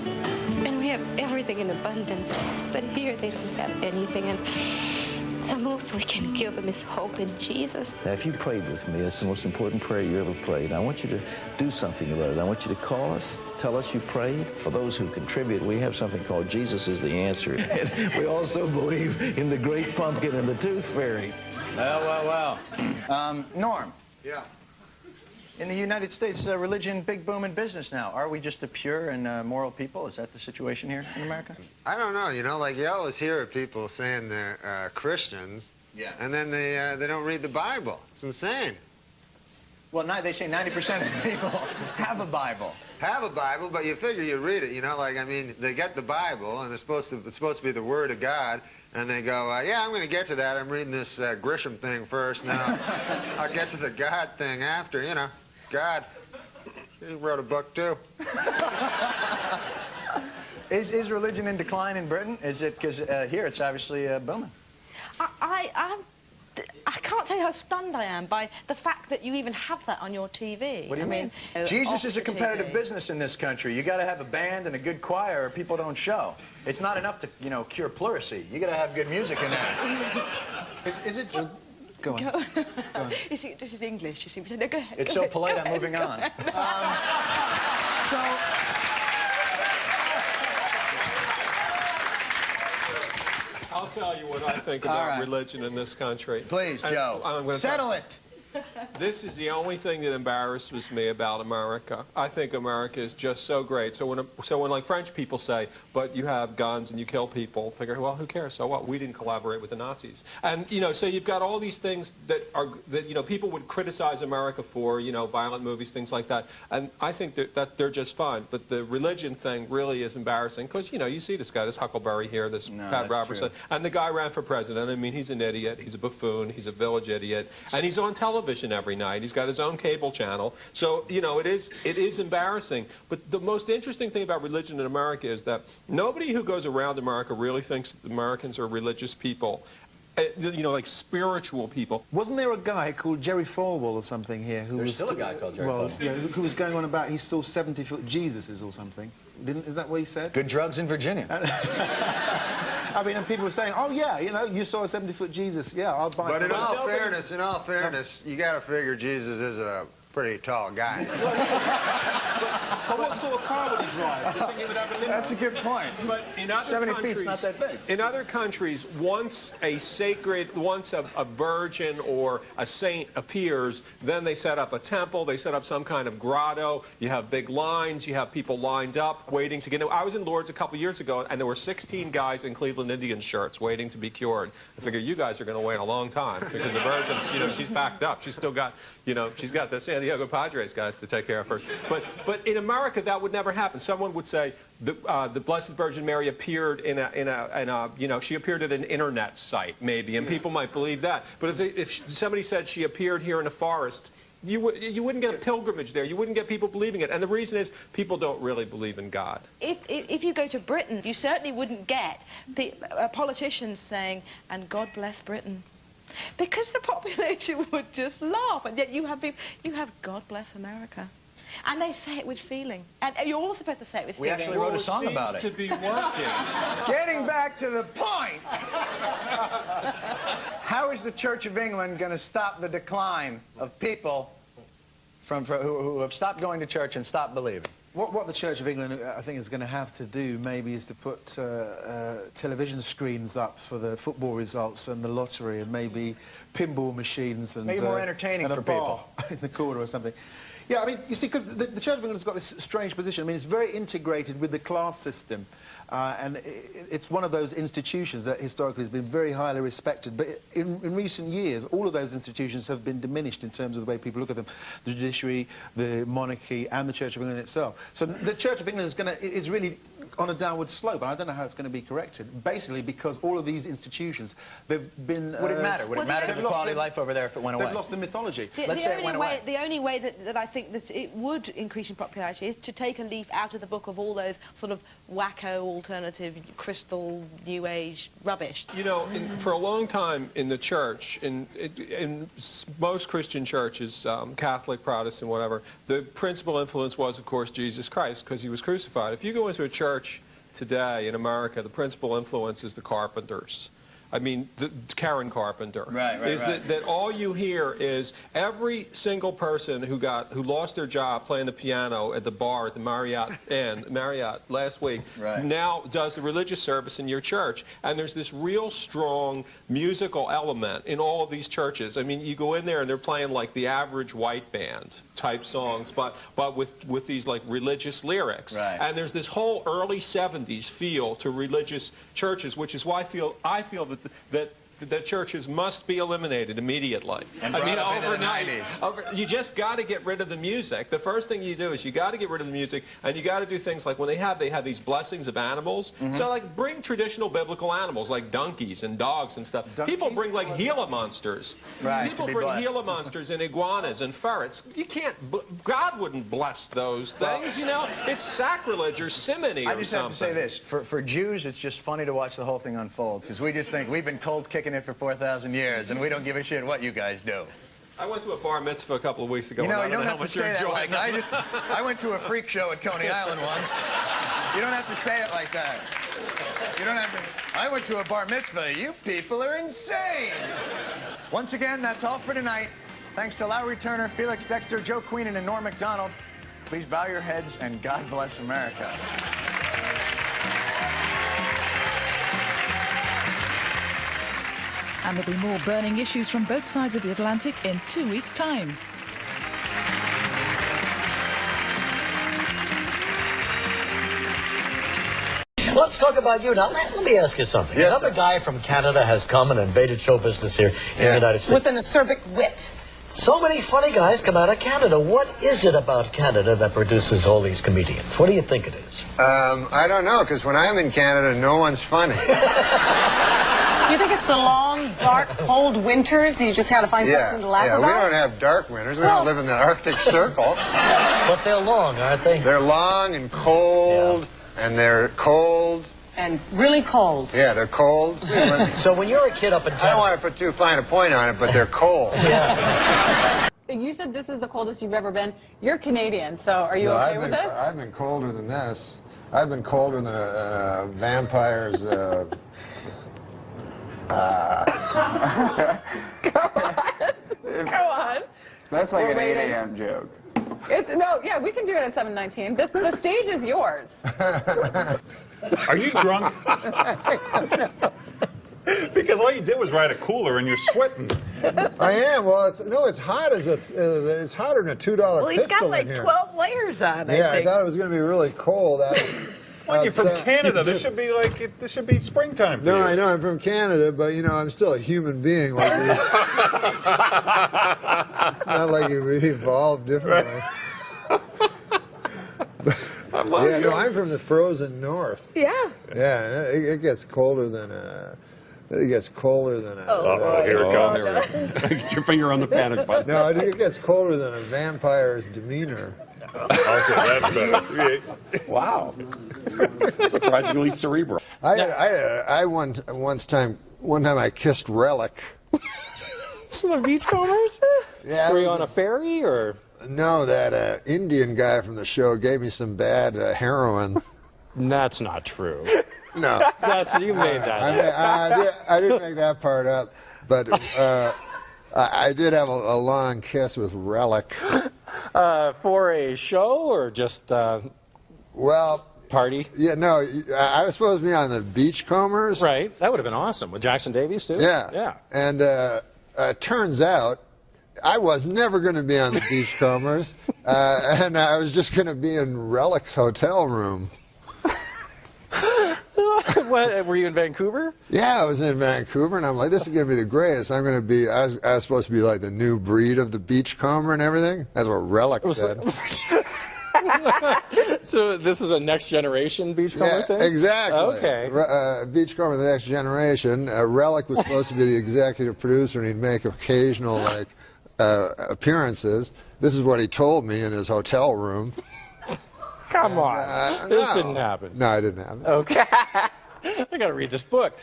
Speaker 19: And we have everything in abundance. But here, they don't have anything. And the most we can give them is hope in Jesus.
Speaker 11: Now, if you prayed with me, it's the most important prayer you ever prayed. I want you to do something about it. I want you to call us, tell us you prayed. For those who contribute, we have something called Jesus is the Answer. And we also believe in the great pumpkin and the tooth fairy.
Speaker 17: Well. Norm.
Speaker 1: Yeah.
Speaker 17: In the United States, religion, big boom in business now. Are we just a pure and moral people? Is that the situation here in America?
Speaker 1: I don't know. You know, like you always hear people saying they're Christians,
Speaker 17: yeah,
Speaker 1: and then they don't read the Bible. It's insane.
Speaker 17: Well, they say 90% of people have a Bible.
Speaker 1: Have a Bible, but you figure you read it. You know, like I mean, they get the Bible, and it's supposed to be the Word of God. And they go, yeah, I'm going to get to that. I'm reading this Grisham thing first, and then I'll get to the God thing after, you know. God, he wrote a book, too.
Speaker 17: Is religion in decline in Britain? Is it, because here it's obviously booming.
Speaker 18: I can't tell you how stunned I am by the fact that you even have that on your TV.
Speaker 17: What do you mean? Jesus is a competitive business in this country. You got to have a band and a good choir or people don't show. It's not enough to, you know, cure pleurisy. You got to have good music in there.
Speaker 20: Is it just... Go on.
Speaker 18: Go on. You see, this is English, you see. No, go ahead.
Speaker 17: It's so polite, I'm moving on.
Speaker 21: I'll tell you what I think about religion in this country.
Speaker 17: Please, Joe. Settle it.
Speaker 21: This is the only thing that embarrasses me about America. I think America is just so great. So when like French people say, but you have guns and you kill people, figure, well, who cares? So what? We didn't collaborate with the Nazis. And, you know, so you've got all these things that you know, people would criticize America for, you know, violent movies, things like that. And I think that they're just fine. But the religion thing really is embarrassing because, you know, you see this guy, this Huckleberry here, this Pat Robertson, and the guy ran for president. I mean, he's an idiot. He's a buffoon. He's a village idiot. And he's on television. television every night. He's got his own cable channel. So, you know, it is embarrassing. But the most interesting thing about religion in America is that nobody who goes around America really thinks Americans are religious people. You know, like spiritual people.
Speaker 20: Wasn't there a guy called Jerry Falwell or something here who
Speaker 17: There's
Speaker 20: was
Speaker 17: still a guy called Jerry Falwell.
Speaker 20: Yeah, who was going on about he saw 70-foot Jesuses or something? Is that what he said?
Speaker 17: Good drugs in Virginia.
Speaker 20: I mean, and people were saying, oh yeah, you know, you saw a 70-foot Jesus. Yeah, I'll buy.
Speaker 1: But
Speaker 20: some.
Speaker 1: in all fairness, you got to figure Jesus is a pretty tall guy.
Speaker 20: But what sort of car would he drive? Do you think he would have a limo?
Speaker 17: That's a good point.
Speaker 21: But in other
Speaker 17: 70
Speaker 21: countries,
Speaker 17: feet's not that big.
Speaker 21: In other countries, once a virgin or a saint appears, then they set up a temple, they set up some kind of grotto, you have big lines, you have people lined up waiting to get in. I was in Lourdes a couple years ago, and there were 16 guys in Cleveland Indians shirts waiting to be cured. I figured you guys are going to wait a long time, because the Virgin's, you know, she's backed up. She's still got, you know, she's got the San Diego Padres guys to take care of her. But in America, that would never happen. Someone would say the Blessed Virgin Mary appeared in a you know, she appeared at an internet site maybe, and people might believe that. But if somebody said she appeared here in a forest, you wouldn't get a pilgrimage there. You wouldn't get people believing it. And the reason is people don't really believe in God.
Speaker 18: If you go to Britain, you certainly wouldn't get politicians saying, "And God bless Britain." Because the population would just laugh, and yet you have God bless America. And they say it with feeling. And you're all supposed to say it with feeling.
Speaker 17: We actually wrote a song about it.
Speaker 21: To be working.
Speaker 17: Getting back to the point. How is the Church of England going to stop the decline of people who have stopped going to church and stopped believing?
Speaker 20: What the Church of England, I think, is going to have to do, maybe, is to put television screens up for the football results and the lottery, and maybe pinball machines and
Speaker 17: make it more entertaining
Speaker 20: and
Speaker 17: for
Speaker 20: a bar
Speaker 17: people
Speaker 20: in the corner or something. Yeah, I mean, you see, because the Church of England has got this strange position. I mean, it's very integrated with the class system. And it's one of those institutions that historically has been very highly respected. But in recent years, all of those institutions have been diminished in terms of the way people look at them. The judiciary, the monarchy, and the Church of England itself. So the Church of England is really on a downward slope, and I don't know how it's going to be corrected. Basically, because all of these institutions, they've been...
Speaker 17: Would it matter? Would it matter to the quality of life over there if it went away?
Speaker 20: They've lost the mythology.
Speaker 17: Let's say it went away.
Speaker 18: The only way that I think that it would increase in popularity is to take a leaf out of the book of all those sort of wacko, alternative, crystal, new age rubbish.
Speaker 21: You know, for a long time in the church, in most Christian churches, Catholic, Protestant, whatever, the principal influence was, of course, Jesus Christ, because he was crucified. If you go into a church today in America, the principal influence is the Carpenters. I mean, Karen Carpenter. Right. That all you hear is every single person who lost their job playing the piano at the bar at the Marriott last week now does the religious service in your church. And there's this real strong musical element in all of these churches. I mean, you go in there and they're playing like the average white band type songs, but with these like religious lyrics. Right. And there's this whole early 70s feel to religious churches, which is why I feel that churches must be eliminated immediately.
Speaker 17: And I mean,
Speaker 21: overnight. You just got to get rid of the music. The first thing you do is you got to get rid of the music, and you got to do things like when they have these blessings of animals. So like bring traditional biblical animals like donkeys and dogs and stuff. People bring like Gila monsters.
Speaker 17: Right.
Speaker 21: People bring Gila monsters and iguanas and ferrets. You can't. God wouldn't bless those things. You know, it's sacrilege or simony or something.
Speaker 17: I just have to say this: for Jews, it's just funny to watch the whole thing unfold because we just think we've been cold kicking it for 4,000 years, and we don't give a shit what you guys do.
Speaker 21: I went to a bar mitzvah a couple of weeks ago.
Speaker 17: You know, you don't have to say that like that. I went to a freak show at Coney Island once. You don't have to say it like that. You don't have to. I went to a bar mitzvah. You people are insane. Once again, that's all for tonight. Thanks to Lowry Turner, Felix Dexter, Joe Queenan, and Norm Macdonald. Please bow your heads and God bless America.
Speaker 2: And there'll be more burning issues from both sides of the Atlantic in 2 weeks' time.
Speaker 4: Let's talk about you now. Let me ask you something. Yes, another guy from Canada has come and invaded show business here in the United States.
Speaker 5: With an acerbic wit.
Speaker 4: So many funny guys come out of Canada. What is it about Canada that produces all these comedians? What do you think it is?
Speaker 1: I don't know, because when I'm in Canada, no one's funny.
Speaker 3: You think it's the long, dark, cold winters? You just got to find something to laugh about?
Speaker 1: Yeah, we don't have dark winters. We don't live in the Arctic Circle.
Speaker 4: But they're long, aren't they?
Speaker 1: They're long and cold, and they're cold.
Speaker 3: And really cold.
Speaker 1: Yeah, they're cold.
Speaker 4: So when you're a kid up in Canada...
Speaker 1: I don't want to put too fine a point on it, but they're cold.
Speaker 5: You said this is the coldest you've ever been. You're Canadian, so are you okay with this?
Speaker 1: I've been colder than this. I've been colder than a vampire's...
Speaker 5: Go on.
Speaker 10: That's like
Speaker 5: We're
Speaker 10: an
Speaker 5: waiting.
Speaker 10: 8 a.m. joke.
Speaker 5: Yeah, we can do it at 7:19. The stage is yours.
Speaker 14: Are you drunk? Because all you did was ride a cooler and you're sweating.
Speaker 1: I am. Well, it's hot as it's hotter than a $2
Speaker 3: Well, he's
Speaker 1: pistol
Speaker 3: got like
Speaker 1: in here.
Speaker 3: 12 layers on,
Speaker 1: Yeah,
Speaker 3: I think.
Speaker 1: I thought it was going to be really cold.
Speaker 14: Well, you're from Canada. This should be springtime for you.
Speaker 1: No, I know I'm from Canada, but I'm still a human being. Like it's not like we evolved differently. Yeah, no, I'm from the frozen north.
Speaker 3: Yeah.
Speaker 1: Yeah, it gets colder than It gets colder than a...
Speaker 14: Uh-oh, here it comes. Get your finger on the panic button.
Speaker 1: No, it gets colder than a vampire's demeanor.
Speaker 14: Okay, that's better.
Speaker 10: Wow. Surprisingly cerebral.
Speaker 1: One time I kissed Relic.
Speaker 21: The beachcombers?
Speaker 1: Yeah.
Speaker 21: Were you on a ferry or?
Speaker 1: No, that Indian guy from the show gave me some bad heroin.
Speaker 21: That's not true.
Speaker 1: No.
Speaker 21: You made that up.
Speaker 1: I didn't make that part up, but I did have a long kiss with Relic.
Speaker 21: For a show or just party?
Speaker 1: Yeah, no, I was supposed to be on the Beachcombers.
Speaker 21: Right, that would have been awesome. With Jackson Davies, too?
Speaker 1: Yeah. And turns out I was never going to be on the Beachcombers, and I was just going to be in Relic's hotel room.
Speaker 21: What, were you in Vancouver?
Speaker 1: Yeah, I was in Vancouver, and I'm like, this is going to be the greatest. I'm going to be, I was supposed to be like the new breed of the beachcomber and everything. That's what Relic said.
Speaker 21: So this is a next generation beachcomber thing?
Speaker 1: Exactly.
Speaker 21: Okay.
Speaker 1: Beachcomber of the next generation. Relic was supposed to be the executive producer, and he'd make occasional appearances. This is what he told me in his hotel room.
Speaker 21: Come on. This didn't happen.
Speaker 1: No, it didn't happen.
Speaker 21: Okay. I got to read this book.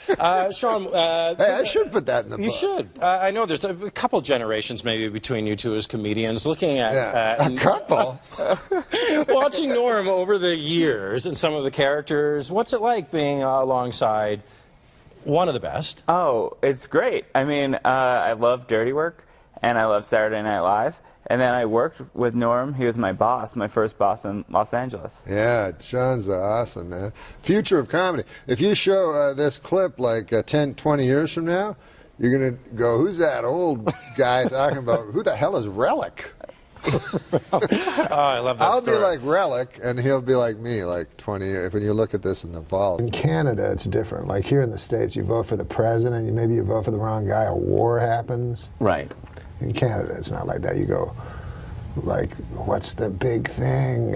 Speaker 21: Sean.
Speaker 1: Hey, I should put that in the book.
Speaker 21: You should. I know there's a couple generations maybe between you two as comedians. Looking at
Speaker 1: a couple.
Speaker 21: Watching Norm over the years and some of the characters, what's it like being alongside one of the best?
Speaker 10: Oh, it's great. I mean, I love Dirty Work, and I love Saturday Night Live. And then I worked with Norm. He was my boss, my first boss in Los Angeles.
Speaker 1: Yeah, Sean's awesome, man. Future of comedy. If you show this clip like 10, 20 years from now, you're going to go, who's that old guy talking about, who the hell is Relic?
Speaker 21: I love that
Speaker 1: I'll
Speaker 21: story.
Speaker 1: be like Relic, and he'll be like me, like 20 years, when you look at this in the vault. In Canada, it's different. Like here in the States, you vote for the president, maybe you vote for the wrong guy, a war happens.
Speaker 10: Right.
Speaker 1: In Canada, it's not like that. You go, like, what's the big thing?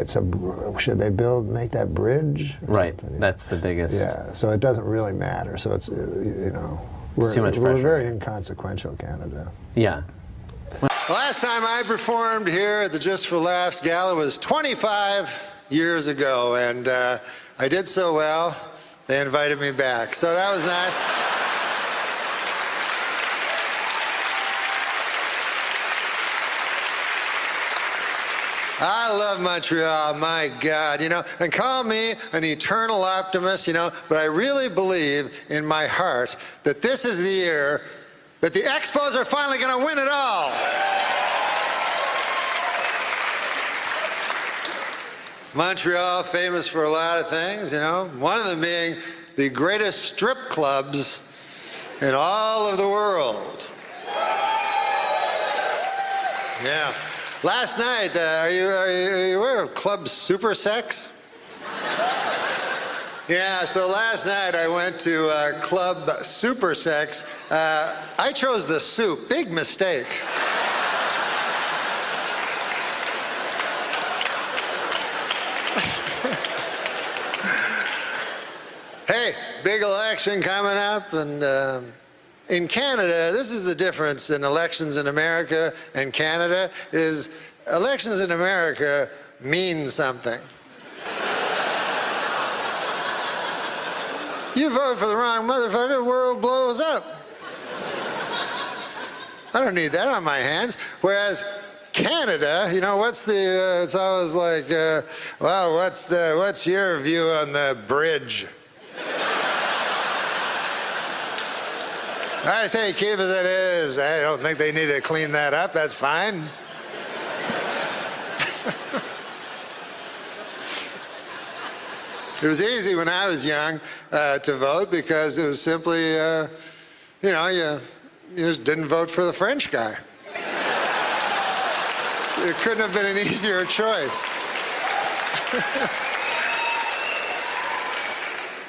Speaker 1: Should they make that bridge?
Speaker 10: Right. That's the biggest.
Speaker 1: Yeah. So it doesn't really matter. So it's
Speaker 10: it's too much
Speaker 1: we're
Speaker 10: pressure.
Speaker 1: very inconsequential, Canada.
Speaker 10: Yeah.
Speaker 1: Last time I performed here at the Just for Laughs Gala was 25 years ago, and I did so well, they invited me back. So that was nice. I love Montreal, my God, and call me an eternal optimist, but I really believe in my heart that this is the year that the Expos are finally going to win it all. Montreal, famous for a lot of things, one of them being the greatest strip clubs in all of the world. Yeah. Last night, are you aware of Club Super Sex? Yeah, so last night I went to Club Super Sex. I chose the soup. Big mistake. Hey, big election coming up, and in Canada, this is the difference in elections in America and Canada, is elections in America mean something. You vote for the wrong motherfucker, the world blows up. I don't need that on my hands. Whereas Canada, you know, what's the, it's always like, well, what's your view on the bridge? I say keep as it is. I don't think they need to clean that up. That's fine. It was easy when I was young to vote because it was simply, you know, you just didn't vote for the French guy. It couldn't have been an easier choice.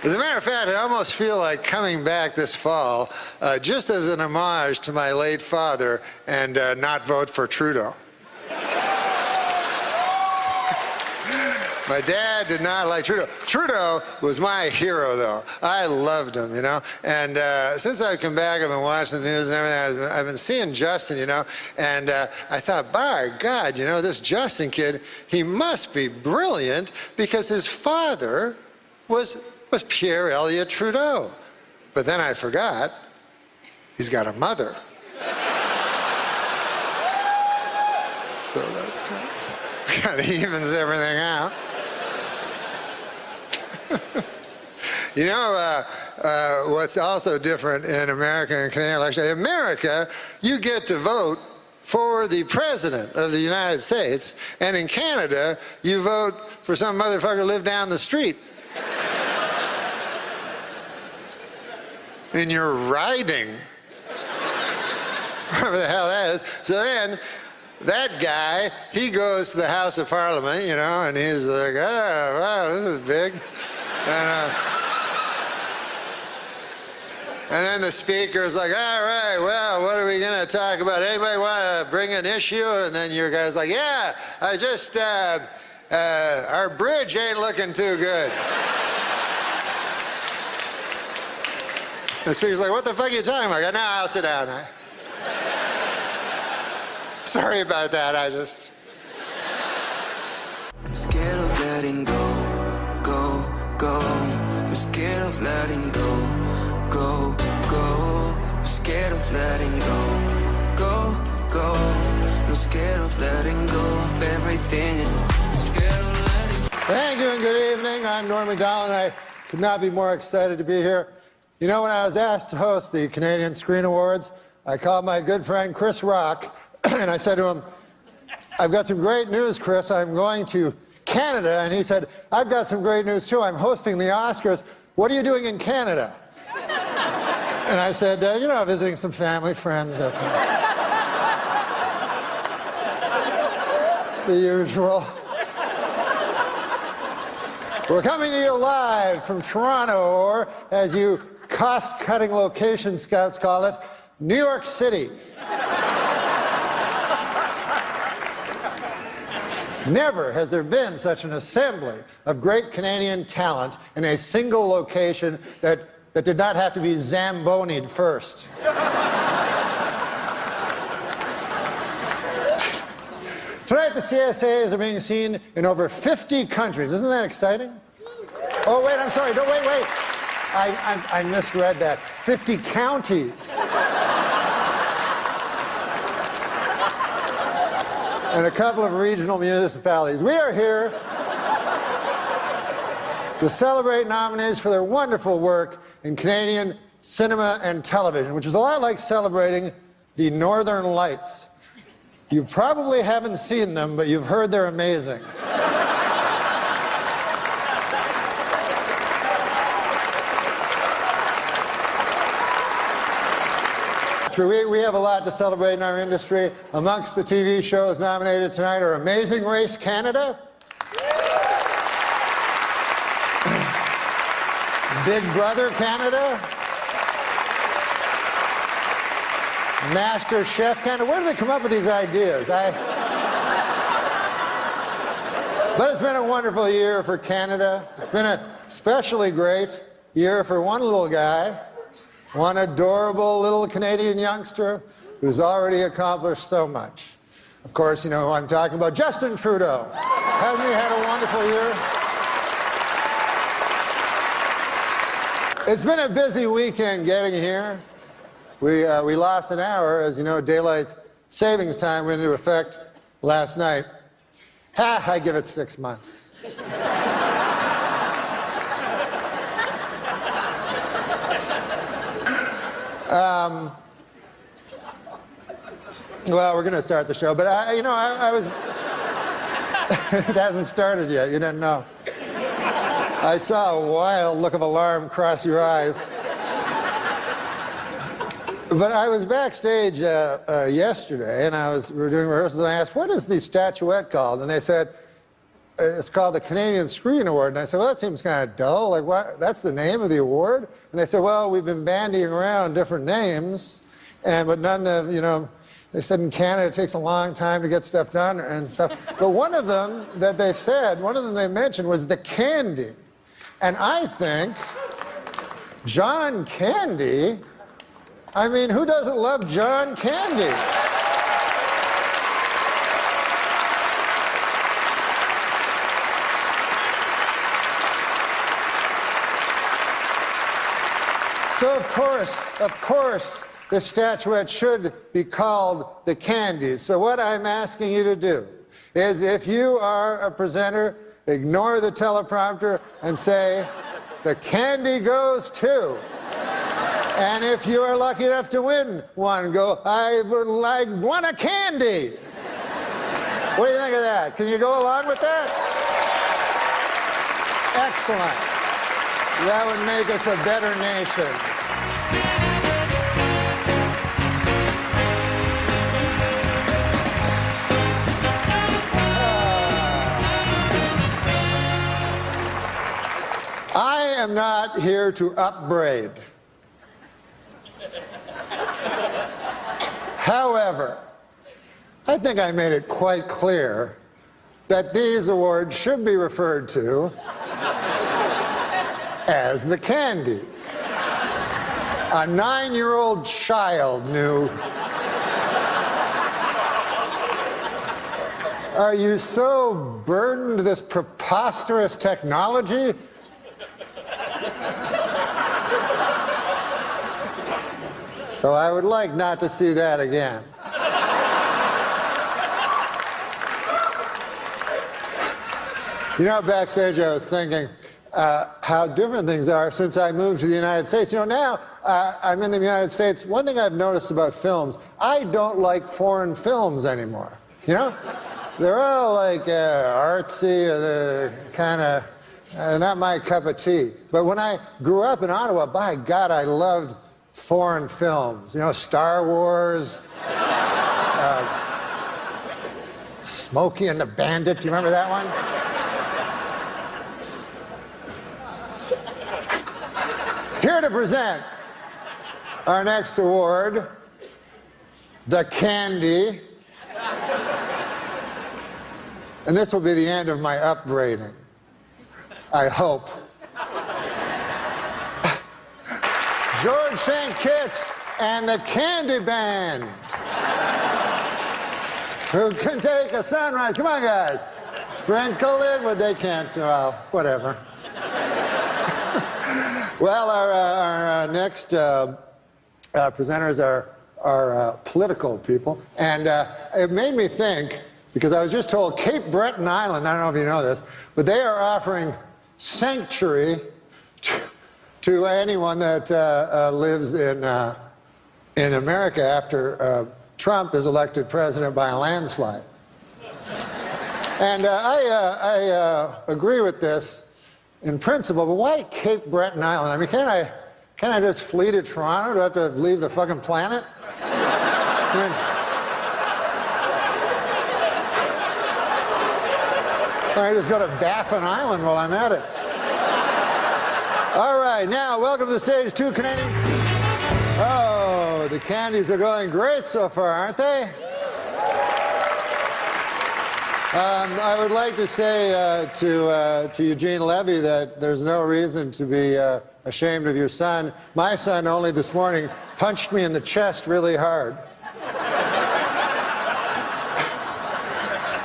Speaker 1: As a matter of fact, I almost feel like coming back this fall just as an homage to my late father and not vote for Trudeau. My dad did not like Trudeau. Trudeau was my hero, though. I loved him, you know. And since I've come back, I've been watching the news and everything. I've been seeing Justin, you know. And I thought, by God, you know, this Justin kid, he must be brilliant because his father was Pierre Elliott Trudeau. But then I forgot, he's got a mother. So that's kind of evens everything out. You know, what's also different in America and Canadian election? In America, you get to vote for the President of the United States, and in Canada, you vote for some motherfucker who lived down the street. In your riding. Whatever the hell that is. So then, that guy, he goes to the House of Parliament, you know, and he's like, oh, wow, this is big. And then the speaker's like, all right, well, what are we going to talk about? Anybody want to bring an issue? And then your guy's like, yeah, I just, our bridge ain't looking too good. The speaker's like, what the fuck are you talking about? I go, no, I'll sit down. Sorry about that, I just...
Speaker 7: I'm scared of letting go, go, go. I'm scared of letting go, go, go. I'm scared of letting go, go, go. I'm scared of letting go of everything. Scared of letting go.
Speaker 1: Thank you and good evening. I'm Norm Macdonald, and I could not be more excited to be here. You know, when I was asked to host the Canadian Screen Awards, I called my good friend Chris Rock, and I said to him, I've got some great news, Chris. I'm going to Canada. And he said, I've got some great news, too. I'm hosting the Oscars. What are you doing in Canada? And I said, you know, visiting some family, friends. The usual. We're coming to you live from Toronto, or as you cost-cutting location scouts call it, New York City. Never has there been such an assembly of great Canadian talent in a single location that did not have to be Zambonied first. Tonight, the CSAs are being seen in over 50 countries. Isn't that exciting? Oh, wait, I'm sorry. Don't, wait. I misread that. 50 counties. And a couple of regional municipalities. We are here to celebrate nominees for their wonderful work in Canadian cinema and television, which is a lot like celebrating the Northern Lights. You probably haven't seen them, but you've heard they're amazing. We have a lot to celebrate in our industry. Amongst the TV shows nominated tonight are Amazing Race Canada, Big Brother Canada, Master Chef Canada. Where do they come up with these ideas? But it's been a wonderful year for Canada. It's been especially great year for one little guy, one adorable little Canadian youngster who's already accomplished so much. Of course, you know who I'm talking about, Justin Trudeau. Hasn't he had a wonderful year? It's been a busy weekend getting here. We lost an hour. As you know, daylight savings time went into effect last night. I give it 6 months. Well, we're going to start the show, but I was... It hasn't started yet, you didn't know. I saw a wild look of alarm cross your eyes. But I was backstage yesterday, and we were doing rehearsals, and I asked, what is the statuette called? And they said, it's called the Canadian Screen Award. And I said, well, that seems kind of dull. Like, what? That's the name of the award? And they said, well, we've been bandying around different names, but none of, they said in Canada it takes a long time to get stuff done and stuff. But one of them that they said, one of them they mentioned was the Candy. And I think John Candy, I mean, who doesn't love John Candy? So of course, the statuette should be called the Candies. So what I'm asking you to do is, if you are a presenter, ignore the teleprompter and say, the candy goes to. And if you are lucky enough to win one, go, I want a candy. What do you think of that? Can you go along with that? Excellent. That would make us a better nation. I am not here to upbraid. However, I think I made it quite clear that these awards should be referred to as the Candies. A 9-year-old child knew. Are you so burdened with this preposterous technology? So I would like not to see that again. Backstage I was thinking how different things are since I moved to the United States. Now I'm in the United States. One thing I've noticed about films, I don't like foreign films anymore. They're all like artsy, kind of not my cup of tea. But when I grew up in Ottawa, by God, I loved foreign films. Star Wars, Smokey and the Bandit. Do you remember that one? Here to present our next award, the Candy. And this will be the end of my upbraiding, I hope. George St. Kitts and the Candy Band. Who can take a sunrise? Come on, guys. Sprinkle it, but they can't. Well, whatever. Well, our next presenters are political people. And it made me think, because I was just told Cape Breton Island, I don't know if you know this, but they are offering sanctuary to anyone that lives in America after Trump is elected president by a landslide. And I agree with this in principle, but why Cape Breton Island? I mean, can't I just flee to Toronto? Do I have to leave the fucking planet? I just go to Baffin Island while I'm at it. All right, now, welcome to the stage, 2 Canadians. Oh, the Candies are going great so far, aren't they? I would like to say to Eugene Levy that there's no reason to be ashamed of your son. My son only this morning punched me in the chest really hard.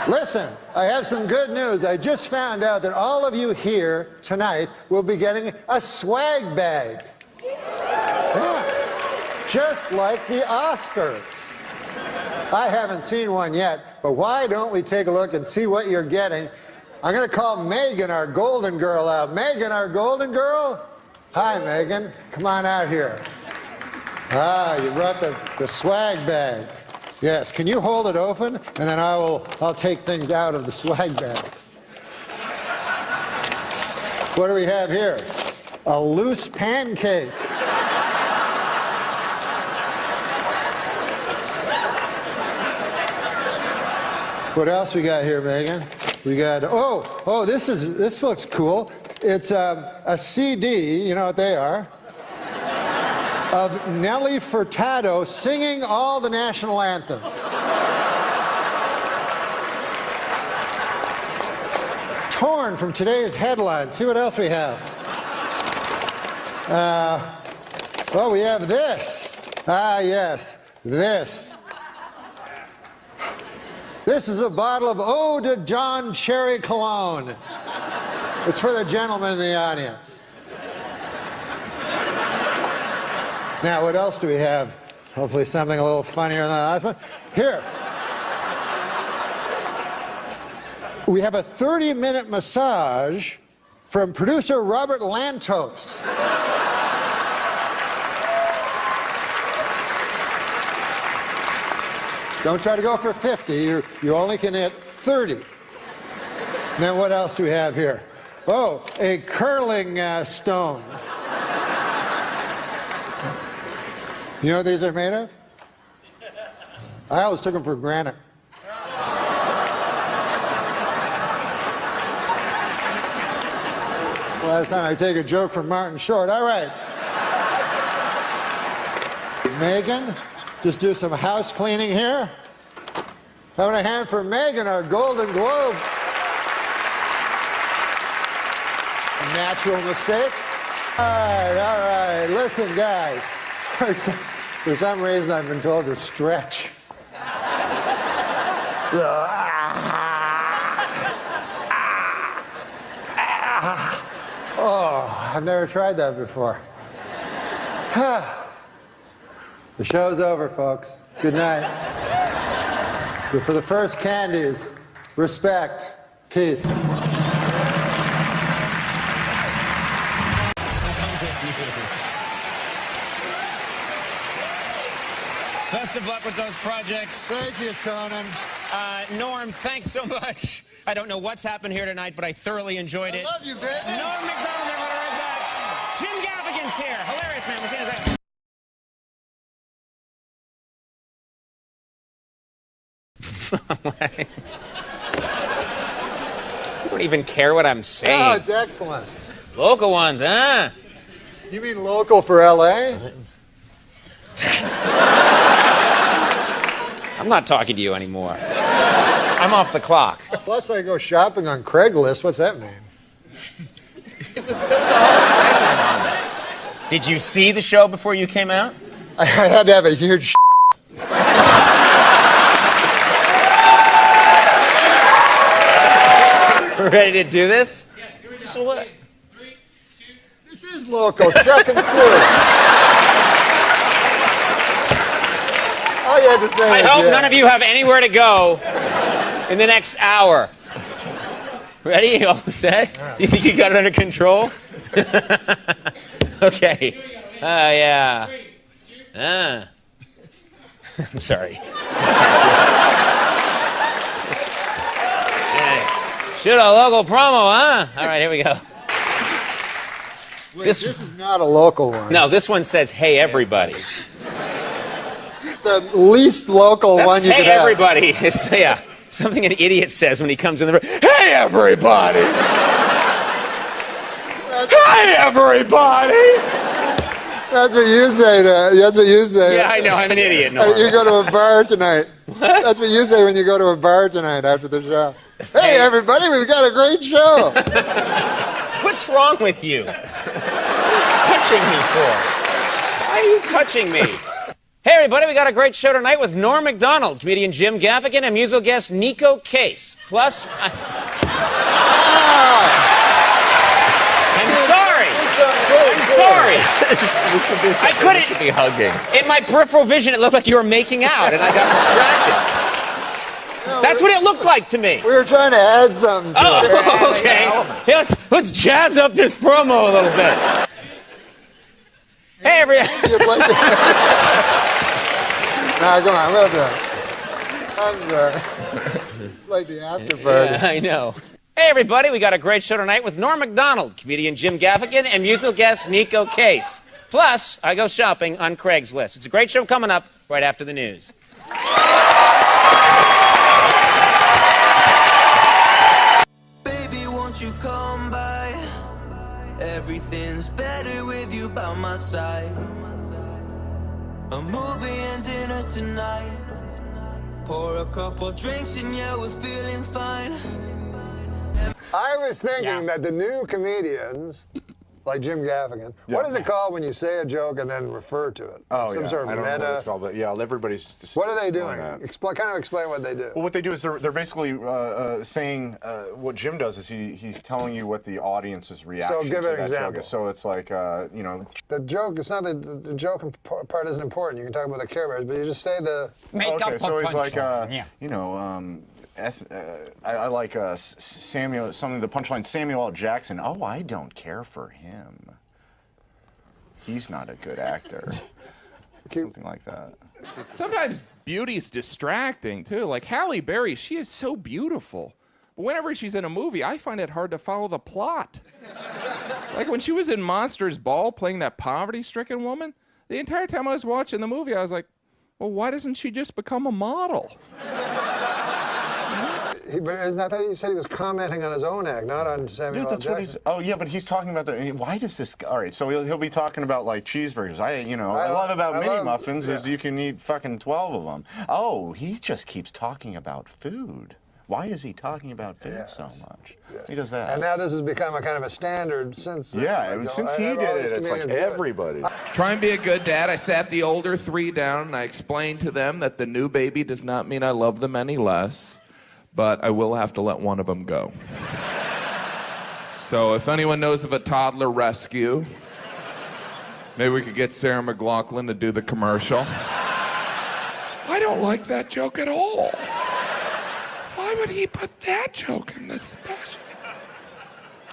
Speaker 1: Listen, I have some good news. I just found out that all of you here tonight will be getting a swag bag. Yeah. Just like the Oscars. I haven't seen one yet, but why don't we take a look and see what you're getting? I'm going to call Megan, our golden girl, out. Megan, our golden girl? Hi, Megan. Come on out here. Ah, you brought the swag bag. Yes, can you hold it open? And then I'll take things out of the swag bag. What do we have here? A loose pancake. What else we got here, Megan? We got, oh, this looks cool. It's a CD, you know what they are, of Nelly Furtado singing all the national anthems. Torn from today's headlines. See what else we have. Well, we have this. Ah, yes, this. This is a bottle of Eau de John Cherry Cologne. It's for the gentleman in the audience. Now, what else do we have? Hopefully something a little funnier than the last one. Here. We have a 30-minute massage from producer Robert Lantos. Don't try to go for 50. You only can hit 30. And then what else do we have here? Oh, a curling stone. You know what these are made of? I always took them for granite. Last time I take a joke from Martin Short. All right. Megan, just do some house cleaning here. Having a hand for Megan, our Golden Globe. A natural mistake. All right. Listen, guys. For some reason, I've been told to stretch. So, oh, I've never tried that before. The show's over, folks. Good night. But for the first candies, respect, peace.
Speaker 8: Best of luck with those projects.
Speaker 1: Thank you, Conan.
Speaker 8: Norm, thanks so much. I don't know what's happened here tonight, but I thoroughly enjoyed it.
Speaker 1: I love you, baby.
Speaker 8: Norm Macdonald, we'll be right back. Jim Gaffigan's here. Hilarious, man. We'll see you in a second. You don't even care what I'm saying.
Speaker 1: Oh, it's excellent.
Speaker 8: Local ones, huh?
Speaker 1: You mean local for L.A.?
Speaker 8: I'm not talking to you anymore. I'm off the clock.
Speaker 1: Plus, I go shopping on Craigslist. What's that mean?
Speaker 8: Did you see the show before you came out?
Speaker 1: I had to have a huge
Speaker 8: Ready to do this? So what?
Speaker 1: This is local. Chuck and Sue. All you had to say
Speaker 8: I hope none of you have anywhere to go in the next hour. Ready? You all set? You think you got it under control? Okay. Yeah. I'm sorry. Shoot a local promo, huh? All right, here we go.
Speaker 1: Wait, this is not a local one.
Speaker 8: No, this one says, "Hey, everybody."
Speaker 1: The least local one you could have.
Speaker 8: Hey, everybody. It's, yeah, something an idiot says when he comes in the room. Hey, everybody. Hey, everybody.
Speaker 1: That's what you say. That's what you say.
Speaker 8: Yeah, I know. I'm an idiot. Norm.
Speaker 1: You go to a bar tonight. What? That's what you say when you go to a bar tonight after the show. Hey, everybody, we've got a great show.
Speaker 8: What's wrong with you? touching me for? Why are you touching me? Hey, everybody, we got a great show tonight with Norm Macdonald, comedian Jim Gaffigan, and musical guest Nico Case. Plus, I'm sorry. I couldn't.
Speaker 10: We should be hugging.
Speaker 8: In my peripheral vision, it looked like you were making out, and I got distracted. That's what it looked like to me.
Speaker 1: We were trying to add something to it.
Speaker 8: Oh, okay. Yeah, let's jazz up this promo a little bit. Hey, everybody.
Speaker 1: Nah, come on, we'll do it. I'm sorry. It's like the after party.
Speaker 8: Yeah, I know. Hey, everybody, we got a great show tonight with Norm Macdonald, comedian Jim Gaffigan, and musical guest Nico Case. Plus, I go shopping on Craigslist. It's a great show coming up right after the news.
Speaker 7: Baby, won't you come by? Everything's better with you by my side. A movie and dinner tonight. Pour a couple drinks and yeah, we're feeling fine.
Speaker 1: I was thinking that the new comedians, like Jim Gaffigan, what is it called when you say a joke and then refer to it?
Speaker 14: Oh,
Speaker 1: Some sort of
Speaker 14: I don't
Speaker 1: meta.
Speaker 14: know what it's called, but yeah, everybody's just
Speaker 1: What are they
Speaker 14: doing
Speaker 1: doing?
Speaker 14: that.
Speaker 1: Kind of explain what they do.
Speaker 14: Well, what they do is they're basically saying what Jim does is he's telling you what the audience's reaction
Speaker 1: So give
Speaker 14: to
Speaker 1: an
Speaker 14: that
Speaker 1: example.
Speaker 14: joke is. So it's like you know.
Speaker 1: The joke, it's not the joke part isn't important. You can talk about the Care Bears, but you just say the...
Speaker 14: Okay, so he's like, you know, I like Samuel, something, the punchline, Samuel L. Jackson. Oh, I don't care for him. He's not a good actor. Something like that.
Speaker 16: Sometimes beauty's distracting, too. Like Halle Berry, she is so beautiful. But whenever she's in a movie, I find it hard to follow the plot. Like when she was in Monsters Ball playing that poverty-stricken woman, the entire time I was watching the movie, I was like, well, why doesn't she just become a model?
Speaker 1: But isn't that he said he was commenting on his own act, not on Samuel L.
Speaker 14: That's
Speaker 1: Jackson?
Speaker 14: what he's. Oh yeah, but he's talking about the. Why does this? All right, so he'll be talking about like cheeseburgers. I love about mini muffins is you can eat fucking 12 of them. Oh, he just keeps talking about food. Why is he talking about food so much? He does that.
Speaker 1: And now this has become a kind of a standard since.
Speaker 14: Yeah, since he did it, it's like everybody.
Speaker 16: Try and be a good dad. I sat the older three down and I explained to them that the new baby does not mean I love them any less, but I will have to let one of them go. So if anyone knows of a toddler rescue, maybe we could get Sarah McLachlan to do the commercial. I don't like that joke at all. Why would he put that joke in this special?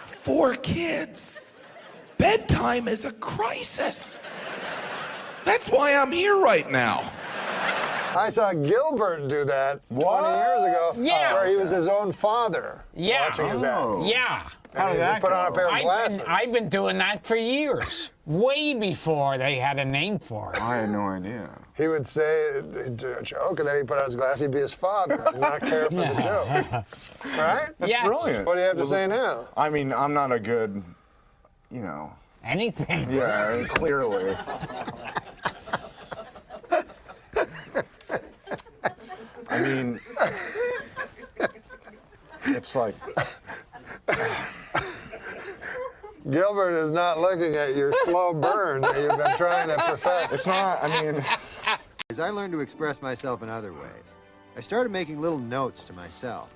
Speaker 16: 4 kids. Bedtime is a crisis. That's why I'm here right now.
Speaker 1: I saw Gilbert do that 20 years ago, where he was his own father watching his act.
Speaker 22: Yeah.
Speaker 1: How did that put on a pair of glasses.
Speaker 22: I've been doing that for years, way before they had a name for it.
Speaker 14: I had no idea.
Speaker 1: He would say a joke, and then he'd put on his glasses, he'd be his father, and not care for the joke. Right?
Speaker 14: That's brilliant.
Speaker 1: What do you have to say now?
Speaker 14: I mean, I'm not a good,
Speaker 22: Anything.
Speaker 14: Yeah, clearly. I mean, it's like...
Speaker 1: Gilbert is not looking at your slow burn that you've been trying to perfect.
Speaker 14: It's not, I mean...
Speaker 1: As I learned to express myself in other ways, I started making little notes to myself.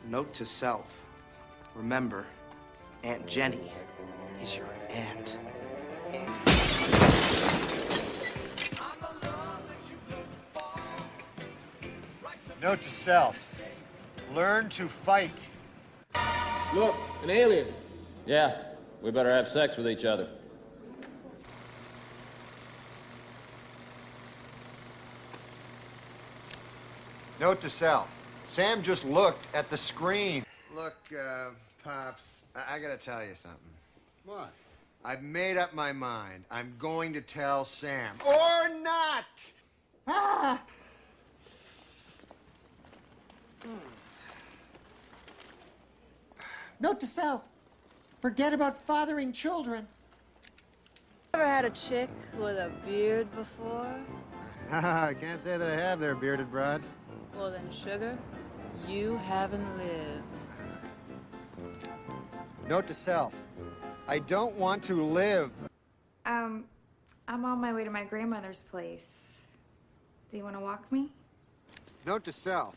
Speaker 23: Note to self. Remember, Aunt Jenny is your aunt.
Speaker 1: Note to self. Learn to fight.
Speaker 24: Look, an alien. Yeah, we better have sex with each other.
Speaker 1: Note to self. Sam just looked at the screen. Look, Pops, I gotta tell you something. What? I've made up my mind. I'm going to tell Sam. Or not! Ah!
Speaker 25: Note to self, forget about fathering children.
Speaker 26: Ever had a chick with a beard before?
Speaker 1: I can't say that I have there, bearded broad.
Speaker 26: Well then, sugar, you haven't lived.
Speaker 1: Note to self, I don't want to live.
Speaker 6: I'm on my way to my grandmother's place. Do you want to walk me?
Speaker 1: Note to self,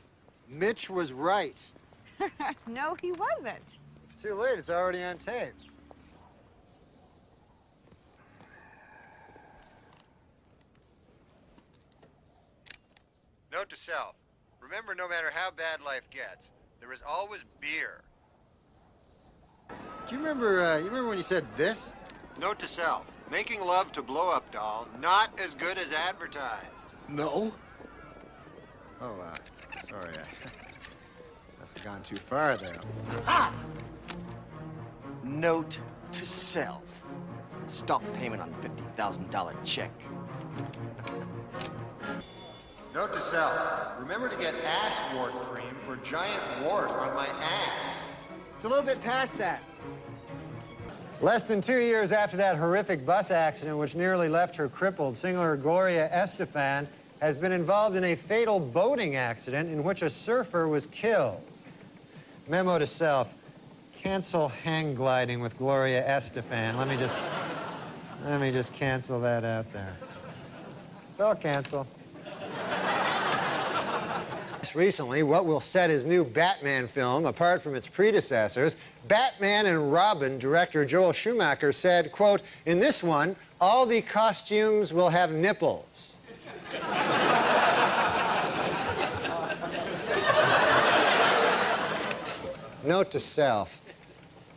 Speaker 1: Mitch was right.
Speaker 6: No, he wasn't.
Speaker 1: It's too late, it's already on tape. Note to self, remember no matter how bad life gets, there is always beer. Do you remember when you said this? Note to self, making love to blow-up doll, not as good as advertised.
Speaker 23: No?
Speaker 1: Oh, sorry, must have gone too far there.
Speaker 23: Note to self. Stop payment on $50,000 check.
Speaker 1: Note to self, remember to get ass wart cream for giant wart on my ass. It's a little bit past that. Less than 2 years after that horrific bus accident which nearly left her crippled, singer Gloria Estefan has been involved in a fatal boating accident in which a surfer was killed. Memo to self, cancel hang gliding with Gloria Estefan. Let me just cancel that out there. So I'll cancel. Recently, what will set his new Batman film apart from its predecessors, Batman and Robin director Joel Schumacher said, quote, "In this one, all the costumes will have nipples." Note to self,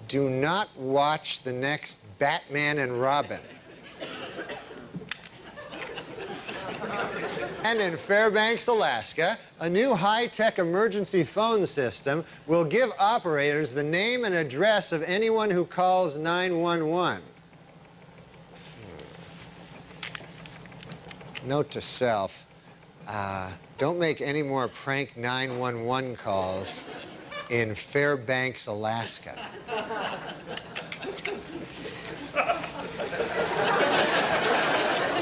Speaker 1: do not watch the next Batman and Robin. And in Fairbanks, Alaska, a new high-tech emergency phone system will give operators the name and address of anyone who calls 911. Note to self, don't make any more prank 911 calls in Fairbanks, Alaska.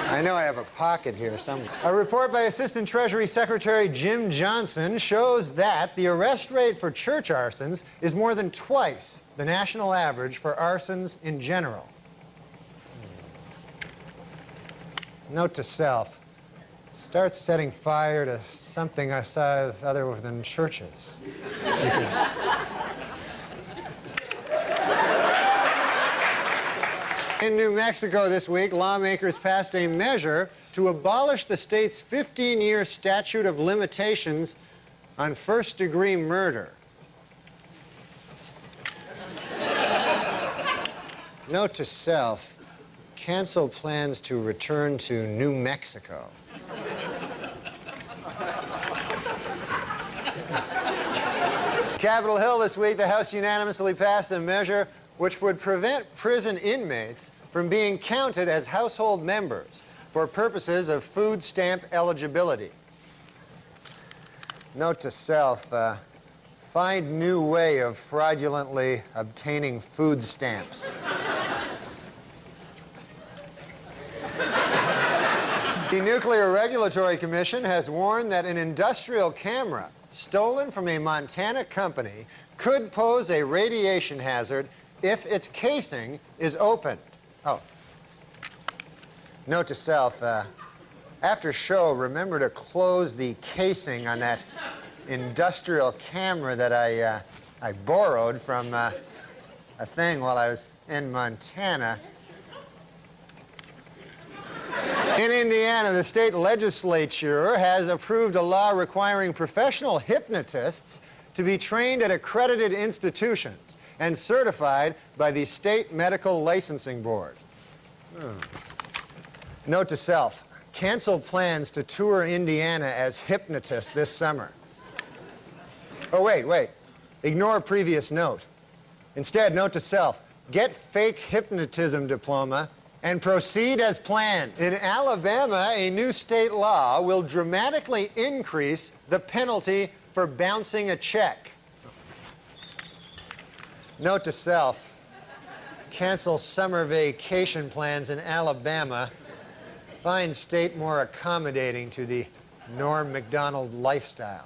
Speaker 1: I know I have a pocket here somewhere. A report by Assistant Treasury Secretary Jim Johnson shows that the arrest rate for church arsons is more than twice the national average for arsons in general. Note to self, start setting fire to something other than churches. In New Mexico this week, lawmakers passed a measure to abolish the state's 15-year statute of limitations on first-degree murder. Note to self, cancel plans to return to New Mexico. Capitol Hill this week, the House unanimously passed a measure which would prevent prison inmates from being counted as household members for purposes of food stamp eligibility. Note to self, find new way of fraudulently obtaining food stamps. The Nuclear Regulatory Commission has warned that an industrial camera stolen from a Montana company could pose a radiation hazard if its casing is opened. Oh. Note to self, after show, remember to close the casing on that industrial camera that I borrowed from a thing while I was in Montana. In Indiana, the state legislature has approved a law requiring professional hypnotists to be trained at accredited institutions and certified by the State Medical Licensing Board. Note to self, cancel plans to tour Indiana as hypnotist this summer. Oh, wait. Ignore previous note. Instead, note to self, get fake hypnotism diploma and proceed as planned. In Alabama, a new state law will dramatically increase the penalty for bouncing a check. Note to self, cancel summer vacation plans in Alabama. Find state more accommodating to the Norm Macdonald lifestyle.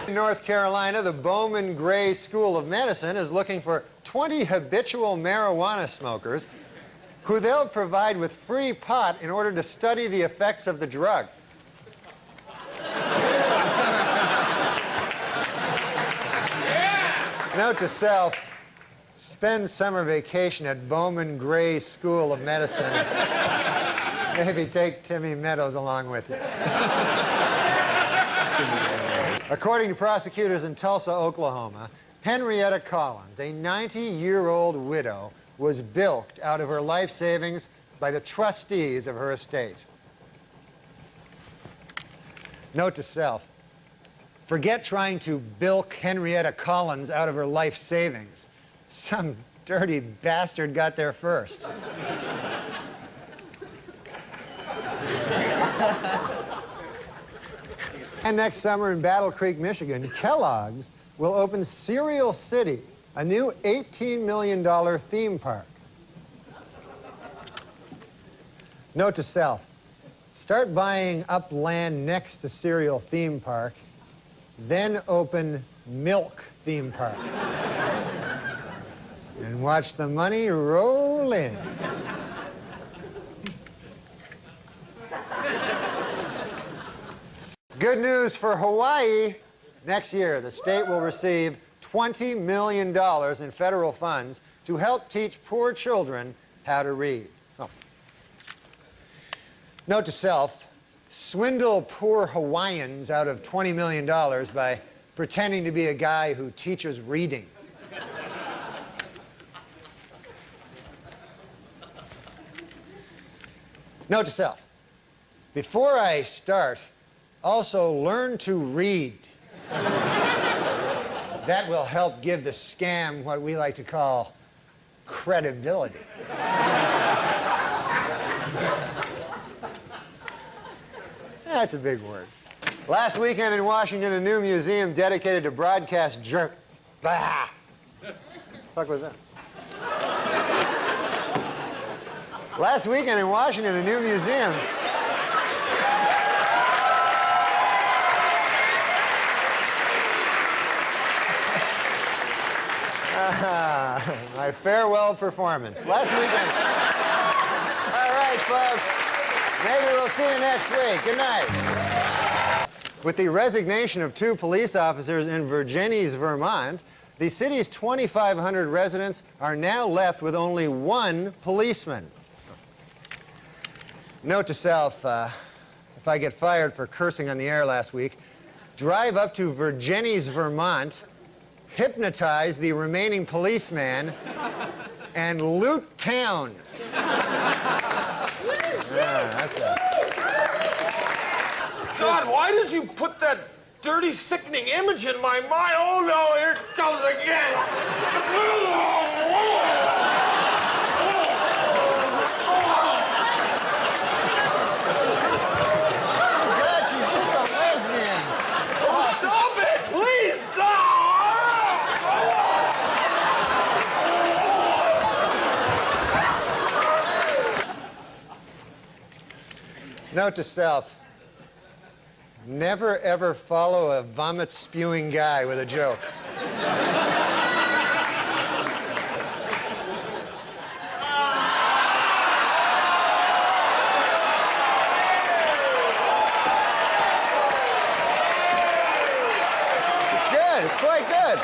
Speaker 1: In North Carolina, the Bowman Gray School of Medicine is looking for 20 habitual marijuana smokers who they'll provide with free pot in order to study the effects of the drug. Note to self, spend summer vacation at Bowman Gray School of Medicine. Maybe take Timmy Meadows along with you. According to prosecutors in Tulsa, Oklahoma, Henrietta Collins, a 90-year-old widow, was bilked out of her life savings by the trustees of her estate. Note to self, forget trying to bilk Henrietta Collins out of her life savings. Some dirty bastard got there first. And next summer in Battle Creek, Michigan, Kellogg's will open Cereal City, a new $18 million theme park. Note to self, start buying up land next to Cereal Theme Park, then open Milk Theme Park. And watch the money roll in. Good news for Hawaii. Next year, the state will receive $20 million in federal funds to help teach poor children how to read. Oh. Note to self, swindle poor Hawaiians out of $20 million by pretending to be a guy who teaches reading. Note to self, before I start, also learn to read. That will help give the scam what we like to call credibility. That's a big word. Last weekend in Washington, a new museum dedicated to broadcast jerk. Bah! The fuck was that? Last weekend in Washington, a new museum. My farewell performance. Last weekend. All right, folks. Maybe we'll see you next week. Good night. With the resignation of 2 police officers in Virginies, Vermont, the city's 2,500 residents are now left with only 1 policeman. Note to self, if I get fired for cursing on the air last week, drive up to Virginies, Vermont, hypnotize the remaining policeman, and loot town.
Speaker 9: God, why did you put that dirty, sickening image in my mind? Oh, no, here it goes again.
Speaker 1: God, she's just a lesbian.
Speaker 9: Oh, stop it! Please stop!
Speaker 1: Note to self, never ever follow a vomit-spewing guy with a joke. It's good, it's quite good.